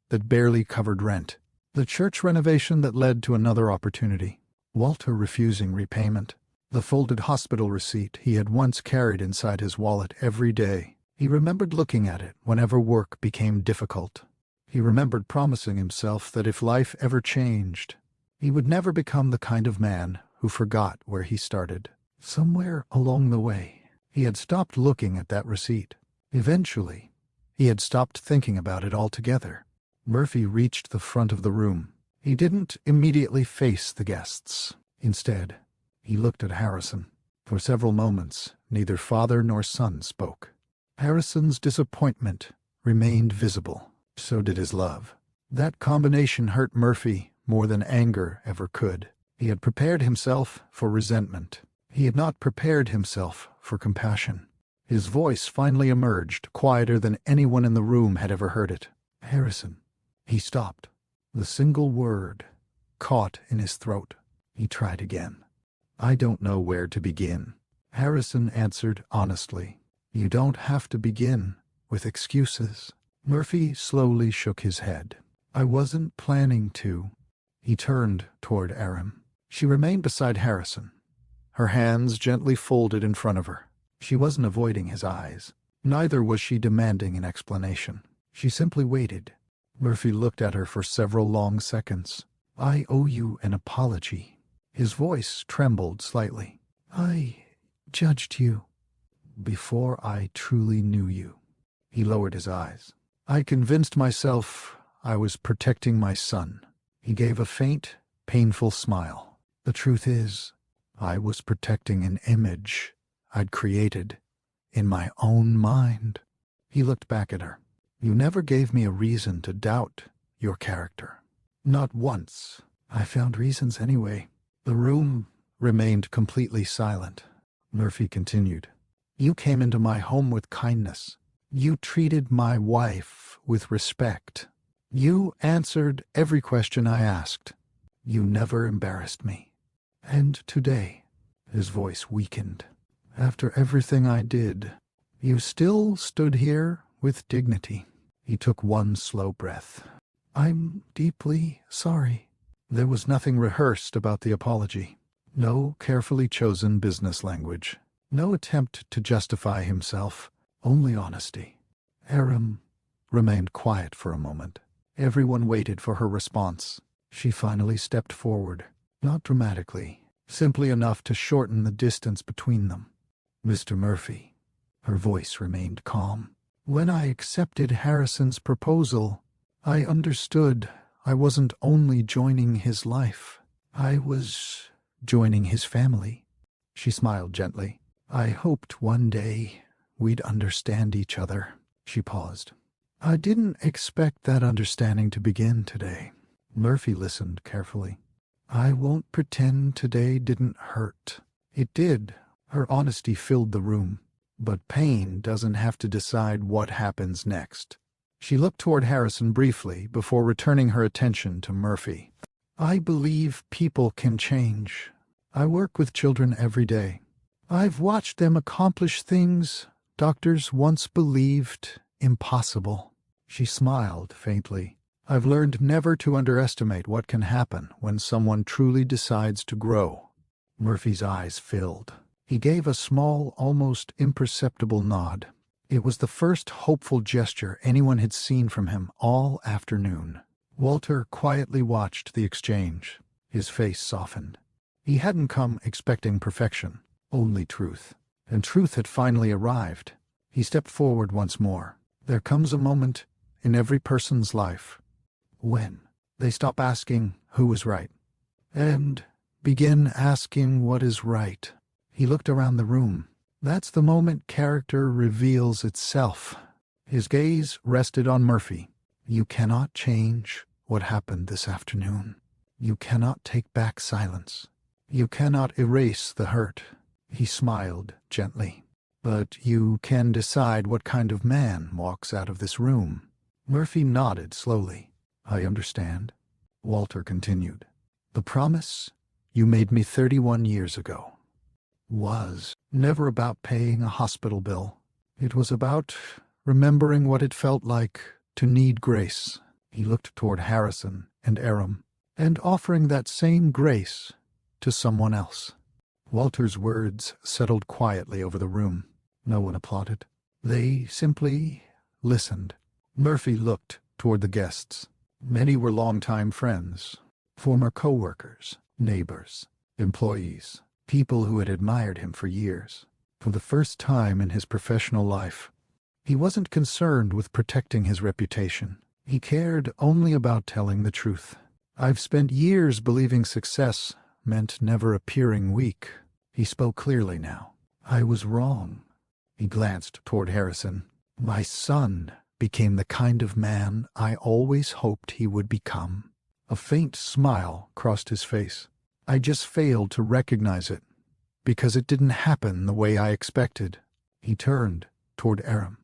that barely covered rent. The church renovation that led to another opportunity. Walter refusing repayment. The folded hospital receipt he had once carried inside his wallet every day. He remembered looking at it whenever work became difficult. He remembered promising himself that if life ever changed, he would never become the kind of man who forgot where he started. Somewhere along the way, he had stopped looking at that receipt. Eventually, he had stopped thinking about it altogether. Murphy reached the front of the room. He didn't immediately face the guests. Instead, he looked at Harrison. For several moments, neither father nor son spoke. Harrison's disappointment remained visible. So did his love. That combination hurt Murphy more than anger ever could. He had prepared himself for resentment. He had not prepared himself for compassion. His voice finally emerged, quieter than anyone in the room had ever heard it. "Harrison." He stopped. The single word caught in his throat. He tried again. "I don't know where to begin." Harrison answered honestly. "You don't have to begin with excuses." Murphy slowly shook his head. "I wasn't planning to." He turned toward Aram. She remained beside Harrison, her hands gently folded in front of her. She wasn't avoiding his eyes. Neither was she demanding an explanation. She simply waited. Murphy looked at her for several long seconds. "I owe you an apology." His voice trembled slightly. "I judged you before I truly knew you." He lowered his eyes. "I convinced myself I was protecting my son." He gave a faint, painful smile. "The truth is, I was protecting an image I'd created in my own mind." He looked back at her. "You never gave me a reason to doubt your character." "Not once." "I found reasons anyway." The room remained completely silent. Murphy continued. "You came into my home with kindness. You treated my wife with respect. You answered every question I asked. You never embarrassed me. And today," his voice weakened, "after everything I did, you still stood here with dignity." He took one slow breath. "I'm deeply sorry." There was nothing rehearsed about the apology. No carefully chosen business language. No attempt to justify himself. Only honesty. Aram remained quiet for a moment. Everyone waited for her response. She finally stepped forward. Not dramatically. Simply enough to shorten the distance between them. "Mr. Murphy." Her voice remained calm. "When I accepted Harrison's proposal, I understood I wasn't only joining his life. I was joining his family." She smiled gently. "I hoped one day we'd understand each other." She paused. "I didn't expect that understanding to begin today." Murphy listened carefully. "I won't pretend today didn't hurt." It did. Her honesty filled the room. But pain doesn't have to decide what happens next. She looked toward Harrison briefly before returning her attention to Murphy. "I believe people can change. I work with children every day. I've watched them accomplish things doctors once believed impossible." She smiled faintly. "I've learned never to underestimate what can happen when someone truly decides to grow." Murphy's eyes filled. He gave a small, almost imperceptible nod. It was the first hopeful gesture anyone had seen from him all afternoon. Walter quietly watched the exchange. His face softened. He hadn't come expecting perfection, only truth. And truth had finally arrived. He stepped forward once more. There comes a moment in every person's life when they stop asking who is right and begin asking what is right. He looked around the room. That's the moment character reveals itself. His gaze rested on Murphy. "You cannot change what happened this afternoon. You cannot take back silence. You cannot erase the hurt. He smiled gently. But you can decide what kind of man walks out of this room. Murphy nodded slowly. I understand. Walter continued. The promise you made me 31 years ago was never about paying a hospital bill. It was about remembering what it felt like to need grace. He looked toward Harrison and Aram, and offering that same grace to someone else. Walter's words settled quietly over the room. No one applauded. They simply listened. Murphy looked toward the guests. Many were longtime friends, former co-workers, neighbors, employees, people who had admired him for years. For the first time in his professional life, he wasn't concerned with protecting his reputation. He cared only about telling the truth. I've spent years believing success meant never appearing weak. He spoke clearly now. I was wrong. He glanced toward Harrison. My son became the kind of man I always hoped he would become. A faint smile crossed his face. I just failed to recognize it, because it didn't happen the way I expected. He turned toward Aram.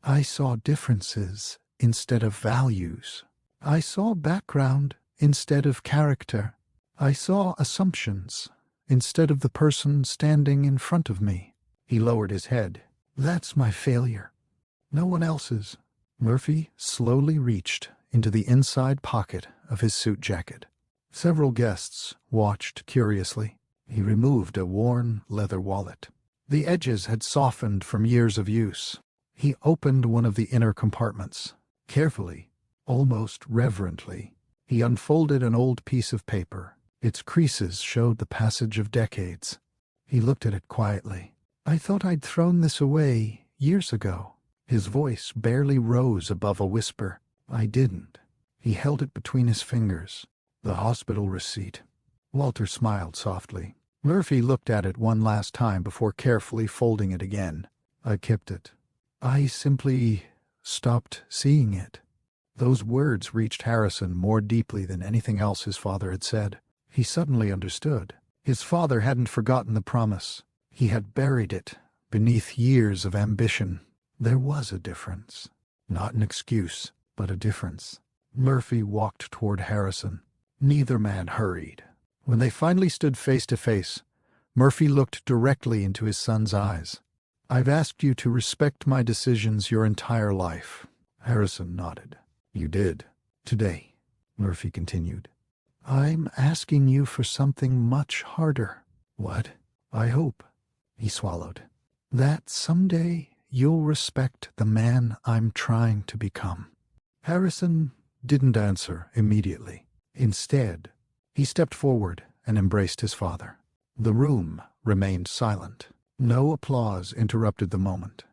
I saw differences instead of values. I saw background instead of character. I saw assumptions instead of the person standing in front of me. He lowered his head. That's my failure. No one else's. Murphy slowly reached into the inside pocket of his suit jacket. Several guests watched curiously. He removed a worn leather wallet. The edges had softened from years of use. He opened one of the inner compartments. Carefully, almost reverently, he unfolded an old piece of paper. Its creases showed the passage of decades. He looked at it quietly. I thought I'd thrown this away years ago. His voice barely rose above a whisper. I didn't. He held it between his fingers. The hospital receipt. Walter smiled softly. Murphy looked at it one last time before carefully folding it again. I kept it. I simply stopped seeing it. Those words reached Harrison more deeply than anything else his father had said. He suddenly understood. His father hadn't forgotten the promise. He had buried it beneath years of ambition. There was a difference. Not an excuse, but a difference. Murphy walked toward Harrison. Neither man hurried. When they finally stood face to face, Murphy looked directly into his son's eyes. I've asked you to respect my decisions your entire life. Harrison nodded. You did. Today, Murphy continued. I'm asking you for something much harder. What? I hope. He swallowed. That someday you'll respect the man I'm trying to become. Harrison didn't answer immediately. Instead, he stepped forward and embraced his father. The room remained silent. No applause interrupted the moment.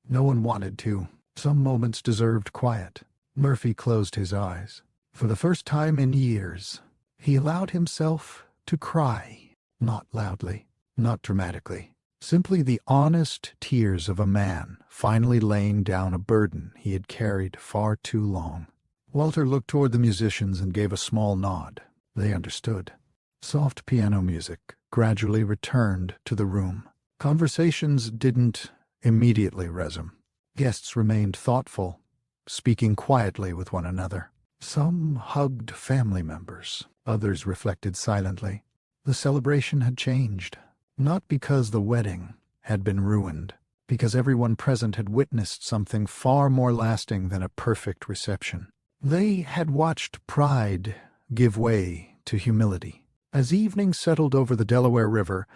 No one wanted to. Some moments deserved quiet. Murphy closed his eyes. For the first time in years, he allowed himself to cry. Not loudly, not dramatically. Simply the honest tears of a man finally laying down a burden he had carried far too long. Walter looked toward the musicians and gave a small nod. They understood. Soft piano music gradually returned to the room. Conversations didn't immediately resume. Guests remained thoughtful, speaking quietly with one another. Some hugged family members. Others reflected silently. The celebration had changed. Not because the wedding had been ruined, because everyone present had witnessed something far more lasting than a perfect reception. They had watched pride give way to humility. As evening settled over the Delaware River,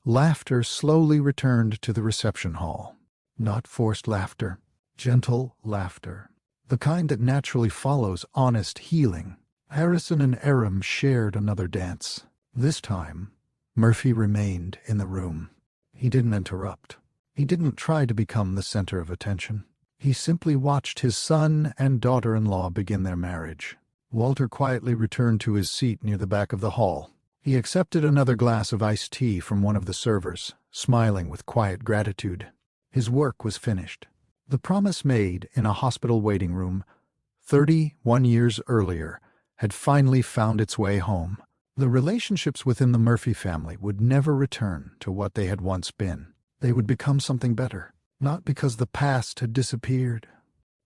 laughter slowly returned to the reception hall. Not forced laughter, gentle laughter. The kind that naturally follows honest healing. Harrison and Aram shared another dance. This time, Murphy remained in the room. He didn't interrupt. He didn't try to become the center of attention. He simply watched his son and daughter-in-law begin their marriage. Walter quietly returned to his seat near the back of the hall. He accepted another glass of iced tea from one of the servers, smiling with quiet gratitude. His work was finished. The promise made in a hospital waiting room 31 years earlier had finally found its way home. The relationships within the Murphy family would never return to what they had once been. They would become something better, not because the past had disappeared,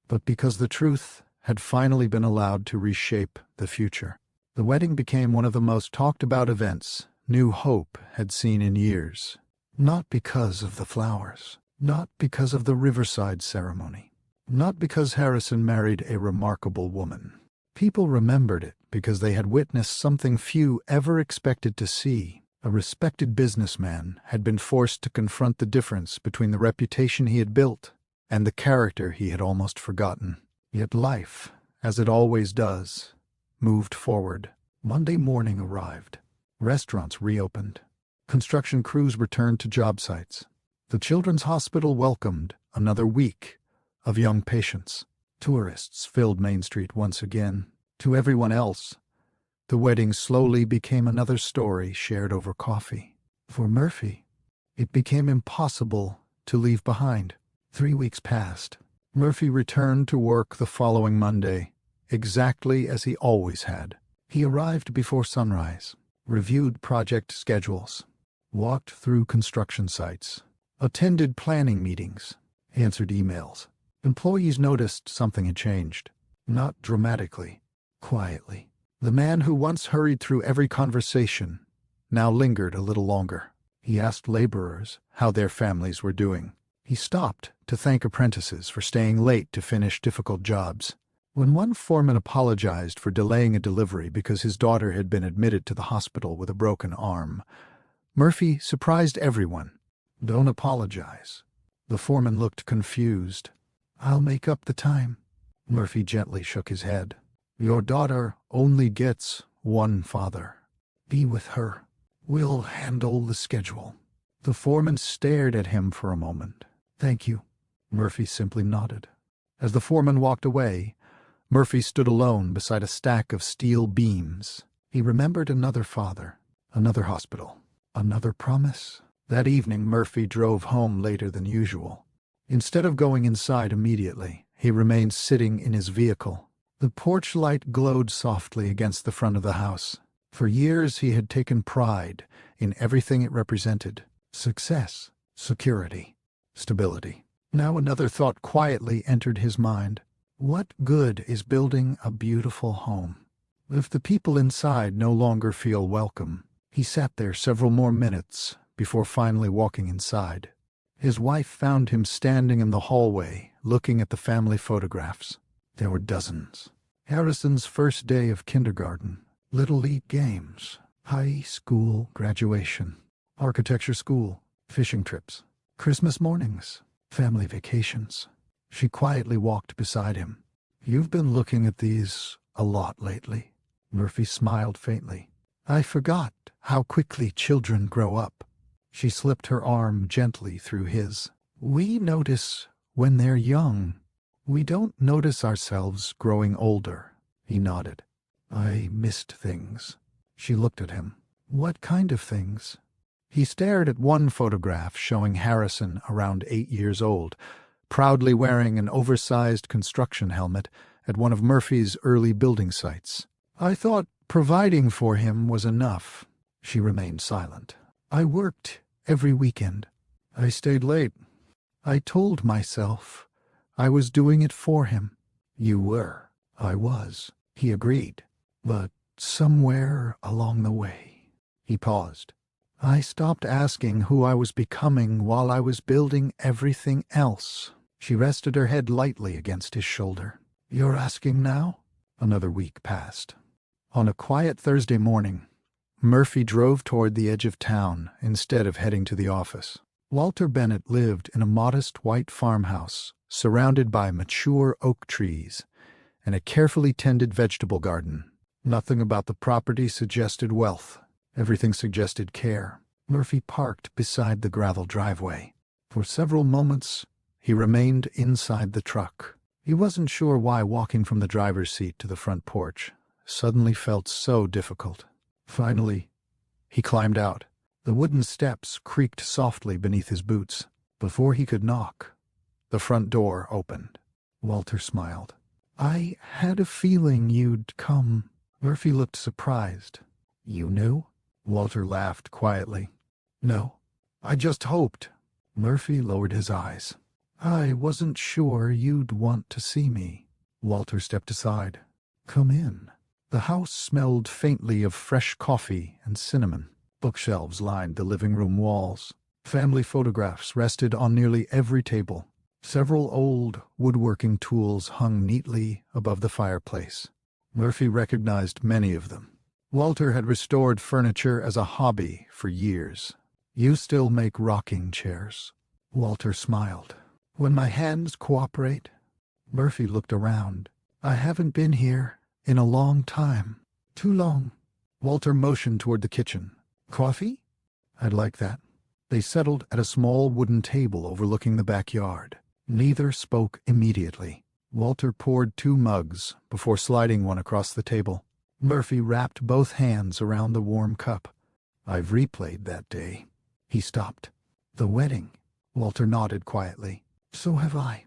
but because the truth had finally been allowed to reshape the future. The wedding became one of the most talked about events New Hope had seen in years. Not because of the flowers, not because of the riverside ceremony, not because Harrison married a remarkable woman. People remembered it because they had witnessed something few ever expected to see. A respected businessman had been forced to confront the difference between the reputation he had built and the character he had almost forgotten. Yet life, as it always does, moved forward. Monday morning arrived. Restaurants reopened. Construction crews returned to job sites. The Children's Hospital welcomed another week of young patients. Tourists filled Main Street once again. To everyone else, the wedding slowly became another story shared over coffee. For Murphy, it became impossible to leave behind. 3 weeks passed. Murphy returned to work the following Monday, exactly as he always had. He arrived before sunrise, reviewed project schedules, walked through construction sites, attended planning meetings, answered emails. Employees noticed something had changed. Not dramatically, quietly. The man who once hurried through every conversation now lingered a little longer. He asked laborers how their families were doing. He stopped to thank apprentices for staying late to finish difficult jobs. When one foreman apologized for delaying a delivery because his daughter had been admitted to the hospital with a broken arm, Murphy surprised everyone. "Don't apologize." The foreman looked confused. "I'll make up the time." Murphy gently shook his head. "Your daughter only gets one father. Be with her. We'll handle the schedule." The foreman stared at him for a moment. "Thank you." Murphy simply nodded. As the foreman walked away, Murphy stood alone beside a stack of steel beams. He remembered another father, another hospital, another promise. That evening, Murphy drove home later than usual. Instead of going inside immediately, he remained sitting in his vehicle. The porch light glowed softly against the front of the house. For years he had taken pride in everything it represented: success, security, stability. Now another thought quietly entered his mind. What good is building a beautiful home if the people inside no longer feel welcome? He sat there several more minutes before finally walking inside. His wife found him standing in the hallway, looking at the family photographs. There were dozens. Harrison's first day of kindergarten, Little League games, high school graduation, architecture school, fishing trips, Christmas mornings, family vacations. She quietly walked beside him. "You've been looking at these a lot lately." Murphy smiled faintly. "I forgot how quickly children grow up." She slipped her arm gently through his. "We notice when they're young. We don't notice ourselves growing older." He nodded. "I missed things." She looked at him. "What kind of things?" He stared at one photograph showing Harrison around 8 years old, proudly wearing an oversized construction helmet at one of Murphy's early building sites. "I thought providing for him was enough." She remained silent. "I worked every weekend. I stayed late. I told myself I was doing it for him." "You were." "I was," he agreed. "But somewhere along the way," he paused, "I stopped asking who I was becoming while I was building everything else." She rested her head lightly against his shoulder. "You're asking now?" Another week passed. On a quiet Thursday morning, Murphy drove toward the edge of town instead of heading to the office. Walter Bennett lived in a modest white farmhouse surrounded by mature oak trees and a carefully tended vegetable garden. Nothing about the property suggested wealth. Everything suggested care. Murphy parked beside the gravel driveway. For several moments, he remained inside the truck. He wasn't sure why walking from the driver's seat to the front porch suddenly felt so difficult. Finally, he climbed out. The wooden steps creaked softly beneath his boots. Before he could knock, the front door opened. Walter smiled. "I had a feeling you'd come." Murphy looked surprised. You knew? Walter laughed quietly. No, I just hoped. Murphy lowered his eyes. I wasn't sure you'd want to see me. Walter stepped aside. Come in. The house smelled faintly of fresh coffee and cinnamon. Bookshelves lined the living room walls. Family photographs rested on nearly every table. Several old woodworking tools hung neatly above the fireplace. Murphy recognized many of them. Walter had restored furniture as a hobby for years. You still make rocking chairs. Walter smiled. When my hands cooperate. Murphy looked around. I haven't been here in a long time. Too long. Walter motioned toward the kitchen. Coffee? I'd like that. They settled at a small wooden table overlooking the backyard. Neither spoke immediately. Walter poured 2 mugs before sliding one across the table. Murphy wrapped both hands around the warm cup. I've replayed that day. He stopped. The wedding. Walter nodded quietly. So have I.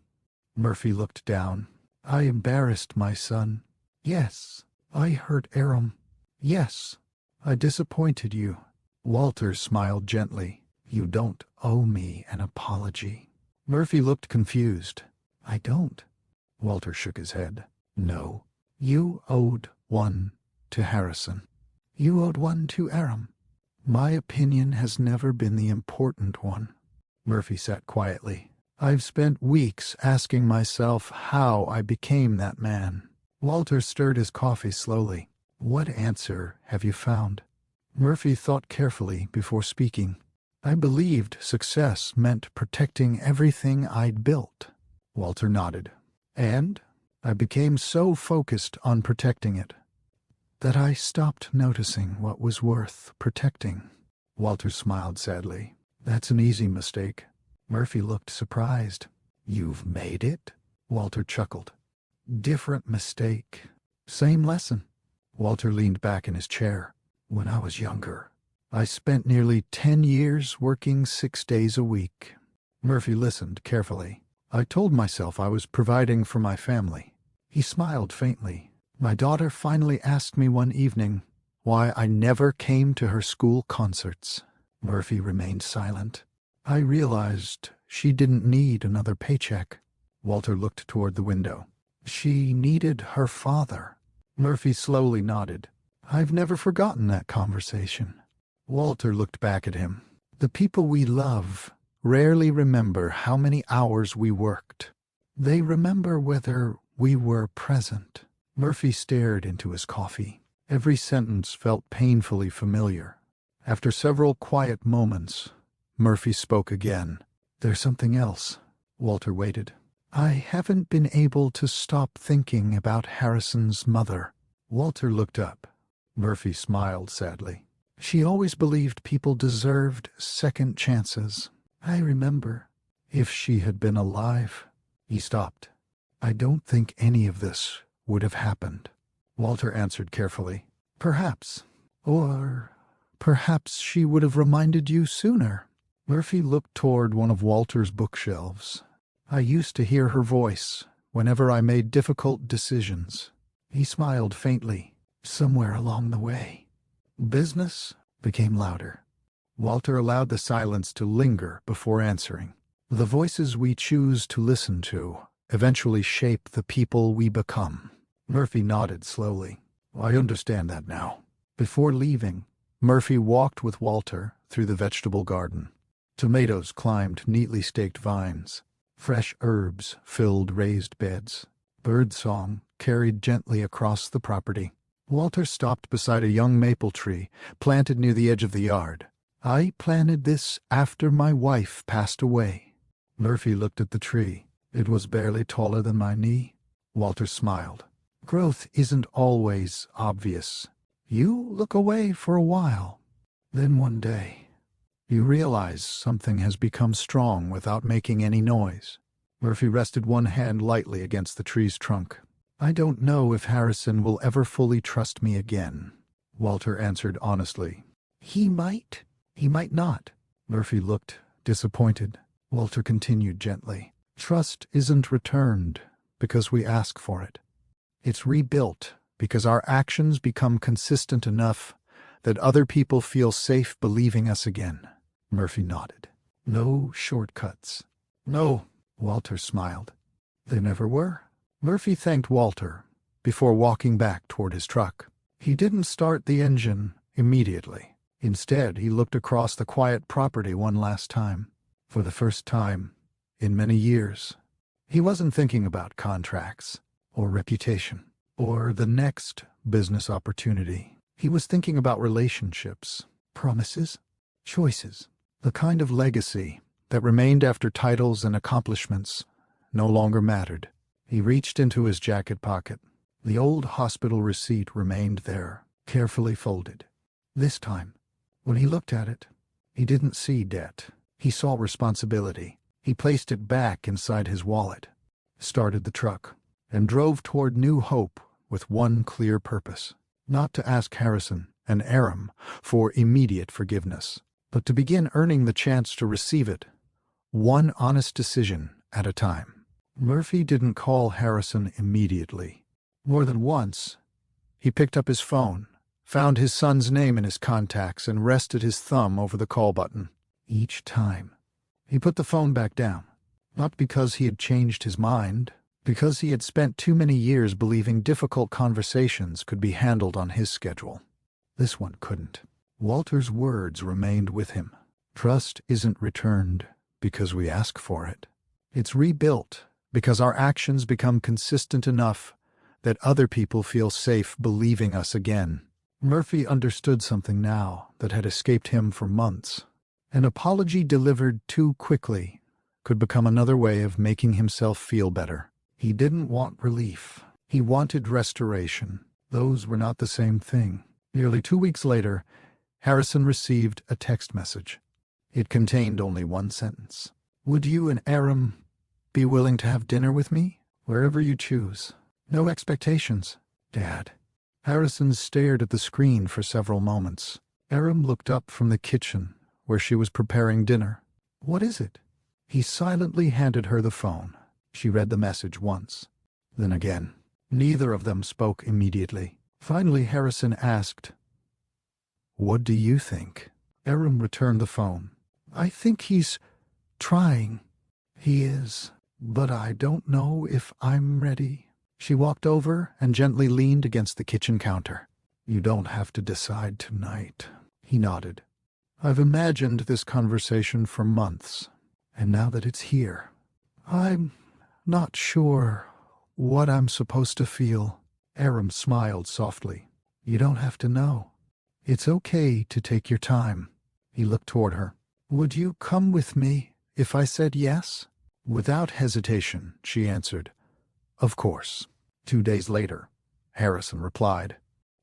Murphy looked down. I embarrassed my son. Yes. I hurt Aram. Yes. I disappointed you. Walter smiled gently. You don't owe me an apology. Murphy looked confused. I don't. Walter shook his head. No. You owed one to Harrison. You owed one to Aram. My opinion has never been the important one. Murphy sat quietly. I've spent weeks asking myself how I became that man. Walter stirred his coffee slowly. What answer have you found? Murphy thought carefully before speaking. I believed success meant protecting everything I'd built. Walter nodded. And I became so focused on protecting it that I stopped noticing what was worth protecting. Walter smiled sadly. That's an easy mistake. Murphy looked surprised. You've made it? Walter chuckled. Different mistake. Same lesson. Walter leaned back in his chair. When I was younger, I spent nearly 10 years working 6 days a week. Murphy listened carefully. I told myself I was providing for my family. He smiled faintly. My daughter finally asked me one evening why I never came to her school concerts. Murphy remained silent. I realized she didn't need another paycheck. Walter looked toward the window. She needed her father. Murphy slowly nodded. I've never forgotten that conversation. Walter looked back at him. The people we love rarely remember how many hours we worked. They remember whether we were present. Murphy stared into his coffee. Every sentence felt painfully familiar. After several quiet moments, Murphy spoke again. There's something else. Walter waited. I haven't been able to stop thinking about Harrison's mother. Walter looked up. Murphy smiled sadly. She always believed people deserved second chances. I remember. If she had been alive. He stopped. I don't think any of this would have happened. Walter answered carefully. Perhaps. Or perhaps she would have reminded you sooner. Murphy looked toward one of Walter's bookshelves. I used to hear her voice whenever I made difficult decisions. He smiled faintly. Somewhere along the way. Business became louder. Walter allowed the silence to linger before answering. The voices we choose to listen to eventually shape the people we become. Murphy nodded slowly. I understand that now. Before leaving, Murphy walked with Walter through the vegetable garden. Tomatoes climbed neatly staked vines. Fresh herbs filled raised beds. Birdsong carried gently across the property. Walter stopped beside a young maple tree planted near the edge of the yard. I planted this after my wife passed away. Murphy looked at the tree. It was barely taller than my knee. Walter smiled. Growth isn't always obvious. You look away for a while. Then one day, you realize something has become strong without making any noise. Murphy rested one hand lightly against the tree's trunk. I don't know if Harrison will ever fully trust me again, Walter answered honestly. He might not. Murphy looked disappointed. Walter continued gently. Trust isn't returned because we ask for it. It's rebuilt because our actions become consistent enough that other people feel safe believing us again. Murphy nodded. No shortcuts. No, Walter smiled. They never were. Murphy thanked Walter before walking back toward his truck. He didn't start the engine immediately. Instead, he looked across the quiet property one last time. For the first time in many years, he wasn't thinking about contracts or reputation or the next business opportunity. He was thinking about relationships, promises, choices, the kind of legacy that remained after titles and accomplishments no longer mattered. He reached into his jacket pocket. The old hospital receipt remained there, carefully folded. This time, when he looked at it, he didn't see debt. He saw responsibility. He placed it back inside his wallet, started the truck, and drove toward New Hope with one clear purpose: not to ask Harrison and Aram for immediate forgiveness, but to begin earning the chance to receive it, one honest decision at a time. Murphy didn't call Harrison immediately. More than once, he picked up his phone, found his son's name in his contacts, and rested his thumb over the call button. Each time, he put the phone back down, not because he had changed his mind, because he had spent too many years believing difficult conversations could be handled on his schedule. This one couldn't. Walter's words remained with him. Trust isn't returned because we ask for it. It's rebuilt because our actions become consistent enough that other people feel safe believing us again. Murphy understood something now that had escaped him for months. An apology delivered too quickly could become another way of making himself feel better. He didn't want relief. He wanted restoration. Those were not the same thing. Nearly 2 weeks later, Harrison received a text message. It contained only one sentence. Would you and Aram be willing to have dinner with me? Wherever you choose. No expectations, Dad. Harrison stared at the screen for several moments. Aram looked up from the kitchen where she was preparing dinner. What is it? He silently handed her the phone. She read the message once, then again. Neither of them spoke immediately. Finally, Harrison asked, What do you think? Aram returned the phone. I think he's trying. He is, but I don't know if I'm ready. She walked over and gently leaned against the kitchen counter. You don't have to decide tonight. He nodded. I've imagined this conversation for months, and now that it's here, I'm not sure what I'm supposed to feel. Aram smiled softly. You don't have to know. It's okay to take your time. He looked toward her. Would you come with me if I said yes? Without hesitation, she answered, Of course. 2 days later, Harrison replied,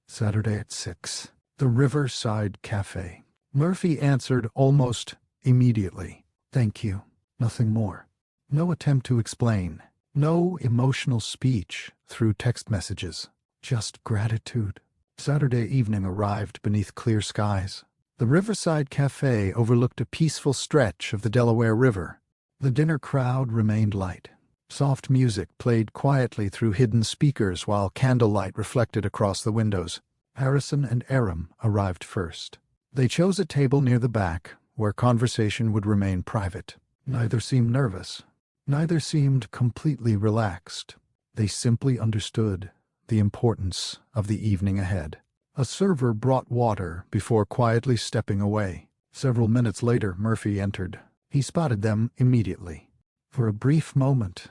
Saturday at 6, the Riverside Cafe. Murphy answered almost immediately. Thank you. Nothing more. No attempt to explain. No emotional speech through text messages. Just gratitude. Saturday evening arrived beneath clear skies. The Riverside Cafe overlooked a peaceful stretch of the Delaware River. The dinner crowd remained light. Soft music played quietly through hidden speakers while candlelight reflected across the windows. Harrison and Aram arrived first. They chose a table near the back, where conversation would remain private. Neither seemed nervous. Neither seemed completely relaxed. They simply understood the importance of the evening ahead. A server brought water before quietly stepping away. Several minutes later, Murphy entered. He spotted them immediately. For a brief moment,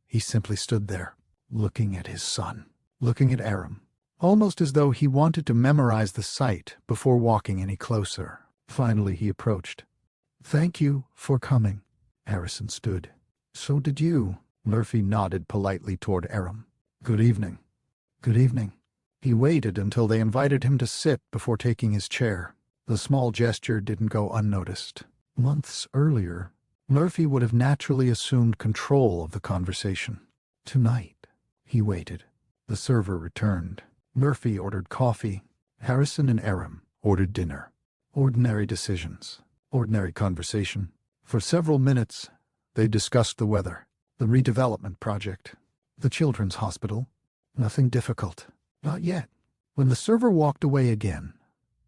he simply stood there, looking at his son, looking at Aram, almost as though he wanted to memorize the sight before walking any closer. Finally, he approached. Thank you for coming. Harrison stood. So did you. Murphy nodded politely toward Aram. Good evening. Good evening. He waited until they invited him to sit before taking his chair. The small gesture didn't go unnoticed. Months earlier, Murphy would have naturally assumed control of the conversation. Tonight, he waited. The server returned. Murphy ordered coffee. Harrison and Aram ordered dinner. Ordinary decisions. Ordinary conversation. For several minutes, they discussed the weather, the redevelopment project, the children's hospital. Nothing difficult. Not yet. When the server walked away again,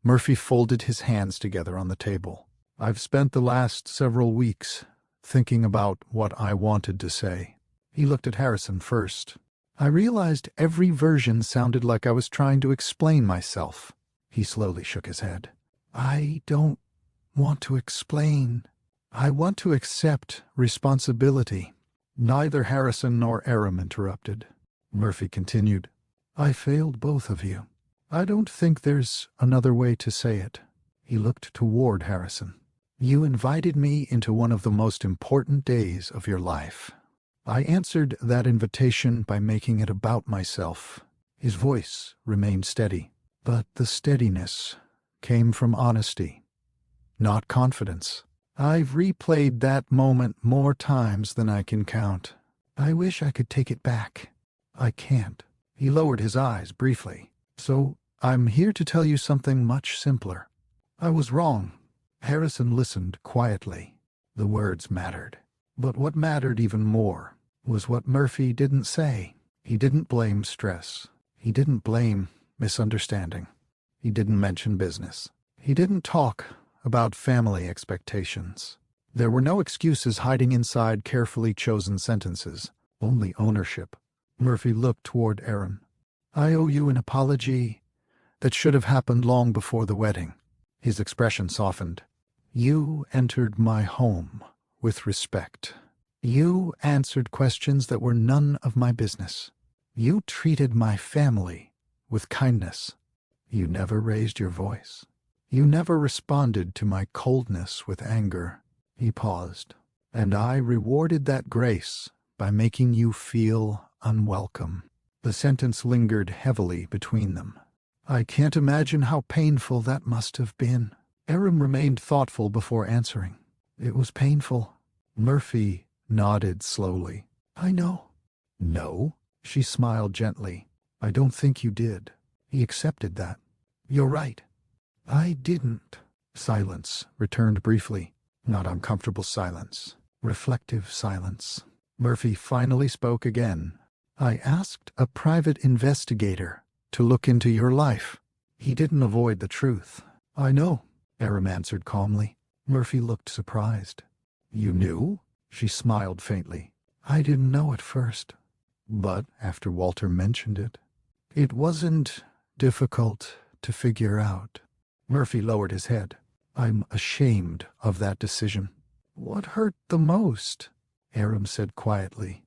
Murphy folded his hands together on the table. I've spent the last several weeks thinking about what I wanted to say. He looked at Harrison first. I realized every version sounded like I was trying to explain myself. He slowly shook his head. I don't want to explain. I want to accept responsibility. Neither Harrison nor Aram interrupted. Murphy continued. I failed both of you. I don't think there's another way to say it. He looked toward Harrison. You invited me into one of the most important days of your life. I answered that invitation by making it about myself. His voice remained steady, but the steadiness came from honesty, not confidence. I've replayed that moment more times than I can count. I wish I could take it back. I can't. He lowered his eyes briefly. So, I'm here to tell you something much simpler. I was wrong. Harrison listened quietly. The words mattered. But what mattered even more was what Murphy didn't say. He didn't blame stress. He didn't blame misunderstanding. He didn't mention business. He didn't talk about family expectations. There were no excuses hiding inside carefully chosen sentences, only ownership. Murphy looked toward Aram. I owe you an apology that should have happened long before the wedding. His expression softened. You entered my home with respect. You answered questions that were none of my business. You treated my family with kindness. You never raised your voice. You never responded to my coldness with anger. He paused. And I rewarded that grace by making you feel unwelcome. The sentence lingered heavily between them. I can't imagine how painful that must have been. Aram remained thoughtful before answering. It was painful. Murphy nodded slowly. I know. No? She smiled gently. I don't think you did. He accepted that. You're right. I didn't. Silence returned briefly. Not uncomfortable silence. Reflective silence. Murphy finally spoke again. I asked a private investigator to look into your life. He didn't avoid the truth. I know, Aram answered calmly. Murphy looked surprised. You knew? She smiled faintly. I didn't know at first. But after Walter mentioned it, it wasn't difficult to figure out. Murphy lowered his head. I'm ashamed of that decision. What hurt the most? Aram said quietly.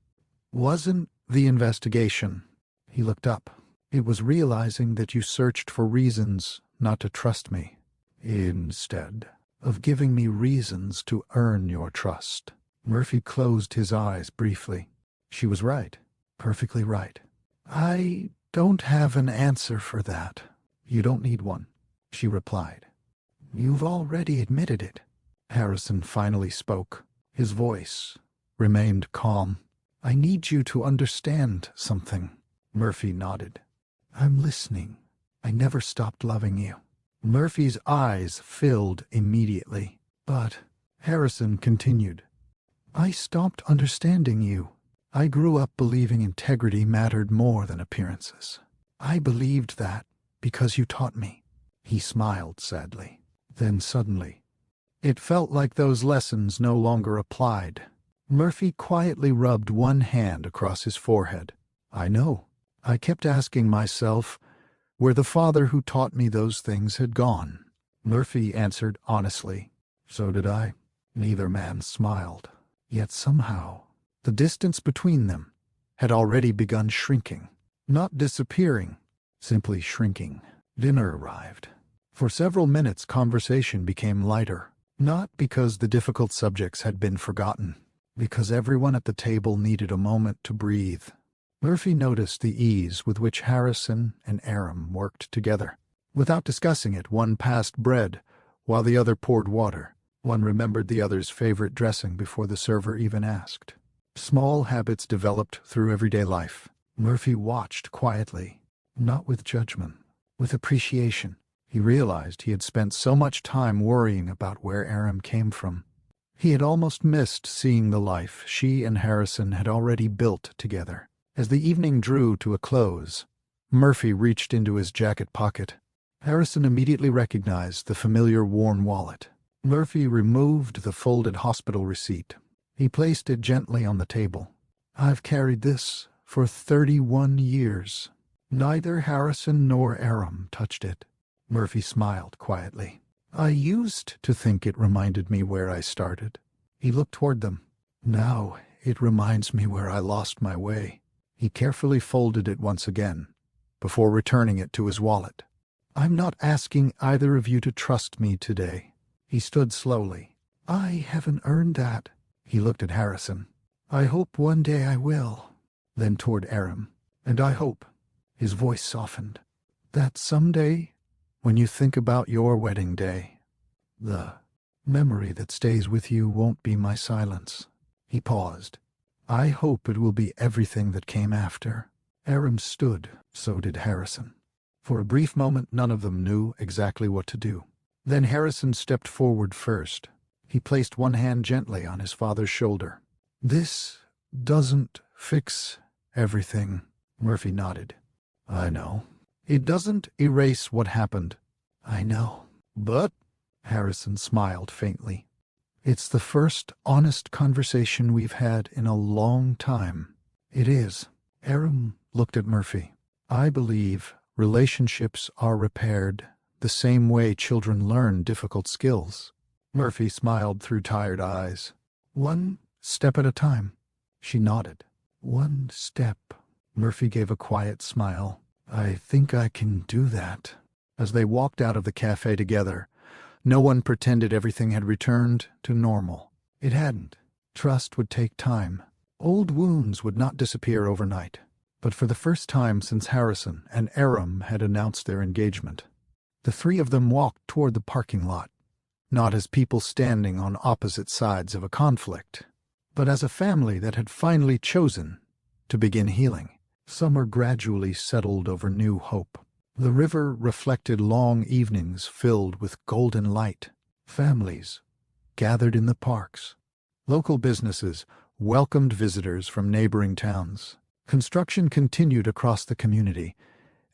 Wasn't the investigation. He looked up. It was realizing that you searched for reasons not to trust me, instead of giving me reasons to earn your trust. Murphy closed his eyes briefly. She was right. Perfectly right. I don't have an answer for that. You don't need one, she replied. You've already admitted it. Harrison finally spoke. His voice remained calm. I need you to understand something. Murphy nodded. I'm listening. I never stopped loving you. Murphy's eyes filled immediately. But Harrison continued. I stopped understanding you. I grew up believing integrity mattered more than appearances. I believed that because you taught me. He smiled sadly. Then suddenly, it felt like those lessons no longer applied. Murphy quietly rubbed one hand across his forehead. I know. I kept asking myself where the father who taught me those things had gone. Murphy answered honestly. So did I. Neither man smiled. Yet somehow, the distance between them had already begun shrinking. Not disappearing, simply shrinking. Dinner arrived. For several minutes conversation became lighter. Not because the difficult subjects had been forgotten, because everyone at the table needed a moment to breathe. Murphy noticed the ease with which Harrison and Aram worked together. Without discussing it, one passed bread while the other poured water. One remembered the other's favorite dressing before the server even asked. Small habits developed through everyday life. Murphy watched quietly, not with judgment, with appreciation. He realized he had spent so much time worrying about where Aram came from. He had almost missed seeing the life she and Harrison had already built together. As the evening drew to a close, Murphy reached into his jacket pocket. Harrison immediately recognized the familiar worn wallet. Murphy removed the folded hospital receipt. He placed it gently on the table. "I've carried this for 31 years. Neither Harrison nor Aram touched it." Murphy smiled quietly. "I used to think it reminded me where I started." He looked toward them. "Now it reminds me where I lost my way." He carefully folded it once again, before returning it to his wallet. "I'm not asking either of you to trust me today." He stood slowly. "I haven't earned that." He looked at Harrison. "I hope one day I will." Then toward Aram. "And I hope," his voice softened, "that someday, when you think about your wedding day, the memory that stays with you won't be my silence." He paused. "I hope it will be everything that came after." Aram stood. So did Harrison. For a brief moment, none of them knew exactly what to do. Then Harrison stepped forward first. He placed one hand gently on his father's shoulder. "This doesn't fix everything." Murphy nodded. "I know." "It doesn't erase what happened." "I know." "But," Harrison smiled faintly, "it's the first honest conversation we've had in a long time." "It is." Aram looked at Murphy. "I believe relationships are repaired the same way children learn difficult skills." Murphy smiled through tired eyes. "One step at a time." She nodded. "One step." Murphy gave a quiet smile. "I think I can do that." As they walked out of the cafe together, no one pretended everything had returned to normal. It hadn't. Trust would take time. Old wounds would not disappear overnight. But for the first time since Harrison and Aram had announced their engagement, the three of them walked toward the parking lot, not as people standing on opposite sides of a conflict, but as a family that had finally chosen to begin healing. Summer gradually settled over new hope. The river reflected long evenings filled with golden light. Families gathered in the parks. Local businesses welcomed visitors from neighboring towns. Construction continued across the community,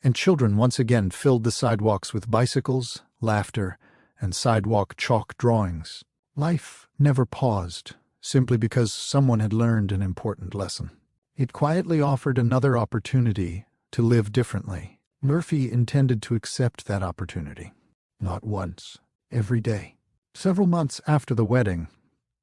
and children once again filled the sidewalks with bicycles, laughter, and sidewalk chalk drawings. Life never paused, simply because someone had learned an important lesson. It quietly offered another opportunity to live differently. Murphy intended to accept that opportunity. Not once, every day. Several months after the wedding,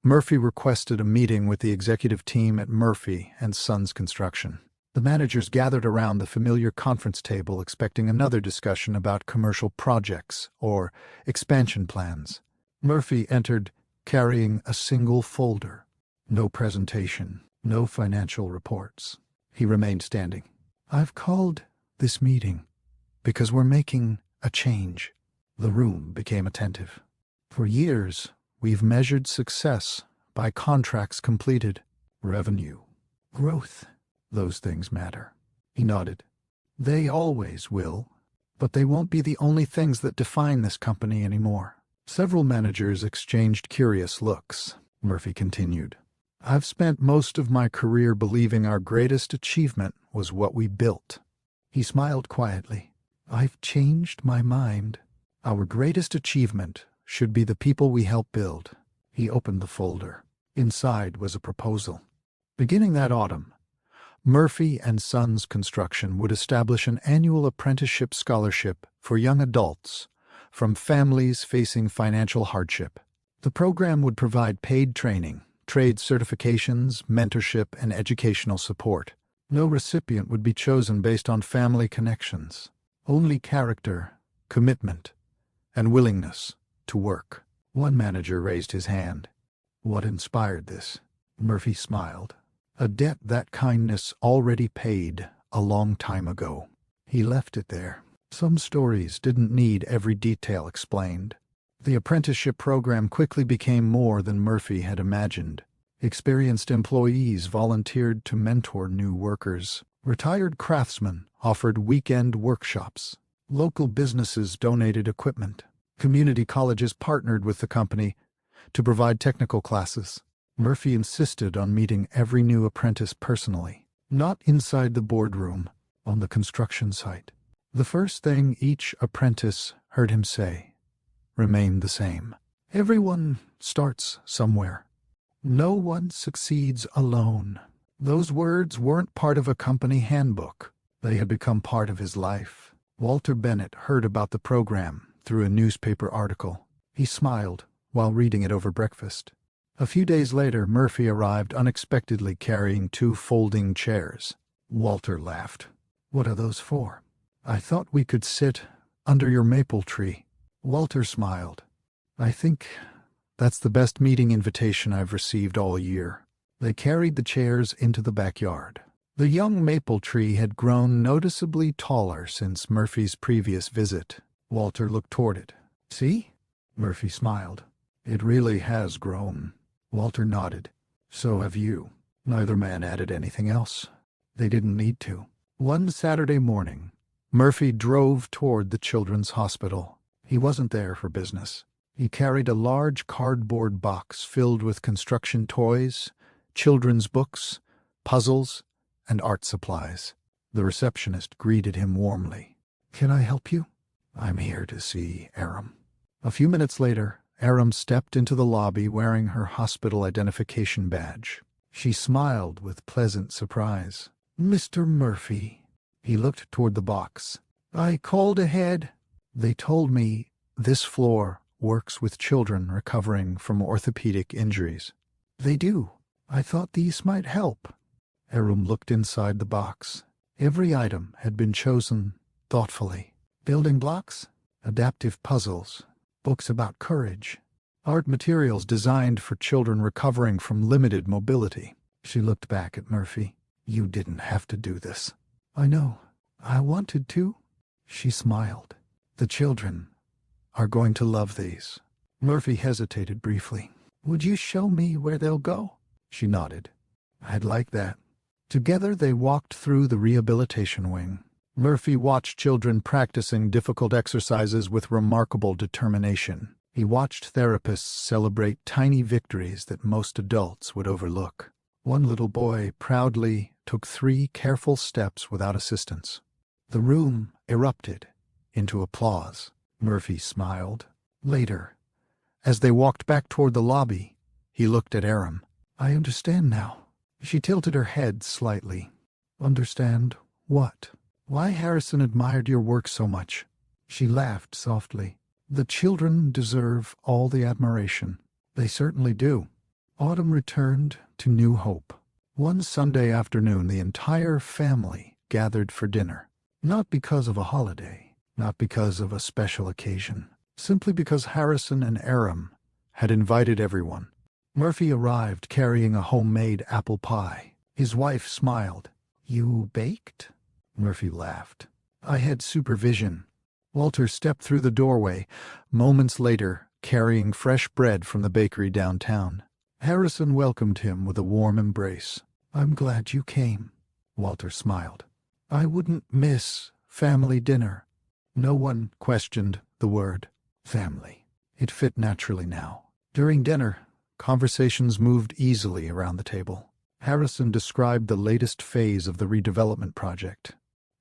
Murphy requested a meeting with the executive team at Murphy and Sons Construction. The managers gathered around the familiar conference table expecting another discussion about commercial projects or expansion plans. Murphy entered carrying a single folder. No presentation, no financial reports. He remained standing. "I've called this meeting because we're making a change." The room became attentive. "For years, we've measured success by contracts completed, revenue, growth. Those things matter." He nodded. "They always will, but they won't be the only things that define this company anymore." Several managers exchanged curious looks. Murphy continued. "I've spent most of my career believing our greatest achievement was what we built." He smiled quietly. "I've changed my mind. Our greatest achievement should be the people we help build." He opened the folder. Inside was a proposal. Beginning that autumn, Murphy and Sons Construction would establish an annual apprenticeship scholarship for young adults from families facing financial hardship. The program would provide paid training, trade certifications, mentorship, and educational support. No recipient would be chosen based on family connections. Only character, commitment, and willingness to work. One manager raised his hand. "What inspired this?" Murphy smiled. "A debt that kindness already paid a long time ago." He left it there. Some stories didn't need every detail explained. The apprenticeship program quickly became more than Murphy had imagined. Experienced employees volunteered to mentor new workers. Retired craftsmen offered weekend workshops. Local businesses donated equipment. Community colleges partnered with the company to provide technical classes. Murphy insisted on meeting every new apprentice personally, not inside the boardroom, on the construction site. The first thing each apprentice heard him say remained the same. Everyone starts somewhere. No one succeeds alone. Those words weren't part of a company handbook. They had become part of his life. Walter Bennett heard about the program through a newspaper article. He smiled while reading it over breakfast. A few days later, Murphy arrived unexpectedly carrying 2 folding chairs. Walter laughed. "What are those for?" "I thought we could sit under your maple tree." Walter smiled. "I think that's the best meeting invitation I've received all year." They carried the chairs into the backyard. The young maple tree had grown noticeably taller since Murphy's previous visit. Walter looked toward it. "See?" Murphy smiled. "It really has grown." Walter nodded. "So have you." Neither man added anything else. They didn't need to. One Saturday morning, Murphy drove toward the children's hospital. He wasn't there for business. He carried a large cardboard box filled with construction toys, children's books, puzzles, and art supplies. The receptionist greeted him warmly. "Can I help you?" "I'm here to see Aram." A few minutes later, Aram stepped into the lobby wearing her hospital identification badge. She smiled with pleasant surprise. "Mr. Murphy." He looked toward the box. "I called ahead. They told me this floor works with children recovering from orthopedic injuries." "They do. I thought these might help." Aram looked inside the box. Every item had been chosen thoughtfully. Building blocks, adaptive puzzles, books about courage, art materials designed for children recovering from limited mobility. She looked back at Murphy. "You didn't have to do this." "I know. I wanted to." She smiled. "The children are going to love these." Murphy hesitated briefly. "Would you show me where they'll go?" She nodded. "I'd like that." Together they walked through the rehabilitation wing. Murphy watched children practicing difficult exercises with remarkable determination. He watched therapists celebrate tiny victories that most adults would overlook. One little boy proudly took 3 careful steps without assistance. The room erupted into applause. Murphy smiled. Later, as they walked back toward the lobby, he looked at Aram. "I understand now." She tilted her head slightly. "Understand what?" "Why Harrison admired your work so much." She laughed softly. "The children deserve all the admiration." "They certainly do." Autumn returned to new hope. One Sunday afternoon, the entire family gathered for dinner. Not because of a holiday, not because of a special occasion, simply because Harrison and Aram had invited everyone. Murphy arrived carrying a homemade apple pie. His wife smiled. "You baked?" Murphy laughed. "I had supervision." Walter stepped through the doorway, moments later, carrying fresh bread from the bakery downtown. Harrison welcomed him with a warm embrace. "I'm glad you came." Walter smiled. "I wouldn't miss family dinner." No one questioned the word family. It fit naturally now. During dinner, conversations moved easily around the table. Harrison described the latest phase of the redevelopment project.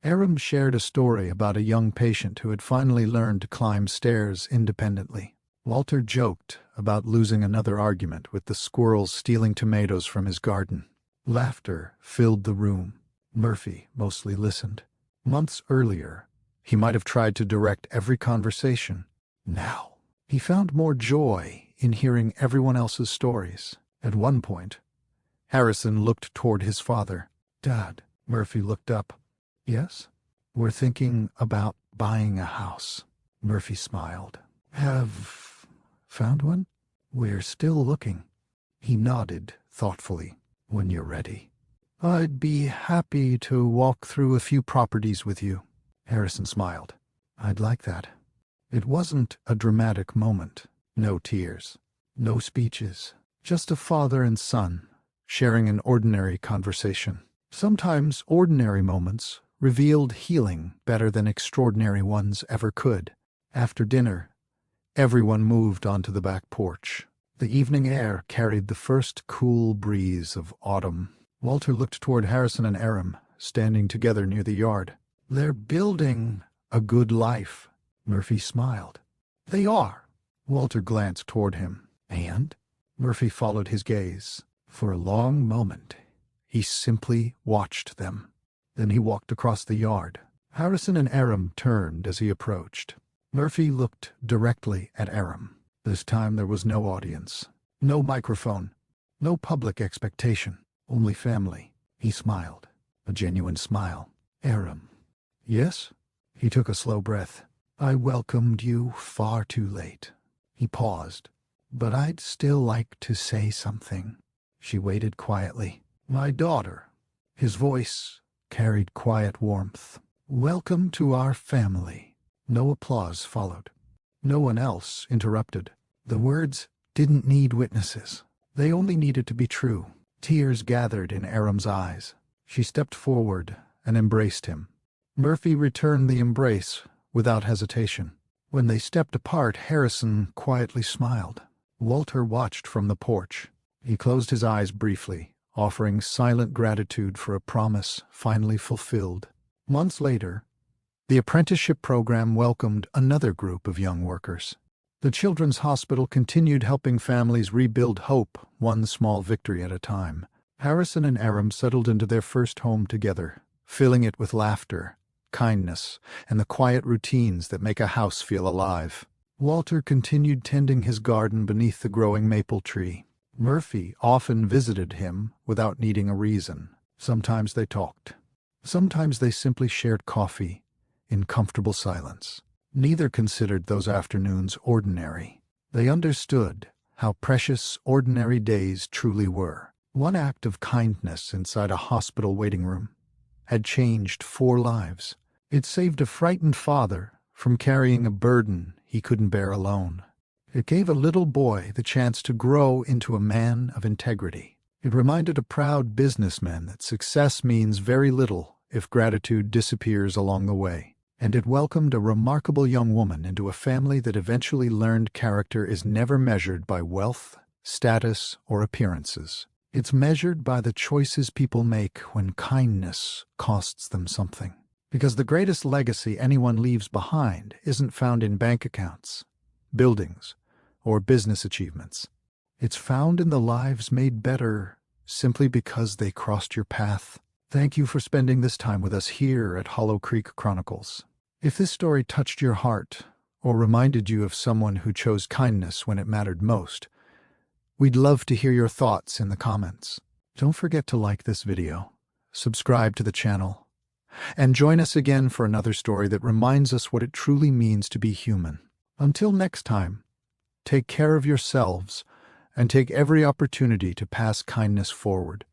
Aram shared a story about a young patient who had finally learned to climb stairs independently. Walter joked about losing another argument with the squirrels stealing tomatoes from his garden. Laughter filled the room. Murphy mostly listened. Months earlier, he might have tried to direct every conversation. Now, he found more joy in hearing everyone else's stories. At one point, Harrison looked toward his father. "Dad," Murphy looked up. "Yes?" "We're thinking about buying a house." Murphy smiled. "Have found one?" "We're still looking." He nodded thoughtfully. "When you're ready." "I'd be happy to walk through a few properties with you." Harrison smiled. "I'd like that." It wasn't a dramatic moment. No tears. No speeches. Just a father and son sharing an ordinary conversation. Sometimes ordinary moments revealed healing better than extraordinary ones ever could. After dinner, everyone moved onto the back porch. The evening air carried the first cool breeze of autumn. Walter looked toward Harrison and Aram, standing together near the yard. "They're building A good life. Murphy smiled. They are. Walter glanced toward him. And? Murphy followed his gaze. For a long moment, he simply watched them. Then he walked across the yard. Harrison and Aram turned as he approached. Murphy looked directly at Aram. This time there was no audience, no microphone, no public expectation, only family. He smiled, a genuine smile. Aram. Yes? He took a slow breath. I welcomed you far too late. He paused. But I'd still like to say something. She waited quietly. My daughter. His voice carried quiet warmth. Welcome to our family. No applause followed. No one else interrupted. The words didn't need witnesses. They only needed to be true. Tears gathered in Aram's eyes. She stepped forward and embraced him. Murphy returned the embrace without hesitation. When they stepped apart, Harrison quietly smiled. Walter watched from the porch. He closed his eyes briefly, offering silent gratitude for a promise finally fulfilled. Months later, the apprenticeship program welcomed another group of young workers. The Children's Hospital continued helping families rebuild hope, one small victory at a time. Harrison and Aram settled into their first home together, filling it with laughter, kindness, and the quiet routines that make a house feel alive. Walter continued tending his garden beneath the growing maple tree. Murphy often visited him without needing a reason. Sometimes they talked. Sometimes they simply shared coffee in comfortable silence. Neither considered those afternoons ordinary. They understood how precious ordinary days truly were. One act of kindness inside a hospital waiting room had changed 4 lives. It saved a frightened father from carrying a burden he couldn't bear alone. It gave a little boy the chance to grow into a man of integrity. It reminded a proud businessman that success means very little if gratitude disappears along the way. And it welcomed a remarkable young woman into a family that eventually learned character is never measured by wealth, status, or appearances. It's measured by the choices people make when kindness costs them something. Because the greatest legacy anyone leaves behind isn't found in bank accounts, buildings, or business achievements. It's found in the lives made better simply because they crossed your path. Thank you for spending this time with us here at Hollow Creek Chronicles. If this story touched your heart or reminded you of someone who chose kindness when it mattered most, we'd love to hear your thoughts in the comments. Don't forget to like this video, subscribe to the channel, and join us again for another story that reminds us what it truly means to be human. Until next time, take care of yourselves and take every opportunity to pass kindness forward.